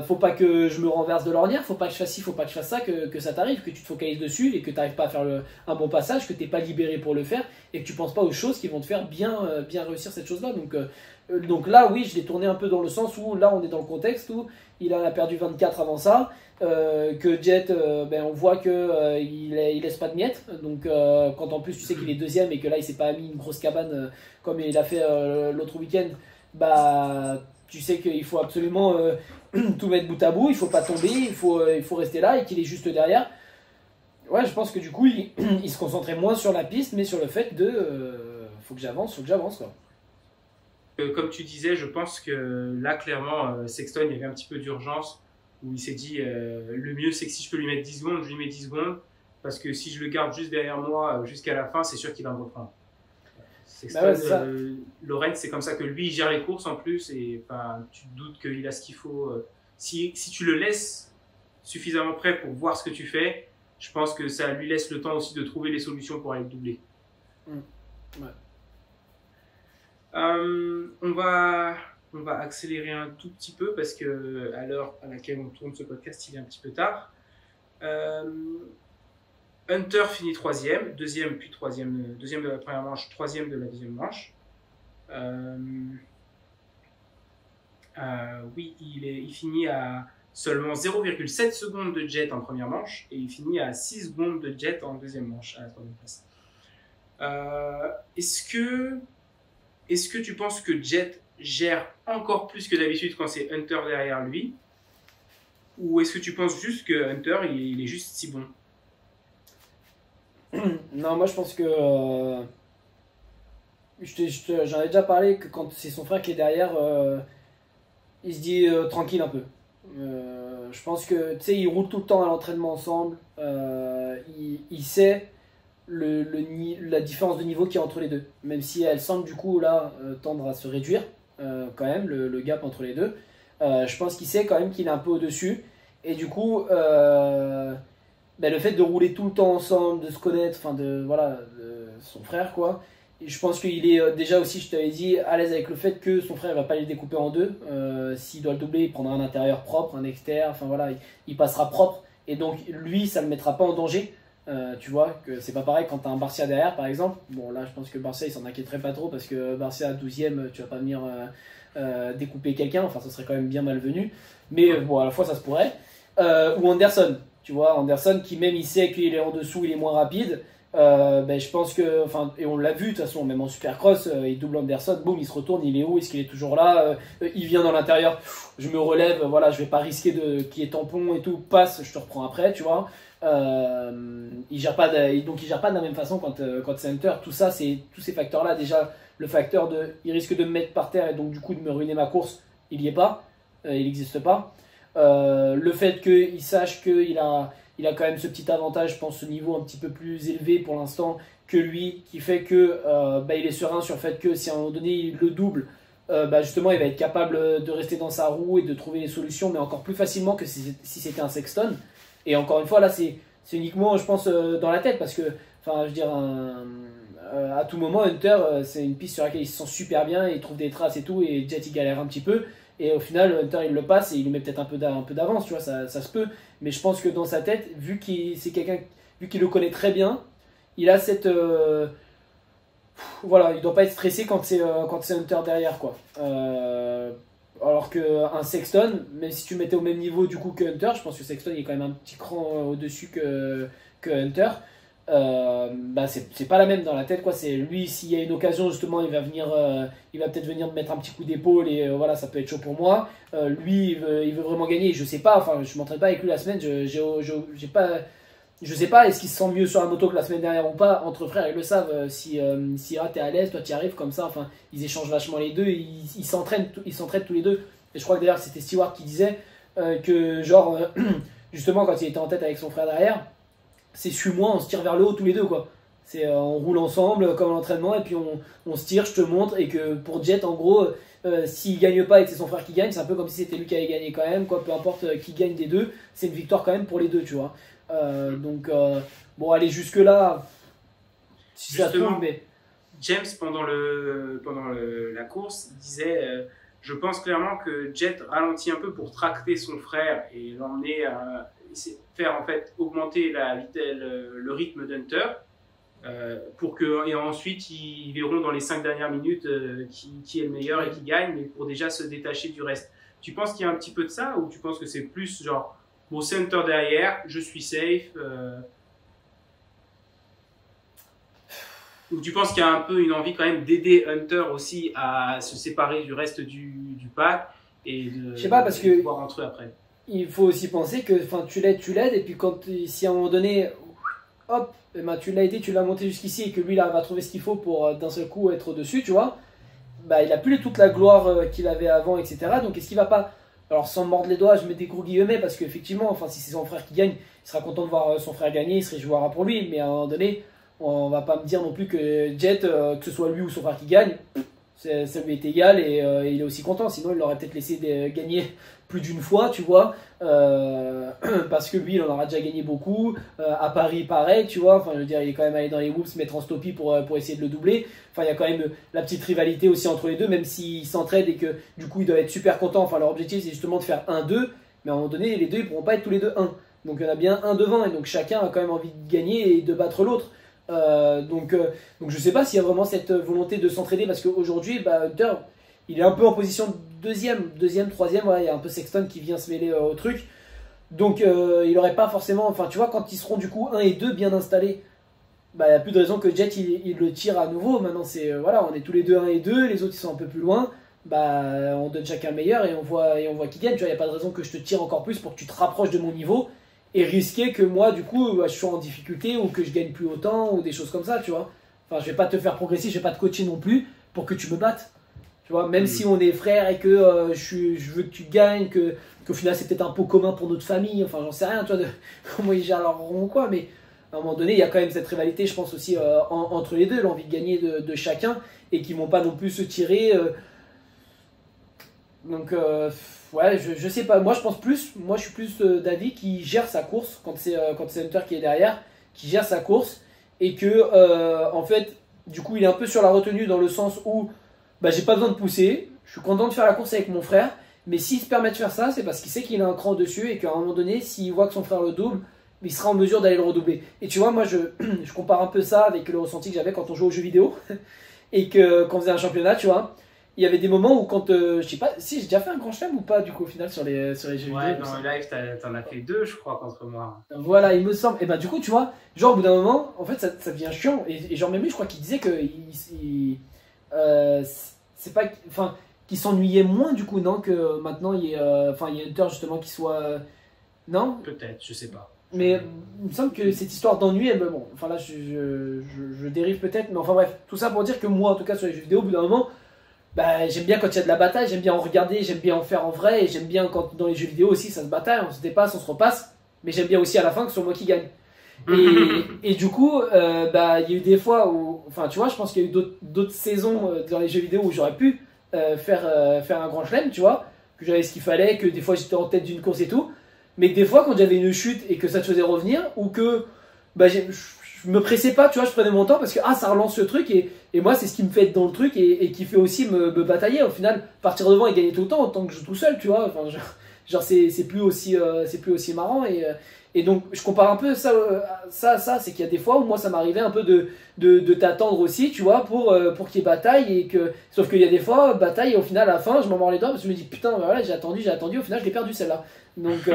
Speaker 2: faut pas que je me renverse de l'ornière, faut pas que je fasse ci, faut pas que je fasse ça, que ça t'arrive, que tu te focalises dessus et que t'arrives pas à faire un bon passage, que t'es pas libéré pour le faire et que tu penses pas aux choses qui vont te faire bien réussir cette chose-là. Donc là, oui, je l'ai tourné un peu dans le sens où là on est dans le contexte où il en a perdu 24 avant ça. Que Jet, on voit que il laisse pas de miettes. Donc quand en plus tu sais qu'il est deuxième et que là il s'est pas mis une grosse cabane comme il a fait l'autre week-end, bah tu sais qu'il faut absolument tout mettre bout à bout. Il faut pas tomber, il faut rester là et qu'il est juste derrière. Ouais, je pense que du coup il se concentrait moins sur la piste, mais sur le fait faut que j'avance quoi.
Speaker 1: Comme tu disais, je pense que là clairement Sexton, il y avait un petit peu d'urgence, où il s'est dit le mieux c'est que si je peux lui mettre 10 secondes, je lui mets 10 secondes, parce que si je le garde juste derrière moi jusqu'à la fin, c'est sûr qu'il va me reprendre. Lorenz, c'est comme ça que lui il gère les courses en plus, et tu te doutes qu'il a ce qu'il faut. Si tu le laisses suffisamment prêt pour voir ce que tu fais, je pense que ça lui laisse le temps aussi de trouver les solutions pour aller le doubler.
Speaker 2: Ouais.
Speaker 1: On va accélérer un tout petit peu parce que à l'heure à laquelle on tourne ce podcast, il est un petit peu tard. Hunter finit troisième, deuxième puis troisième, deuxième de la première manche, troisième de la deuxième manche. Oui, il finit à seulement 0,7 secondes de Jet en première manche et il finit à 6 secondes de Jet en deuxième manche à la troisième place. Est-ce que tu penses que Jet gère encore plus que d'habitude quand c'est Hunter derrière lui? Ou est-ce que tu penses juste que Hunter, il est juste si bon?
Speaker 2: Non, moi je pense que... j'en ai déjà parlé, que quand c'est son frère qui est derrière, il se dit tranquille un peu. Je pense que, tu sais, ils roulent tout le temps à l'entraînement ensemble. Il sait la différence de niveau qu'il y a entre les deux. Même si elle semble, du coup, là, tendre à se réduire, quand même, le gap entre les deux. Je pense qu'il sait quand même qu'il est un peu au-dessus. Et du coup, le fait de rouler tout le temps ensemble, de se connaître, enfin, voilà, son frère, quoi. Et je pense qu'il est déjà aussi, je t'avais dit, à l'aise avec le fait que son frère ne va pas les découper en deux. S'il doit le doubler, il prendra un intérieur propre, un extérieur, enfin voilà, il passera propre. Et donc lui, ça ne le mettra pas en danger. Tu vois, que c'est pas pareil quand tu as un Barcia derrière, par exemple. Bon, là, je pense que Barcia, il s'en inquiéterait pas trop parce que Barcia à 12ème, tu vas pas venir découper quelqu'un. Enfin, ça serait quand même bien malvenu. Mais bon, à la fois, ça se pourrait. Ou Anderson, tu vois, Anderson qui, même il sait qu'il est en dessous, il est moins rapide. Je pense que, enfin, et on l'a vu de toute façon, même en Supercross, il double Anderson, boum, il se retourne, il est où, est-ce qu'il est toujours là, il vient dans l'intérieur, je me relève, voilà, je vais pas risquer qu'il y ait tampon et tout, passe, je te reprends après, tu vois. Il gère pas donc il gère pas de la même façon quand c'est Hunter. Tout ça, c'est tous ces facteurs là, déjà le facteur de il risque de me mettre par terre et donc du coup de me ruiner ma course, il y est pas, il n'existe pas. Le fait qu'il sache qu'il a quand même ce petit avantage, je pense, au niveau un petit peu plus élevé pour l'instant que lui, qui fait que il est serein sur le fait que si à un moment donné il le double, justement il va être capable de rester dans sa roue et de trouver des solutions, mais encore plus facilement que si c'était un Sexton. Et encore une fois, là c'est uniquement, je pense, dans la tête, parce que, enfin, je veux dire, à tout moment, Hunter, c'est une piste sur laquelle il se sent super bien, il trouve des traces et tout, et Jet il galère un petit peu. Et au final, Hunter il le passe et il lui met peut-être un peu d'avance, tu vois, ça se peut. Mais je pense que dans sa tête, vu qu'il le connaît très bien, il a cette. Voilà, il doit pas être stressé quand c'est Hunter derrière, quoi. Alors qu'un Sexton, même si tu le mettais au même niveau du coup que Hunter, je pense que Sexton il est quand même un petit cran au-dessus que Hunter. C'est pas la même dans la tête, quoi. C'est lui, s'il y a une occasion justement, il va peut-être venir me mettre un petit coup d'épaule et voilà, ça peut être chaud pour moi. Lui il veut vraiment gagner, je sais pas, enfin je m'entraîne pas avec lui la semaine, je sais pas, est-ce qu'il se sent mieux sur la moto que la semaine dernière ou pas. Entre frères ils le savent, si t'es à l'aise, toi tu y arrives comme ça, enfin ils échangent vachement les deux, ils s'entraînent tous les deux. Et je crois que d'ailleurs c'était Stewart qui disait que genre justement quand il était en tête avec son frère derrière, c'est suis-moi, on se tire vers le haut tous les deux, quoi. C'est on roule ensemble comme l'entraînement et puis on se tire, je te montre. Et que pour Jet, en gros, s'il gagne pas et que c'est son frère qui gagne, c'est un peu comme si c'était lui qui avait gagné quand même, quoi. Peu importe qui gagne des deux, c'est une victoire quand même pour les deux, tu vois. Bon, aller jusque là, si ça
Speaker 1: Justement,
Speaker 2: tombe, mais
Speaker 1: James pendant la course disait je pense clairement que Jet ralentit un peu pour tracter son frère et l'emmener à faire en fait augmenter le rythme d'Hunter et ensuite ils verront dans les 5 dernières minutes qui est le meilleur et qui gagne, mais pour déjà se détacher du reste. Tu penses qu'il y a un petit peu de ça, ou tu penses que c'est plus genre bon, c'est Hunter derrière, je suis safe, ou tu penses qu'il y a un peu une envie quand même d'aider Hunter aussi à se séparer du reste du pack et de,
Speaker 2: je sais pas, parce que
Speaker 1: pouvoir rentrer après?
Speaker 2: il faut aussi penser que tu l'aides, et puis si à un moment donné, hop, tu l'as aidé, tu l'as monté jusqu'ici, et que lui là va trouver ce qu'il faut pour d'un seul coup être au-dessus, tu vois, il a plus toute la gloire qu'il avait avant, etc. Donc est-ce qu'il va pas, alors sans me mordre les doigts, je mets des gros guillemets, parce qu'effectivement, enfin, si c'est son frère qui gagne, il sera content de voir son frère gagner, il se réjouira pour lui, mais à un moment donné, on va pas me dire non plus que Jet, que ce soit lui ou son frère qui gagne, ça lui est égal, et il est aussi content. Sinon il l'aurait peut-être laissé gagner plus d'une fois, tu vois, parce que lui il en aura déjà gagné beaucoup, à Paris pareil, tu vois, enfin je veux dire, il est quand même allé dans les whoops mettre en stoppie pour essayer de le doubler. Enfin il y a quand même la petite rivalité aussi entre les deux, même s'ils s'entraident et que du coup ils doivent être super contents. Enfin leur objectif c'est justement de faire 1-2, mais à un moment donné les deux ils pourront pas être tous les deux 1, donc il y en a bien un devant, et donc chacun a quand même envie de gagner et de battre l'autre. Donc je sais pas s'il y a vraiment cette volonté de s'entraider, parce qu'aujourd'hui Hunter il est un peu en position deuxième, troisième, voilà, il y a un peu Sexton qui vient se mêler au truc, donc il aurait pas forcément, enfin tu vois, quand ils seront du coup 1 et 2 bien installés, il n'y a plus de raison que Jet il le tire à nouveau. Maintenant c'est voilà, on est tous les deux 1 et 2, les autres ils sont un peu plus loin, on donne chacun le meilleur et on voit qui gagne, tu vois, il n'y a pas de raison que je te tire encore plus pour que tu te rapproches de mon niveau et risquer que moi du coup je sois en difficulté ou que je gagne plus autant ou des choses comme ça, tu vois. Enfin je vais pas te faire progresser, je vais pas te coacher non plus pour que tu me battes. Tu vois, même si on est frères et que je veux que tu gagnes, qu'au final c'est peut-être un pot commun pour notre famille, enfin j'en sais rien, tu vois, de comment ils gèrent leur rond ou quoi, mais à un moment donné, il y a quand même cette rivalité, je pense aussi entre les deux, l'envie de gagner de chacun, et qui vont pas non plus se tirer. Donc, ouais, je sais pas. Moi, je suis plus d'avis qui gère sa course quand c'est Hunter qui est derrière, qui gère sa course et que, en fait, du coup, il est un peu sur la retenue dans le sens où, bah, j'ai pas besoin de pousser. Je suis content de faire la course avec mon frère, mais s'il se permet de faire ça, c'est parce qu'il sait qu'il a un cran dessus et qu'à un moment donné, s'il voit que son frère le double, il sera en mesure d'aller le redoubler. Et tu vois, moi, je compare un peu ça avec le ressenti que j'avais quand on jouait aux jeux vidéo et que quand on faisait un championnat, tu vois. Il y avait des moments où quand, je sais pas, si j'ai déjà fait un grand chelem ou pas du coup au final sur les jeux vidéo.
Speaker 1: Ouais, dans le live, t'en as fait 2, je crois, contre moi.
Speaker 2: Voilà, il me semble. Et bah du coup, tu vois, genre au bout d'un moment, en fait, ça devient chiant. Et genre même lui, je crois qu'il disait que c'est pas, enfin, qu'il s'ennuyait moins du coup, non, que maintenant il y ait, enfin, il y a Hunter justement qui soit, non.
Speaker 1: Peut-être, je sais pas.
Speaker 2: Mais il me semble que cette histoire d'ennui, bon, enfin là, je dérive peut-être, mais enfin bref, tout ça pour dire que moi, en tout cas sur les jeux vidéo, au bout d'un moment. Bah, j'aime bien quand il y a de la bataille, j'aime bien en regarder, j'aime bien en faire en vrai, et j'aime bien quand dans les jeux vidéo aussi ça se bataille, on se dépasse, on se repasse, mais j'aime bien aussi à la fin que ce soit moi qui gagne. Et du coup, bah, il y a eu des fois où, enfin tu vois, je pense qu'il y a eu d'autres saisons dans les jeux vidéo où j'aurais pu faire un grand chelem, tu vois, que j'avais ce qu'il fallait, que des fois j'étais en tête d'une course et tout, mais que des fois quand j'avais une chute et que ça te faisait revenir, ou que bah, je me pressais pas, tu vois, je prenais mon temps parce que ça relance le truc et moi c'est ce qui me fait être dans le truc et qui fait aussi me batailler au final, partir devant et gagner tout le temps autant que je joue tout seul, tu vois, enfin genre c'est plus aussi marrant et donc je compare un peu ça c'est qu'il y a des fois où moi ça m'arrivait un peu de t'attendre aussi, tu vois, pour qu'il y ait bataille et que sauf qu'il y a des fois bataille et au final à la fin je m'en mords les doigts parce que je me dis putain bah voilà j'ai attendu au final je l'ai perdu celle-là donc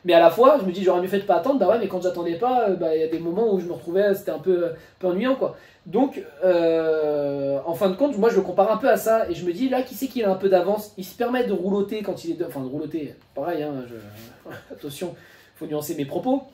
Speaker 2: mais à la fois je me dis j'aurais mieux fait de pas attendre, bah ouais mais quand j'attendais pas bah il y a des moments où je me retrouvais c'était un peu ennuyant quoi. Donc en fin de compte moi je le compare un peu à ça et je me dis là qui c'est qu'il a un peu d'avance, il se permet de rouloter quand il est enfin de rouloter pareil hein, attention faut nuancer mes propos,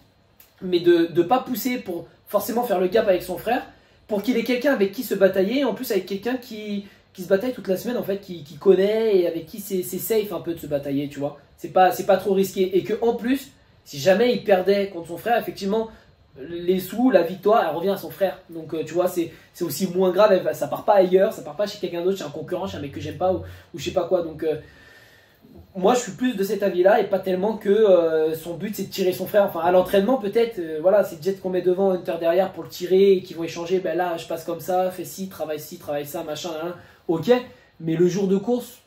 Speaker 2: mais de pas pousser pour forcément faire le gap avec son frère, pour qu'il ait quelqu'un avec qui se batailler, et en plus avec quelqu'un qui se bataille toute la semaine en fait, qui connaît et avec qui c'est safe un peu de se batailler, tu vois. C'est pas trop risqué et que en plus, si jamais il perdait contre son frère, effectivement, les sous, la victoire, elle revient à son frère. Donc tu vois, c'est aussi moins grave, ça part pas ailleurs, ça part pas chez quelqu'un d'autre, chez un concurrent, chez un mec que j'aime pas ou je sais pas quoi. Donc moi je suis plus de cet avis-là et pas tellement que son but c'est de tirer son frère. Enfin à l'entraînement peut-être, voilà, c'est Jet qu'on met devant, Hunter derrière pour le tirer et qu'ils vont échanger. Ben là je passe comme ça, fais ci, travaille ça, machin, hein. Ok. Mais le jour de course,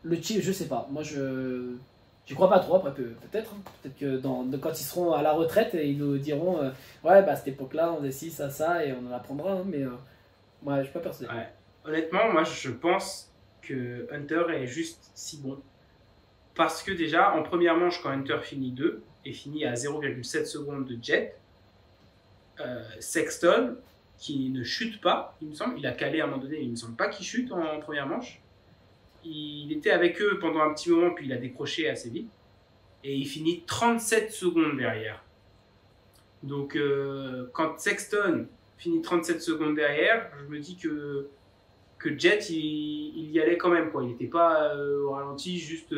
Speaker 2: le tir, je sais pas. Moi j'y crois pas trop. Après peut-être, hein. Peut-être que quand ils seront à la retraite, ils nous diront ouais bah à cette époque-là on faisait ci, ça et on en apprendra. Hein, mais ouais, je suis pas persuadé.
Speaker 1: Ouais. Honnêtement, moi je pense que Hunter est juste si bon. Parce que déjà, en première manche, quand Hunter finit 2 et finit à 0,7 secondes de Jet, Sexton, qui ne chute pas, il me semble, il a calé à un moment donné, il ne me semble pas qu'il chute en première manche. Il était avec eux pendant un petit moment, puis il a décroché assez vite. Et il finit 37 secondes derrière. Donc, quand Sexton finit 37 secondes derrière, je me dis que Jet, il y allait quand même, quoi. Il n'était pas au ralenti, juste...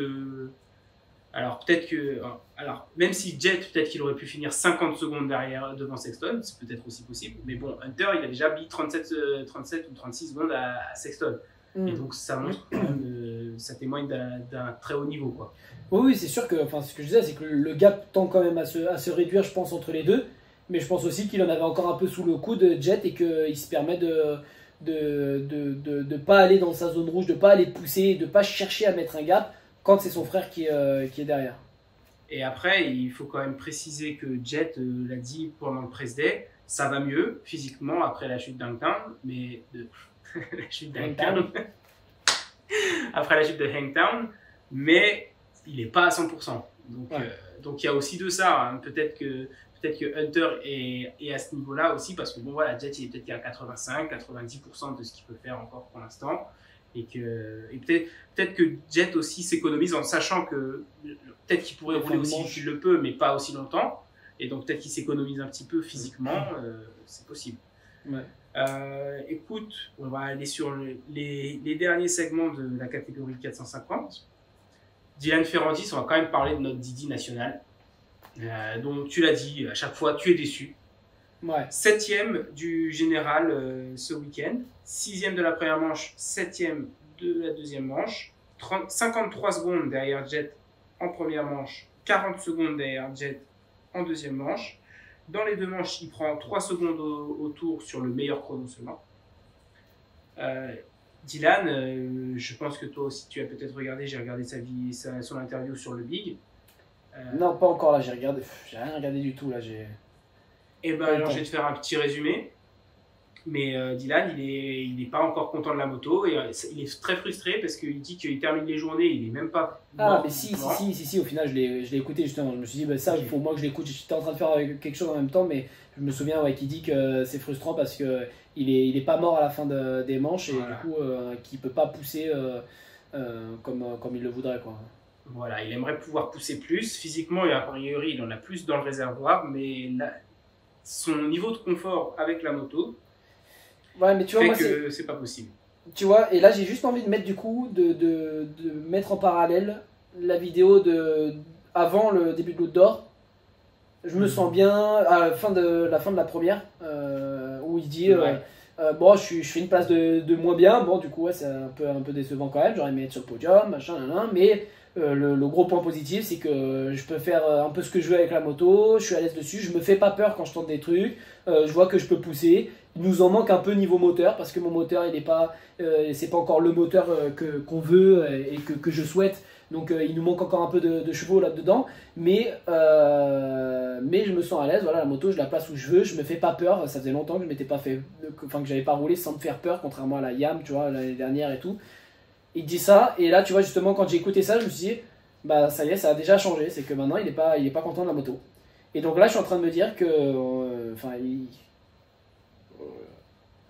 Speaker 1: Alors, peut-être que... Alors, même si Jet, peut-être qu'il aurait pu finir 50 secondes derrière, devant Sexton, c'est peut-être aussi possible. Mais bon, Hunter, il a déjà mis 37 ou 36 secondes à Sexton. Et donc, ça montre quand même... ça témoigne d'un très haut niveau, quoi.
Speaker 2: Oui, c'est sûr que... Enfin, ce que je disais, c'est que le gap tend quand même à se réduire, je pense, entre les deux. Mais je pense aussi qu'il en avait encore un peu sous le coude, Jet, et qu'il se permet de pas aller dans sa zone rouge, de pas aller pousser, de pas chercher à mettre un gap quand c'est son frère qui est derrière.
Speaker 1: Et après, il faut quand même préciser que Jet l'a dit pendant le press day, ça va mieux physiquement après la chute d'Hangtown, mais la chute d'Hangtown. Après la chute de Hangtown, mais il n'est pas à 100%. Donc il y a aussi de ça. Hein. Peut-être que Hunter est à ce niveau-là aussi, parce que bon voilà, Jet il est peut-être qu'à 85-90% de ce qu'il peut faire encore pour l'instant. Et peut-être que Jet aussi s'économise en sachant que peut-être qu'il pourrait rouler aussi s'il le peut, mais pas aussi longtemps. Et donc peut-être qu'il s'économise un petit peu physiquement, c'est possible.
Speaker 2: Ouais.
Speaker 1: Écoute, on va aller sur les derniers segments de la catégorie 450. Dylan Ferrandis, on va quand même parler de notre Didi national. Donc tu l'as dit, à chaque fois, tu es déçu.
Speaker 2: Ouais.
Speaker 1: 7e du général ce week-end, 6e de la première manche, 7e de la deuxième manche, 53 secondes derrière Jet en première manche, 40 secondes derrière Jet en deuxième manche. Dans les deux manches, il prend 3 secondes au tour sur le meilleur chrono seulement. Dylan, je pense que toi aussi tu as peut-être regardé, j'ai regardé son interview sur le Big.
Speaker 2: Non, pas encore là, j'ai rien regardé du tout là.
Speaker 1: Et ben alors je vais te faire un petit résumé. Mais Dylan, il est pas encore content de la moto et il est très frustré parce qu'il dit qu'il termine les journées, il est même pas.
Speaker 2: Ah, mais si, au final, je l'ai écouté justement. Je me suis dit, bah, ça, il faut moi que je l'écoute. J'étais en train de faire quelque chose en même temps, mais je me souviens qu'il dit que c'est frustrant parce qu'il est pas mort à la fin des manches et voilà. Du coup, qu'il peut pas pousser comme il le voudrait, quoi.
Speaker 1: Voilà, il aimerait pouvoir pousser plus. Physiquement, et a priori, il en a plus dans le réservoir, mais là, son niveau de confort avec la moto.
Speaker 2: Ouais, mais tu vois, moi,
Speaker 1: c'est pas possible.
Speaker 2: Tu vois, et là j'ai juste envie de mettre du coup, de mettre en parallèle la vidéo avant le début de l'Aude d'Or. Je me sens bien à la fin de la première, où il dit bon, je fais une place de moins bien. Bon, du coup, ouais, c'est un peu décevant quand même. J'aurais aimé être sur le podium, machin, mais le gros point positif, c'est que je peux faire un peu ce que je veux avec la moto. Je suis à l'aise dessus. Je me fais pas peur quand je tente des trucs. Je vois que je peux pousser. Il nous en manque un peu niveau moteur parce que mon moteur, il est pas, c'est pas encore le moteur qu'on veut et que je souhaite. Donc il nous manque encore un peu de chevaux là-dedans, mais je me sens à l'aise. Voilà, la moto, je la place où je veux, je me fais pas peur. Ça faisait longtemps que je m'étais pas fait, que j'avais pas roulé sans me faire peur, contrairement à la Yam, tu vois, l'année dernière et tout. Il dit ça, et là, tu vois, justement, quand j'ai écouté ça, je me suis dit, bah ça y est, ça a déjà changé. C'est que maintenant, il est pas content de la moto. Et donc là, je suis en train de me dire que,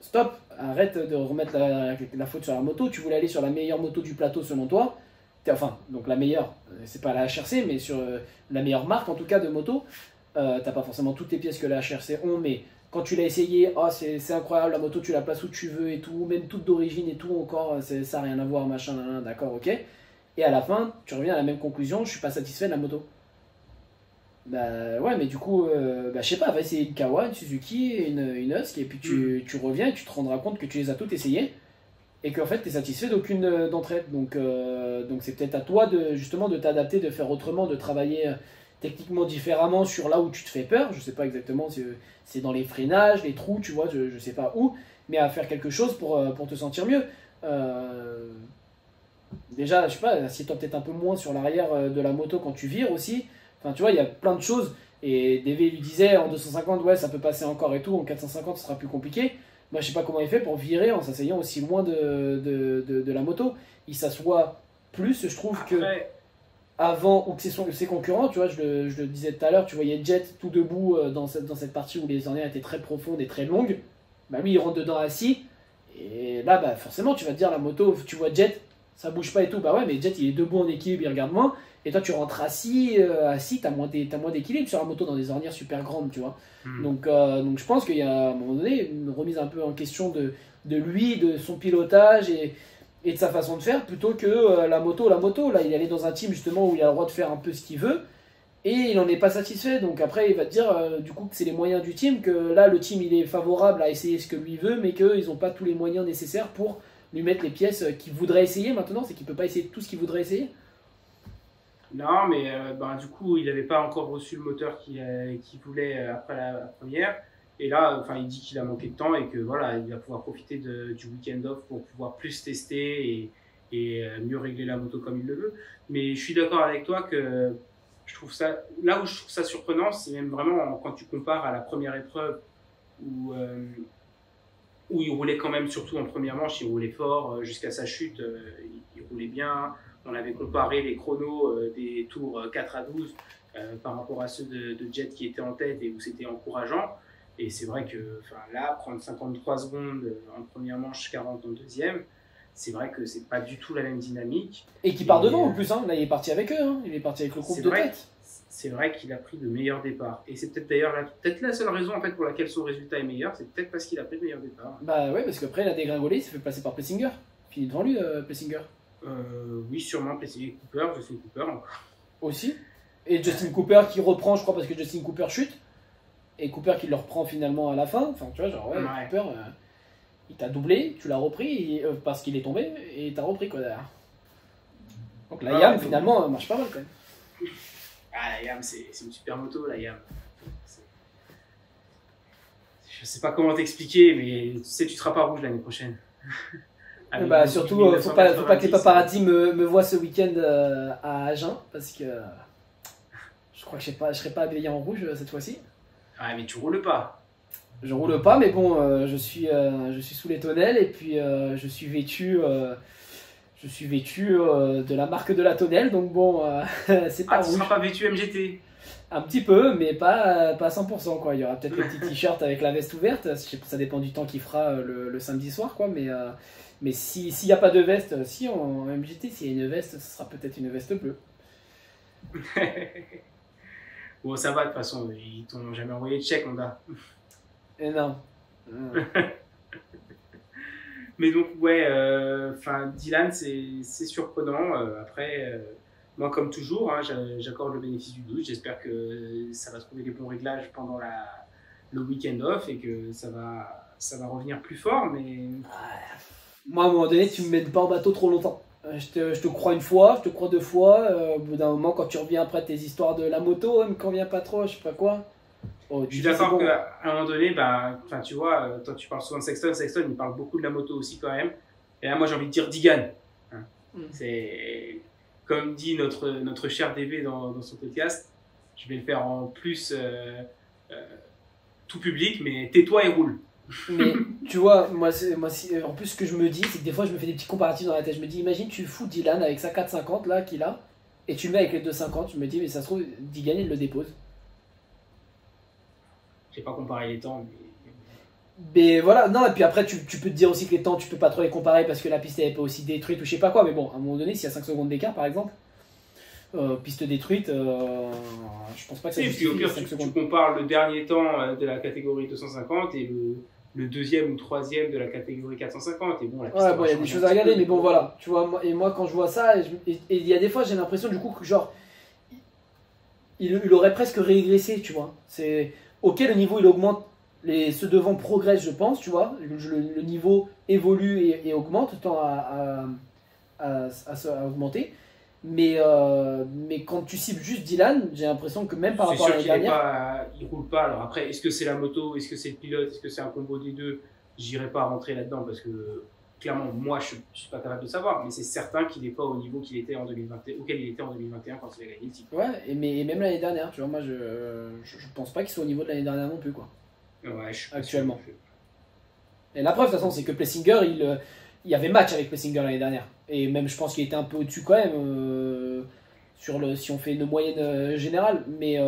Speaker 2: stop, arrête de remettre la faute sur la moto. Tu voulais aller sur la meilleure moto du plateau selon toi. Enfin, donc la meilleure, c'est pas la HRC, mais sur la meilleure marque en tout cas de moto. T'as pas forcément toutes les pièces que la HRC ont, mais quand tu l'as essayé, oh, c'est incroyable, la moto tu la places où tu veux et tout, même toute d'origine et tout encore, ça n'a rien à voir, machin, d'accord, ok. Et à la fin, tu reviens à la même conclusion, je suis pas satisfait de la moto. Bah ouais, mais du coup, je sais pas, va essayer une Kawa, une Suzuki, une Husky, et puis tu reviens et tu te rendras compte que tu les as toutes essayées. Et qu'en fait tu es satisfait d'aucune d'entre elles. Donc c'est peut-être à toi justement de t'adapter, de faire autrement, de travailler techniquement différemment sur là où tu te fais peur. Je sais pas exactement si c'est dans les freinages, les trous, tu vois, je sais pas où, mais à faire quelque chose pour te sentir mieux. Déjà, je sais pas, assieds-toi peut-être un peu moins sur l'arrière de la moto quand tu vires aussi. Enfin, tu vois, il y a plein de choses. Et DV lui disait en 250, ouais, ça peut passer encore et tout, en 450, ce sera plus compliqué. Moi, je sais pas comment il fait pour virer en s'asseyant aussi loin de la moto. Il s'assoit plus, je trouve, que avant ou que ses concurrents. Tu vois, je le disais tout à l'heure, tu voyais Jet tout debout dans cette partie où les ornières étaient très profondes et très longues. Bah lui, il rentre dedans assis. Et là, bah forcément, tu vas te dire, la moto, tu vois Jet, ça bouge pas et tout. Bah ouais, mais Jet, il est debout en équilibre, il regarde moins. Et toi, tu rentres assis, t'as moins d'équilibre sur la moto dans des ornières super grandes, tu vois. Donc je pense qu'il y a à un moment donné une remise un peu en question de lui, de son pilotage et de sa façon de faire, plutôt que la moto. Là, il est allé dans un team justement où il a le droit de faire un peu ce qu'il veut et il n'en est pas satisfait. Donc après, il va te dire du coup que c'est les moyens du team, que là, le team il est favorable à essayer ce que lui veut, mais qu'ils n'ont pas tous les moyens nécessaires pour lui mettre les pièces qu'il voudrait essayer maintenant. C'est qu'il ne peut pas essayer tout ce qu'il voudrait essayer.
Speaker 1: Non, mais du coup, il n'avait pas encore reçu le moteur qu'il voulait après la première. Et là, il dit qu'il a manqué de temps et que voilà, il va pouvoir profiter du week-end off pour pouvoir plus tester et mieux régler la moto comme il le veut. Mais je suis d'accord avec toi que je trouve ça, là où je trouve ça surprenant, c'est même vraiment quand tu compares à la première épreuve où il roulait quand même, surtout en première manche, il roulait fort jusqu'à sa chute, il roulait bien. On avait comparé les chronos des tours 4 à 12 par rapport à ceux de Jet qui étaient en tête et où c'était encourageant. Et c'est vrai que là, prendre 53 secondes en première manche, 40 en deuxième, c'est vrai que c'est pas du tout la même dynamique.
Speaker 2: Et qui part devant en plus, hein. Là il est parti avec eux, hein. Il est parti avec le groupe de tête.
Speaker 1: c'est vrai qu'il a pris le meilleur départ. Et c'est peut-être d'ailleurs peut-être la seule raison en fait, pour laquelle son résultat est meilleur, c'est peut-être parce qu'il a pris le meilleur départ.
Speaker 2: Bah ouais, parce qu'après, il a dégringolé, il s'est fait placer par Plessinger. Fini devant lui, Plessinger.
Speaker 1: Oui, sûrement, Plessinger Cooper, Justin Cooper encore.
Speaker 2: Aussi. Et Justin Cooper qui reprend, je crois, parce que Justin Cooper chute. Et Cooper qui le reprend finalement à la fin. Enfin, tu vois, genre, ouais. Cooper, il t'a doublé, tu l'as repris parce qu'il est tombé, et t'as repris quoi derrière. Donc la YAM, finalement, marche pas mal quand même.
Speaker 1: Ah, la YAM, c'est une super moto, la YAM. Je sais pas comment t'expliquer, mais tu sais, tu seras pas rouge l'année prochaine.
Speaker 2: Bah, surtout, faut pas que les paparazzi me voient ce week-end à Agen, parce que je crois que je serai pas habillé en rouge cette fois-ci.
Speaker 1: Ouais, mais tu roules pas.
Speaker 2: Je roule pas, mais bon, je suis sous les tonnelles, et puis je suis vêtu de la marque de la tonnelle, donc bon, c'est pas rouge.
Speaker 1: Tu seras pas vêtu MGT?
Speaker 2: Un petit peu, mais pas à 100%, quoi. Il y aura peut-être le petit t-shirt avec la veste ouverte, ça dépend du temps qu'il fera le samedi soir, quoi, mais s'il n'y a pas de veste, si en MGT, s'il y a une veste, ce sera peut-être une veste bleue.
Speaker 1: Bon, ça va, de toute façon, ils t'ont jamais envoyé de chèque, Honda.
Speaker 2: Et non.
Speaker 1: Mais donc, ouais, Dylan, c'est surprenant. Après, moi, comme toujours, hein, j'accorde le bénéfice du doute. J'espère que ça va trouver les bons réglages pendant le week-end off et que ça va revenir plus fort. Mais
Speaker 2: moi, à un moment donné, tu me mets pas en bateau trop longtemps. Je te crois une fois, je te crois deux fois. Au bout d'un moment, quand tu reviens après tes histoires de la moto, elle me convient pas trop, je sais pas quoi.
Speaker 1: Oh, je suis d'accord qu'à un moment donné, tu vois, toi tu parles souvent de Sexton, il parle beaucoup de la moto aussi quand même. Et là, moi j'ai envie de dire Digan. Hein. C'est comme dit notre cher DB dans son podcast, je vais le faire en plus tout public, mais tais-toi et roule.
Speaker 2: Mais tu vois, moi, en plus ce que je me dis, c'est que des fois je me fais des petits comparatifs dans la tête. Je me dis, imagine tu fous Dylan avec sa 450 là qu'il a, et tu le mets avec les 250, je me dis, mais ça se trouve, Digan il le dépose.
Speaker 1: J'ai pas comparé les temps,
Speaker 2: mais voilà, non, et puis après tu peux te dire aussi que les temps tu peux pas trop les comparer parce que la piste elle est pas aussi détruite ou je sais pas quoi, mais bon, à un moment donné, s'il y a 5 secondes d'écart par exemple, piste détruite, je pense pas que ça
Speaker 1: justifie. Et puis au pire, tu compares le dernier temps de la catégorie 250 et le deuxième ou troisième de la catégorie 450. Et bon, la piste
Speaker 2: ouais, bon, il y a des choses à regarder, mais bon, voilà, tu vois, et moi quand je vois ça, et il y a des fois j'ai l'impression du coup que genre, il aurait presque régressé, tu vois. C'est ok, le niveau il augmente, ceux devant progressent, je pense, tu vois. Le niveau évolue et augmente, tend à augmenter. Mais quand tu cibles juste Dylan, j'ai l'impression que même par rapport à l'année dernière.
Speaker 1: Il roule pas. Alors après, est-ce que c'est la moto, est-ce que c'est le pilote, est-ce que c'est un combo des deux? J'irai pas rentrer là-dedans parce que clairement, moi je suis pas capable de savoir, mais c'est certain qu'il n'est pas au niveau qu'il était en 2021, auquel il était en 2021 quand il a gagné le titre.
Speaker 2: Ouais, et même l'année dernière, tu vois, moi je pense pas qu'il soit au niveau de l'année dernière non plus, quoi.
Speaker 1: Ouais, je suis
Speaker 2: actuellement. Et la preuve, de toute façon, c'est que Plessinger, il y avait match avec Plessinger l'année dernière. Et même, je pense qu'il était un peu au-dessus quand même, si on fait une moyenne générale. Mais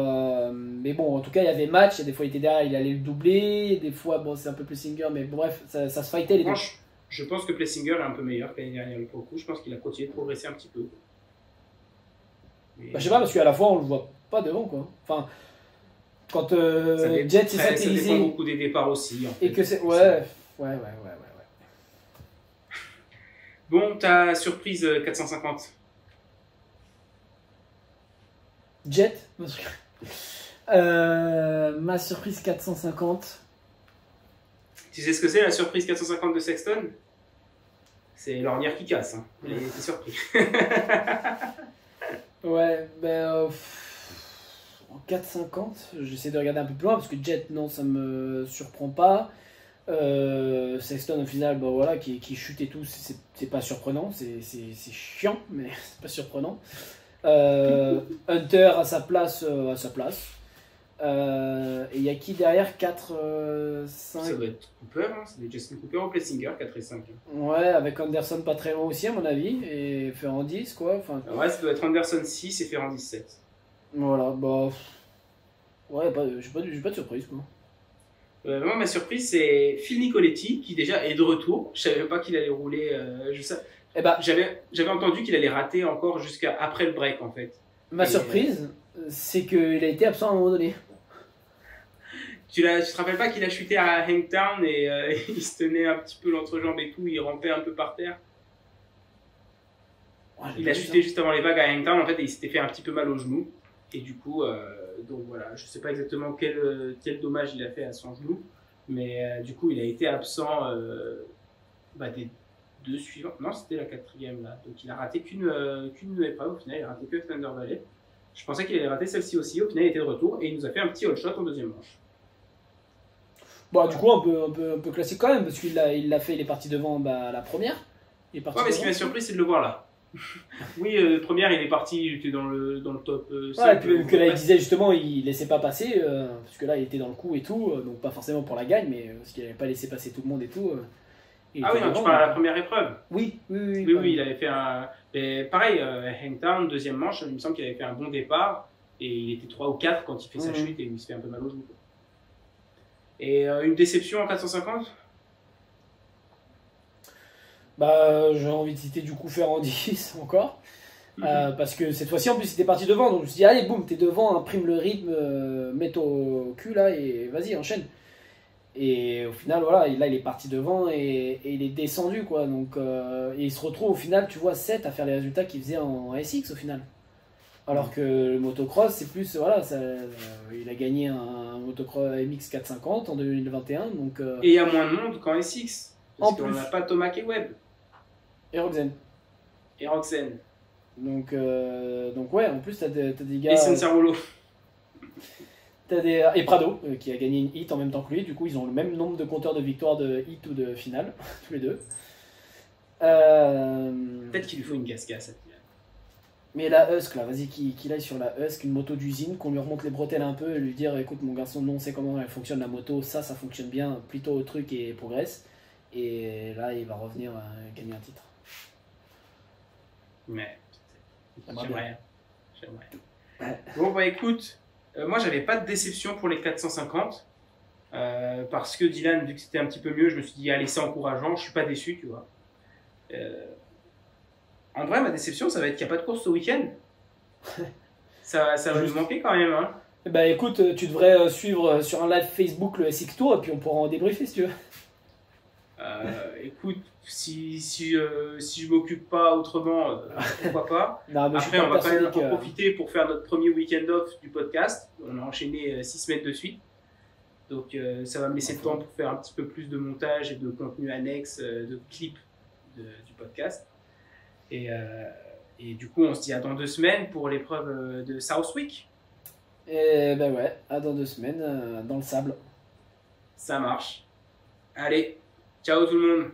Speaker 2: bon, en tout cas, il y avait match. Et des fois, il était derrière, il allait le doubler. Des fois, bon, c'est un peu Plessinger, mais bref, ça se fightait les deux.
Speaker 1: Je pense que Plessinger est un peu meilleur que l'année dernière pour le coup. Je pense qu'il a continué de progresser un petit peu.
Speaker 2: Mais... je sais pas, parce qu'à la fois, on le voit pas devant, quoi. Enfin, quand Jet s'est satellisé.
Speaker 1: Ça dépend beaucoup des départs aussi. En fait.
Speaker 2: Et que c'est. Ouais.
Speaker 1: Bon, ta surprise 450.
Speaker 2: Jet. Ma surprise 450.
Speaker 1: Tu sais ce que c'est la surprise 450 de Sexton? C'est l'ornière qui casse. Hein. T'es surpris.
Speaker 2: Ouais, ben en 450, j'essaie de regarder un peu plus loin parce que Jet, non, ça me surprend pas. Sexton au final, bah voilà, qui chute et tout, c'est pas surprenant, c'est chiant, mais c'est pas surprenant. Hunter à sa place, et il y a qui derrière 4, 5
Speaker 1: Ça doit être Cooper, hein, c'est Justin Cooper ou Plessinger 4 et 5.
Speaker 2: Ouais, avec Anderson pas très loin aussi à mon avis, et Ferrandis quoi. Enfin,
Speaker 1: ouais, ça doit être Anderson 6 et Ferrandis 7.
Speaker 2: Voilà, bah. Ouais, j'ai pas de surprise quoi.
Speaker 1: Moi, ma surprise, c'est Phil Nicoletti, qui déjà est de retour. Je savais pas qu'il allait rouler. J'avais entendu qu'il allait rater encore jusqu'à après le break, en fait.
Speaker 2: Ma surprise, C'est qu'il a été absent à un moment donné.
Speaker 1: Tu te rappelles pas qu'il a chuté à Hangtown et il se tenait un petit peu l'entrejambe et tout, il rampait un peu par terre.
Speaker 2: Ouais,
Speaker 1: Il a chuté juste avant les vagues à Hangtown en fait et il s'était fait un petit peu mal au genou. Et du coup, donc voilà, je sais pas exactement quel dommage il a fait à son genou, mais du coup il a été absent des 2 suivants. Non, c'était la 4e là. Donc il a raté qu'une épreuve au final, il a raté que Thunder Valley. Je pensais qu'il allait rater celle-ci aussi, au final il était de retour et il nous a fait un petit all shot en 2e manche.
Speaker 2: Bon, du coup, un peu classique quand même, parce qu'il l'a fait, il est parti devant la première. Il est parti
Speaker 1: Ouais, mais ce qui
Speaker 2: devant.
Speaker 1: m'a surpris, c'est de le voir là. Oui, première, il est parti, il était dans le top 5.
Speaker 2: Ouais, et puis même que là, il disait justement, il laissait pas passer, parce que là, il était dans le coup et tout, donc pas forcément pour la gagne, mais parce qu'il n'avait pas laissé passer tout le monde et tout.
Speaker 1: Ah oui, non, tu parles à la première épreuve.
Speaker 2: Oui,
Speaker 1: Oui, il avait fait un. Mais pareil, Hangtown, 2e manche, il me semble qu'il avait fait un bon départ, et il était 3 ou 4 quand il fait sa chute et il se fait un peu mal au genou. Et une déception en 450 ?
Speaker 2: Bah, j'ai envie de citer du coup Ferrandis encore. Parce que cette fois-ci, en plus, il était parti devant. Donc je me suis dit, allez, boum, t'es devant, imprime le rythme, mets au cul là et vas-y, enchaîne. Et au final, voilà, là, il est parti devant et il est descendu, quoi. Donc, et il se retrouve au final, tu vois, 7 à faire les résultats qu'il faisait en SX au final. Alors que le motocross, c'est plus, voilà, il a gagné un motocross MX 450 en 2021. Donc,
Speaker 1: et il y a moins de monde qu'en SX. Parce
Speaker 2: en
Speaker 1: qu'on
Speaker 2: plus.
Speaker 1: n'a pas Thomas et Webb.
Speaker 2: Et Roxane.
Speaker 1: Et Roxane.
Speaker 2: Donc ouais, en plus, t'as des gars.
Speaker 1: Et Sensarolo.
Speaker 2: Et Prado, qui a gagné une hit en même temps que lui. Du coup, ils ont le même nombre de compteurs de victoires de hit ou de finale, tous les deux.
Speaker 1: Peut-être qu'il lui faut une cascade à cette finale.
Speaker 2: Mais la Husk, là, vas-y, qu'il aille sur la Husk, une moto d'usine, qu'on lui remonte les bretelles un peu et lui dire écoute, mon garçon, non, on sait comment elle fonctionne la moto, ça fonctionne bien, plutôt au truc et progresse. Et là, il va revenir gagner un titre.
Speaker 1: Mais
Speaker 2: J'aimerais.
Speaker 1: Bon, bah écoute, moi j'avais pas de déception pour les 450. Parce que Dylan, vu que c'était un petit peu mieux, je me suis dit allez, c'est encourageant, je suis pas déçu, tu vois. En vrai, ma déception, ça va être qu'il n'y a pas de course ce week-end. ça va nous manquer quand même. Hein.
Speaker 2: Bah écoute, tu devrais suivre sur un live Facebook le SX Tour et puis on pourra en débriefer si tu veux.
Speaker 1: Écoute, si je m'occupe pas autrement, pourquoi pas.
Speaker 2: Non, mais
Speaker 1: après, on va quand même en profiter pour faire notre premier week-end off du podcast. On a enchaîné 6 semaines de suite. Donc ça va me laisser le temps pour faire un petit peu plus de montage et de contenu annexe, de clips du podcast. Et du coup, on se dit à dans 2 semaines pour l'épreuve de Southwick.
Speaker 2: Et ben ouais, à dans 2 semaines, dans le sable.
Speaker 1: Ça marche. Allez, ciao tout le monde.